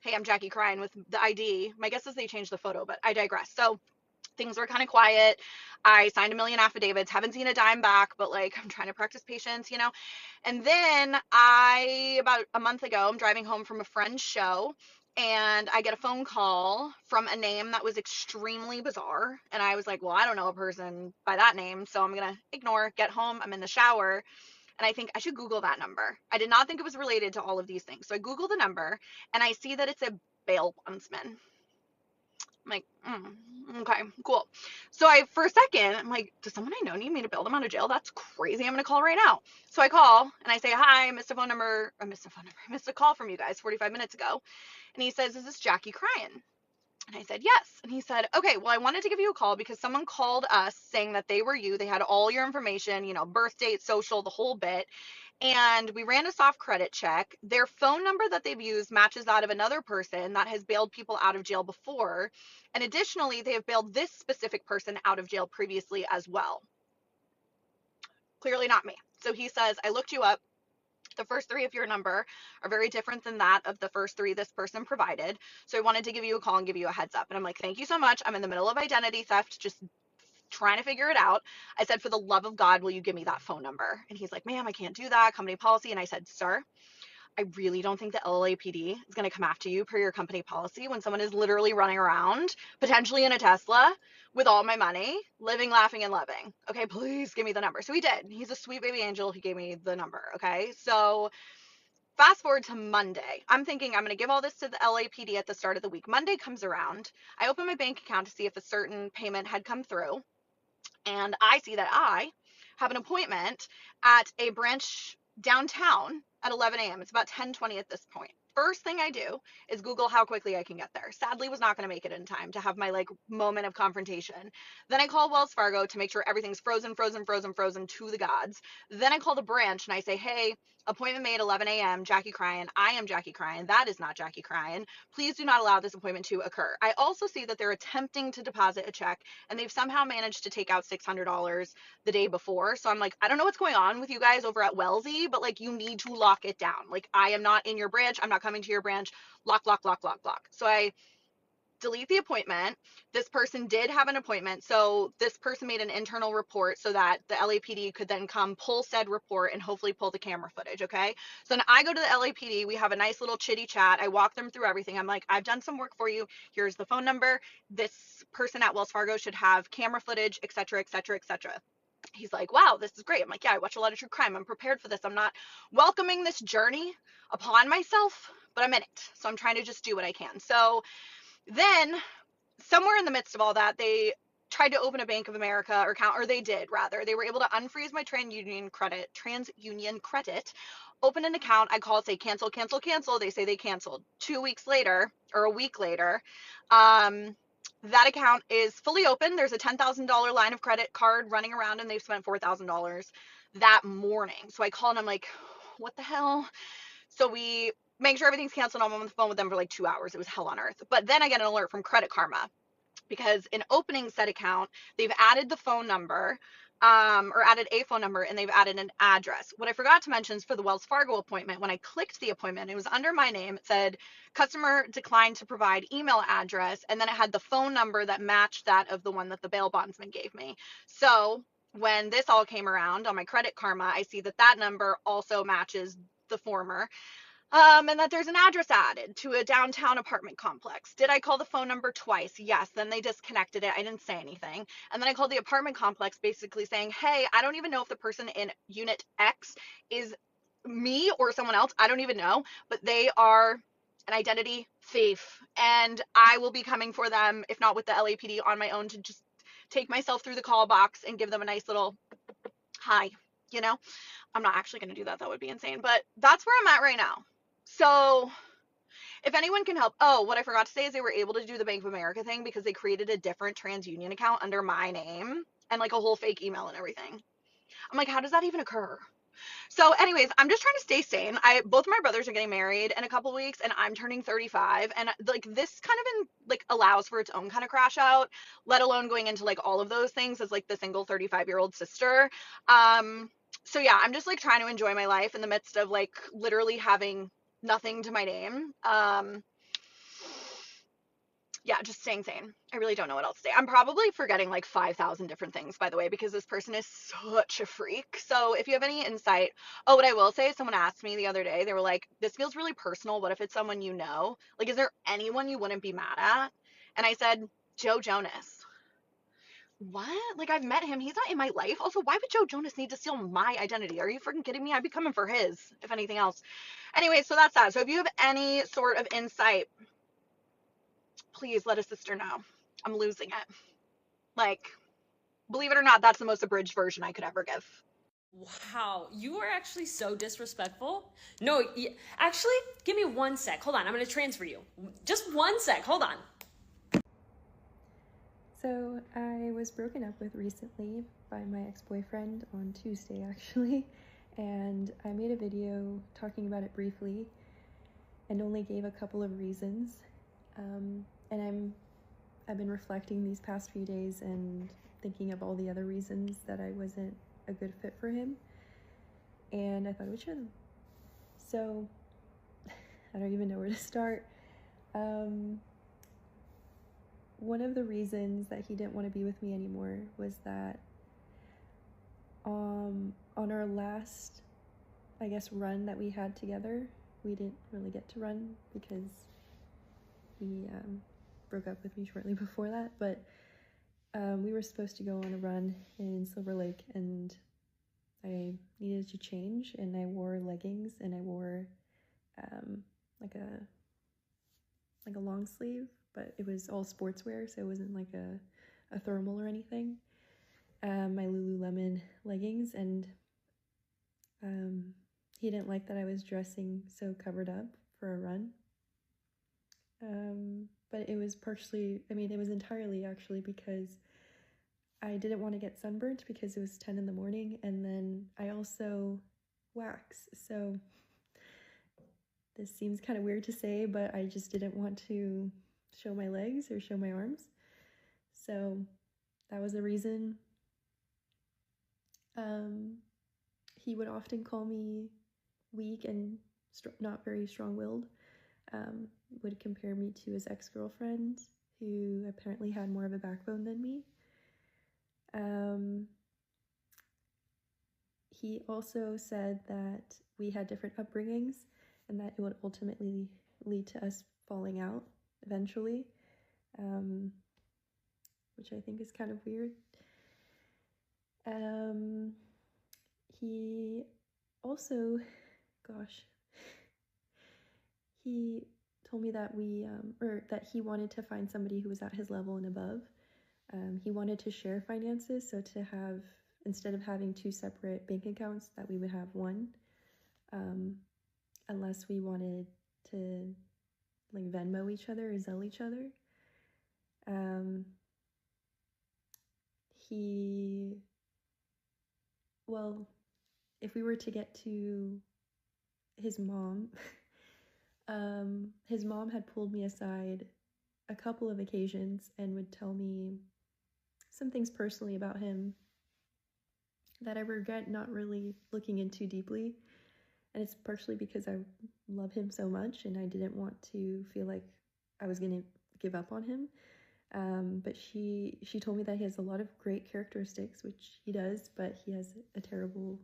S7: hey, I'm Jackie Cryan with the ID. My guess is they changed the photo, but I digress. So things were kind of quiet. I signed a million affidavits, haven't seen a dime back, but like I'm trying to practice patience, you know? And then about a month ago, I'm driving home from a friend's show and I get a phone call from a name that was extremely bizarre. And I was like, well, I don't know a person by that name, so I'm going to ignore, get home. I'm in the shower and I think I should Google that number. I did not think it was related to all of these things. So I Google the number and I see that it's a bail bondsman. I'm like, okay, cool. So for a second, I'm like, does someone I know need me to bail them out of jail? That's crazy. I'm going to call right now. So I call and I say, hi, I missed a call from you guys 45 minutes ago. And he says, is this Jackie Cryan? And I said, yes. And he said, okay, well, I wanted to give you a call because someone called us saying that they were you. They had all your information, birth date, social, the whole bit. And we ran a soft credit check. Their phone number that they've used matches that of another person that has bailed people out of jail before. And additionally, they have bailed this specific person out of jail previously as well. Clearly not me. So he says, I looked you up. The first 3 of your number are very different than that of the first 3 this person provided. So I wanted to give you a call and give you a heads up. And I'm like, thank you so much. I'm in the middle of identity theft, just trying to figure it out. I said, for the love of God, will you give me that phone number? And he's like, ma'am, I can't do that. Company policy. And I said, sir, I really don't think the LAPD is going to come after you per your company policy when someone is literally running around, potentially in a Tesla, with all my money, living, laughing, and loving. Okay, please give me the number. So he did. He's a sweet baby angel. He gave me the number. Okay, so fast forward to Monday. I'm thinking I'm going to give all this to the LAPD at the start of the week. Monday comes around. I open my bank account to see if a certain payment had come through. And I see that I have an appointment at a branch downtown at 11 a.m. It's about 10:20 at this point. First thing I do is Google how quickly I can get there. Sadly, was not going to make it in time to have my like moment of confrontation. Then I call Wells Fargo to make sure everything's frozen to the gods. Then I call the branch and I say, hey, appointment made 11 a.m. Jackie Cryan. I am Jackie Cryan. That is not Jackie Cryan. Please do not allow this appointment to occur. I also see that they're attempting to deposit a check and they've somehow managed to take out $600 the day before. So I'm like, I don't know what's going on with you guys over at Wellesley, but like you need to lock it down. Like I am not in your branch. I'm not coming to your branch. Lock, lock, lock, lock, lock. So I delete the appointment. This person did have an appointment. So this person made an internal report so that the LAPD could then come pull said report and hopefully pull the camera footage. Okay. So then I go to the LAPD. We have a nice little chitty chat. I walk them through everything. I'm like, I've done some work for you. Here's the phone number. This person at Wells Fargo should have camera footage, etc., etc., etc. He's like, wow, this is great. I'm like, yeah, I watch a lot of true crime. I'm prepared for this. I'm not welcoming this journey upon myself, but I'm in it. So I'm trying to just do what I can. So then somewhere in the midst of all that, they tried to open a Bank of America account, or they did rather. They were able to unfreeze my TransUnion credit, open an account. I call, say cancel, cancel, cancel. They say they canceled. 2 weeks later, or a week later, that account is fully open. There's a $10,000 line of credit card running around and they've spent $4,000 that morning. So I call and I'm like, what the hell? So we make sure everything's canceled. I'm on the phone with them for like 2 hours. It was hell on earth. But then I get an alert from Credit Karma because in opening said account, they've added the phone number, or added a phone number, and they've added an address. What I forgot to mention is for the Wells Fargo appointment, when I clicked the appointment, it was under my name. It said customer declined to provide email address, and then it had the phone number that matched that of the one that the bail bondsman gave me. So when this all came around on my Credit Karma, I see that that number also matches the former. And that there's an address added to a downtown apartment complex. Did I call the phone number twice? Yes. Then they disconnected it. I didn't say anything. And then I called the apartment complex basically saying, hey, I don't even know if the person in unit X is me or someone else. I don't even know, but they are an identity thief. And I will be coming for them, if not with the LAPD, on my own to just take myself through the call box and give them a nice little hi, you know? I'm not actually going to do that. That would be insane. But that's where I'm at right now. So if anyone can help, oh, what I forgot to say is they were able to do the Bank of America thing because they created a different TransUnion account under my name and like a whole fake email and everything. I'm like, how does that even occur? So anyways, I'm just trying to stay sane. Both of my brothers are getting married in a couple weeks and I'm turning 35 and like this kind of like allows for its own kind of crash out, let alone going into like all of those things as like the single 35-year-old sister. So yeah, I'm just like trying to enjoy my life in the midst of like literally having nothing to my name. Yeah, just staying sane. I really don't know what else to say. I'm probably forgetting like 5,000 different things, by the way, because this person is such a freak. So if you have any insight, oh, what I will say is someone asked me the other day, they were like, this feels really personal. What if it's someone you know? Like, is there anyone you wouldn't be mad at? And I said, Joe Jonas. What? Like, I've met him. He's not in my life. Also, why would Joe Jonas need to steal my identity? Are you freaking kidding me? I'd be coming for his, if anything else. Anyway, so that's that. So if you have any sort of insight, please let a sister know. I'm losing it. Like, believe it or not, that's the most abridged version I could ever give.
S10: Wow, you are actually so disrespectful. No, actually, give me 1 sec. Hold on, I'm gonna transfer you. Just 1 sec, hold on.
S8: So I was broken up with recently by my ex-boyfriend on Tuesday actually, and I made a video talking about it briefly and only gave a couple of reasons. And I've been reflecting these past few days and thinking of all the other reasons that I wasn't a good fit for him, and I thought I would share them. So I don't even know where to start. One of the reasons that he didn't want to be with me anymore was that on our last, I guess, run that we had together, we didn't really get to run because he broke up with me shortly before that, but we were supposed to go on a run in Silver Lake, and I needed to change, and I wore leggings, and I wore like a long sleeve, but it was all sportswear, so it wasn't like a thermal or anything. My Lululemon leggings, and he didn't like that I was dressing so covered up for a run. But it was partially, it was entirely actually because I didn't want to get sunburnt because it was 10 in the morning, and then I also wax. So this seems kind of weird to say, but I just didn't want to show my legs or show my arms. So that was the reason. He would often call me weak and not very strong-willed. Would compare me to his ex-girlfriend, who apparently had more of a backbone than me. He also said that we had different upbringings and that it would ultimately lead to us falling out eventually, which I think is kind of weird. He also, he told me that that he wanted to find somebody who was at his level and above. He wanted to share finances, so to have, instead of having 2 separate bank accounts, that we would have one, unless we wanted to like Venmo each other or Zelle each other. Well, if we were to get to his mom, his mom had pulled me aside a couple of occasions and would tell me some things personally about him that I regret not really looking into deeply. And it's partially because I love him so much and I didn't want to feel like I was going to give up on him. But she told me that he has a lot of great characteristics, which he does, but he has a terrible,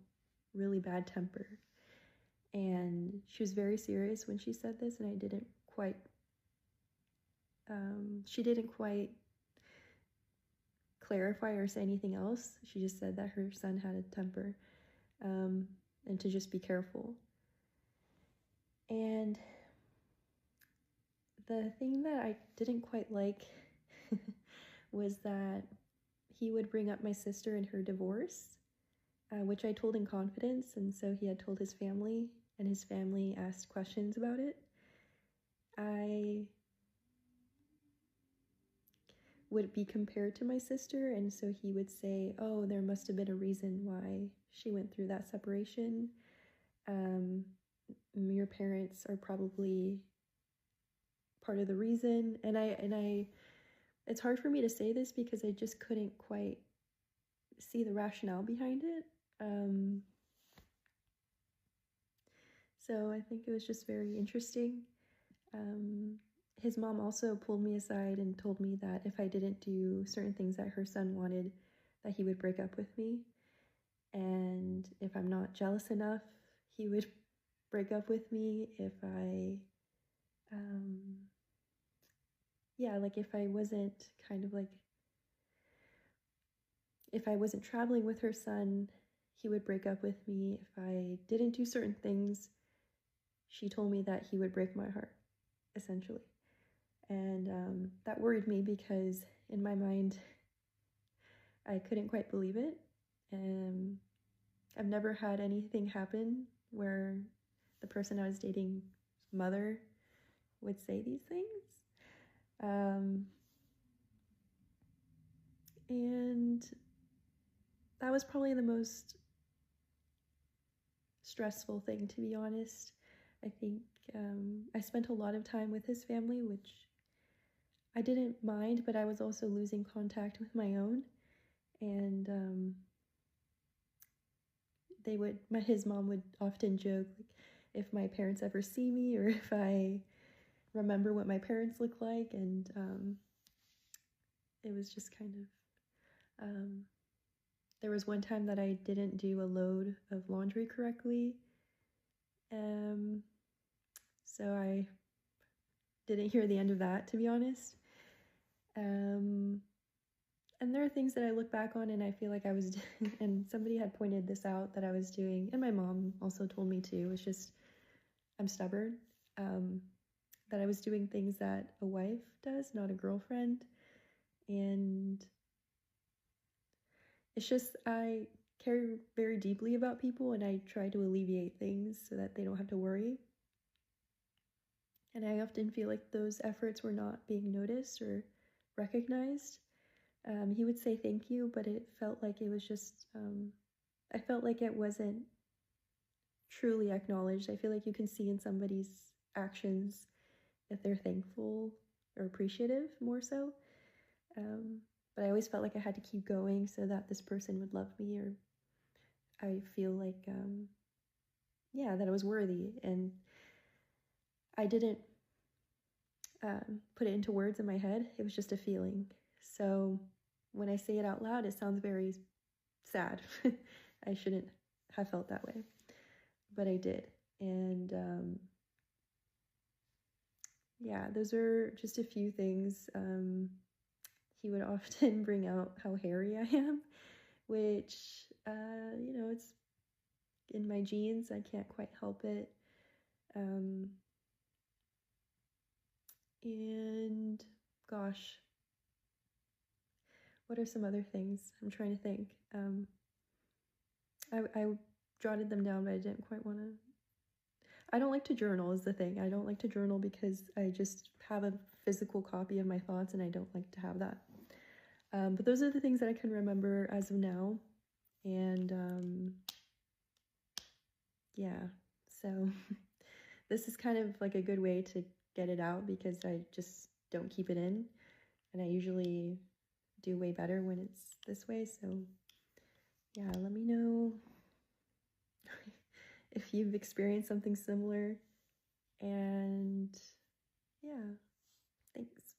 S8: really bad temper. And she was very serious when she said this, and I didn't quite, she didn't quite clarify or say anything else. She just said that her son had a temper, and to just be careful. And the thing that I didn't quite like was that he would bring up my sister and her divorce, which I told in confidence, and so he had told his family, and his family asked questions about it. I would be compared to my sister, and so he would say, oh, there must have been a reason why she went through that separation. Your parents are probably part of the reason. And I it's hard for me to say this because I just couldn't quite see the rationale behind it. So I think it was just very interesting. His mom also pulled me aside and told me that if I didn't do certain things that her son wanted, that he would break up with me. And if I'm not jealous enough, he would break up with me. If I, if I wasn't if I wasn't traveling with her son, he would break up with me. If I didn't do certain things, she told me that he would break my heart, essentially. And that worried me because in my mind, I couldn't quite believe it. I've never had anything happen where the person I was dating's mother would say these things. And that was probably the most stressful thing, to be honest. I think I spent a lot of time with his family, which I didn't mind, but I was also losing contact with my own. And his mom would often joke, like, if my parents ever see me or if I remember what my parents look like. And it was just kind of, there was one time that I didn't do a load of laundry correctly. So I didn't hear the end of that, to be honest. And there are things that I look back on and I feel like I was, and somebody had pointed this out that I was doing, and my mom also told me too, it's just, I'm stubborn, that I was doing things that a wife does, not a girlfriend. And it's just, I care very deeply about people and I try to alleviate things so that they don't have to worry. And I often feel like those efforts were not being noticed or recognized. He would say thank you, but it felt like it was just, I felt like it wasn't truly acknowledged. I feel like you can see in somebody's actions if they're thankful or appreciative more so. But I always felt like I had to keep going so that this person would love me, or I feel like, yeah, that I was worthy. And I didn't put it into words in my head. It was just a feeling. So when I say it out loud, it sounds very sad. I shouldn't have felt that way, but I did. And yeah, those are just a few things. He would often bring out how hairy I am, which, you know, it's in my genes. I can't quite help it. And gosh, what are some other things? I'm trying to think. I jotted them down, but I didn't quite want to. I don't like to journal is the thing. I don't like to journal because I just have a physical copy of my thoughts and I don't like to have that. But those are the things that I can remember as of now. And yeah, so this is kind of like a good way to get it out because I just don't keep it in. And I usually do way better when it's this way. So yeah, let me know if you've experienced something similar. And yeah, thanks.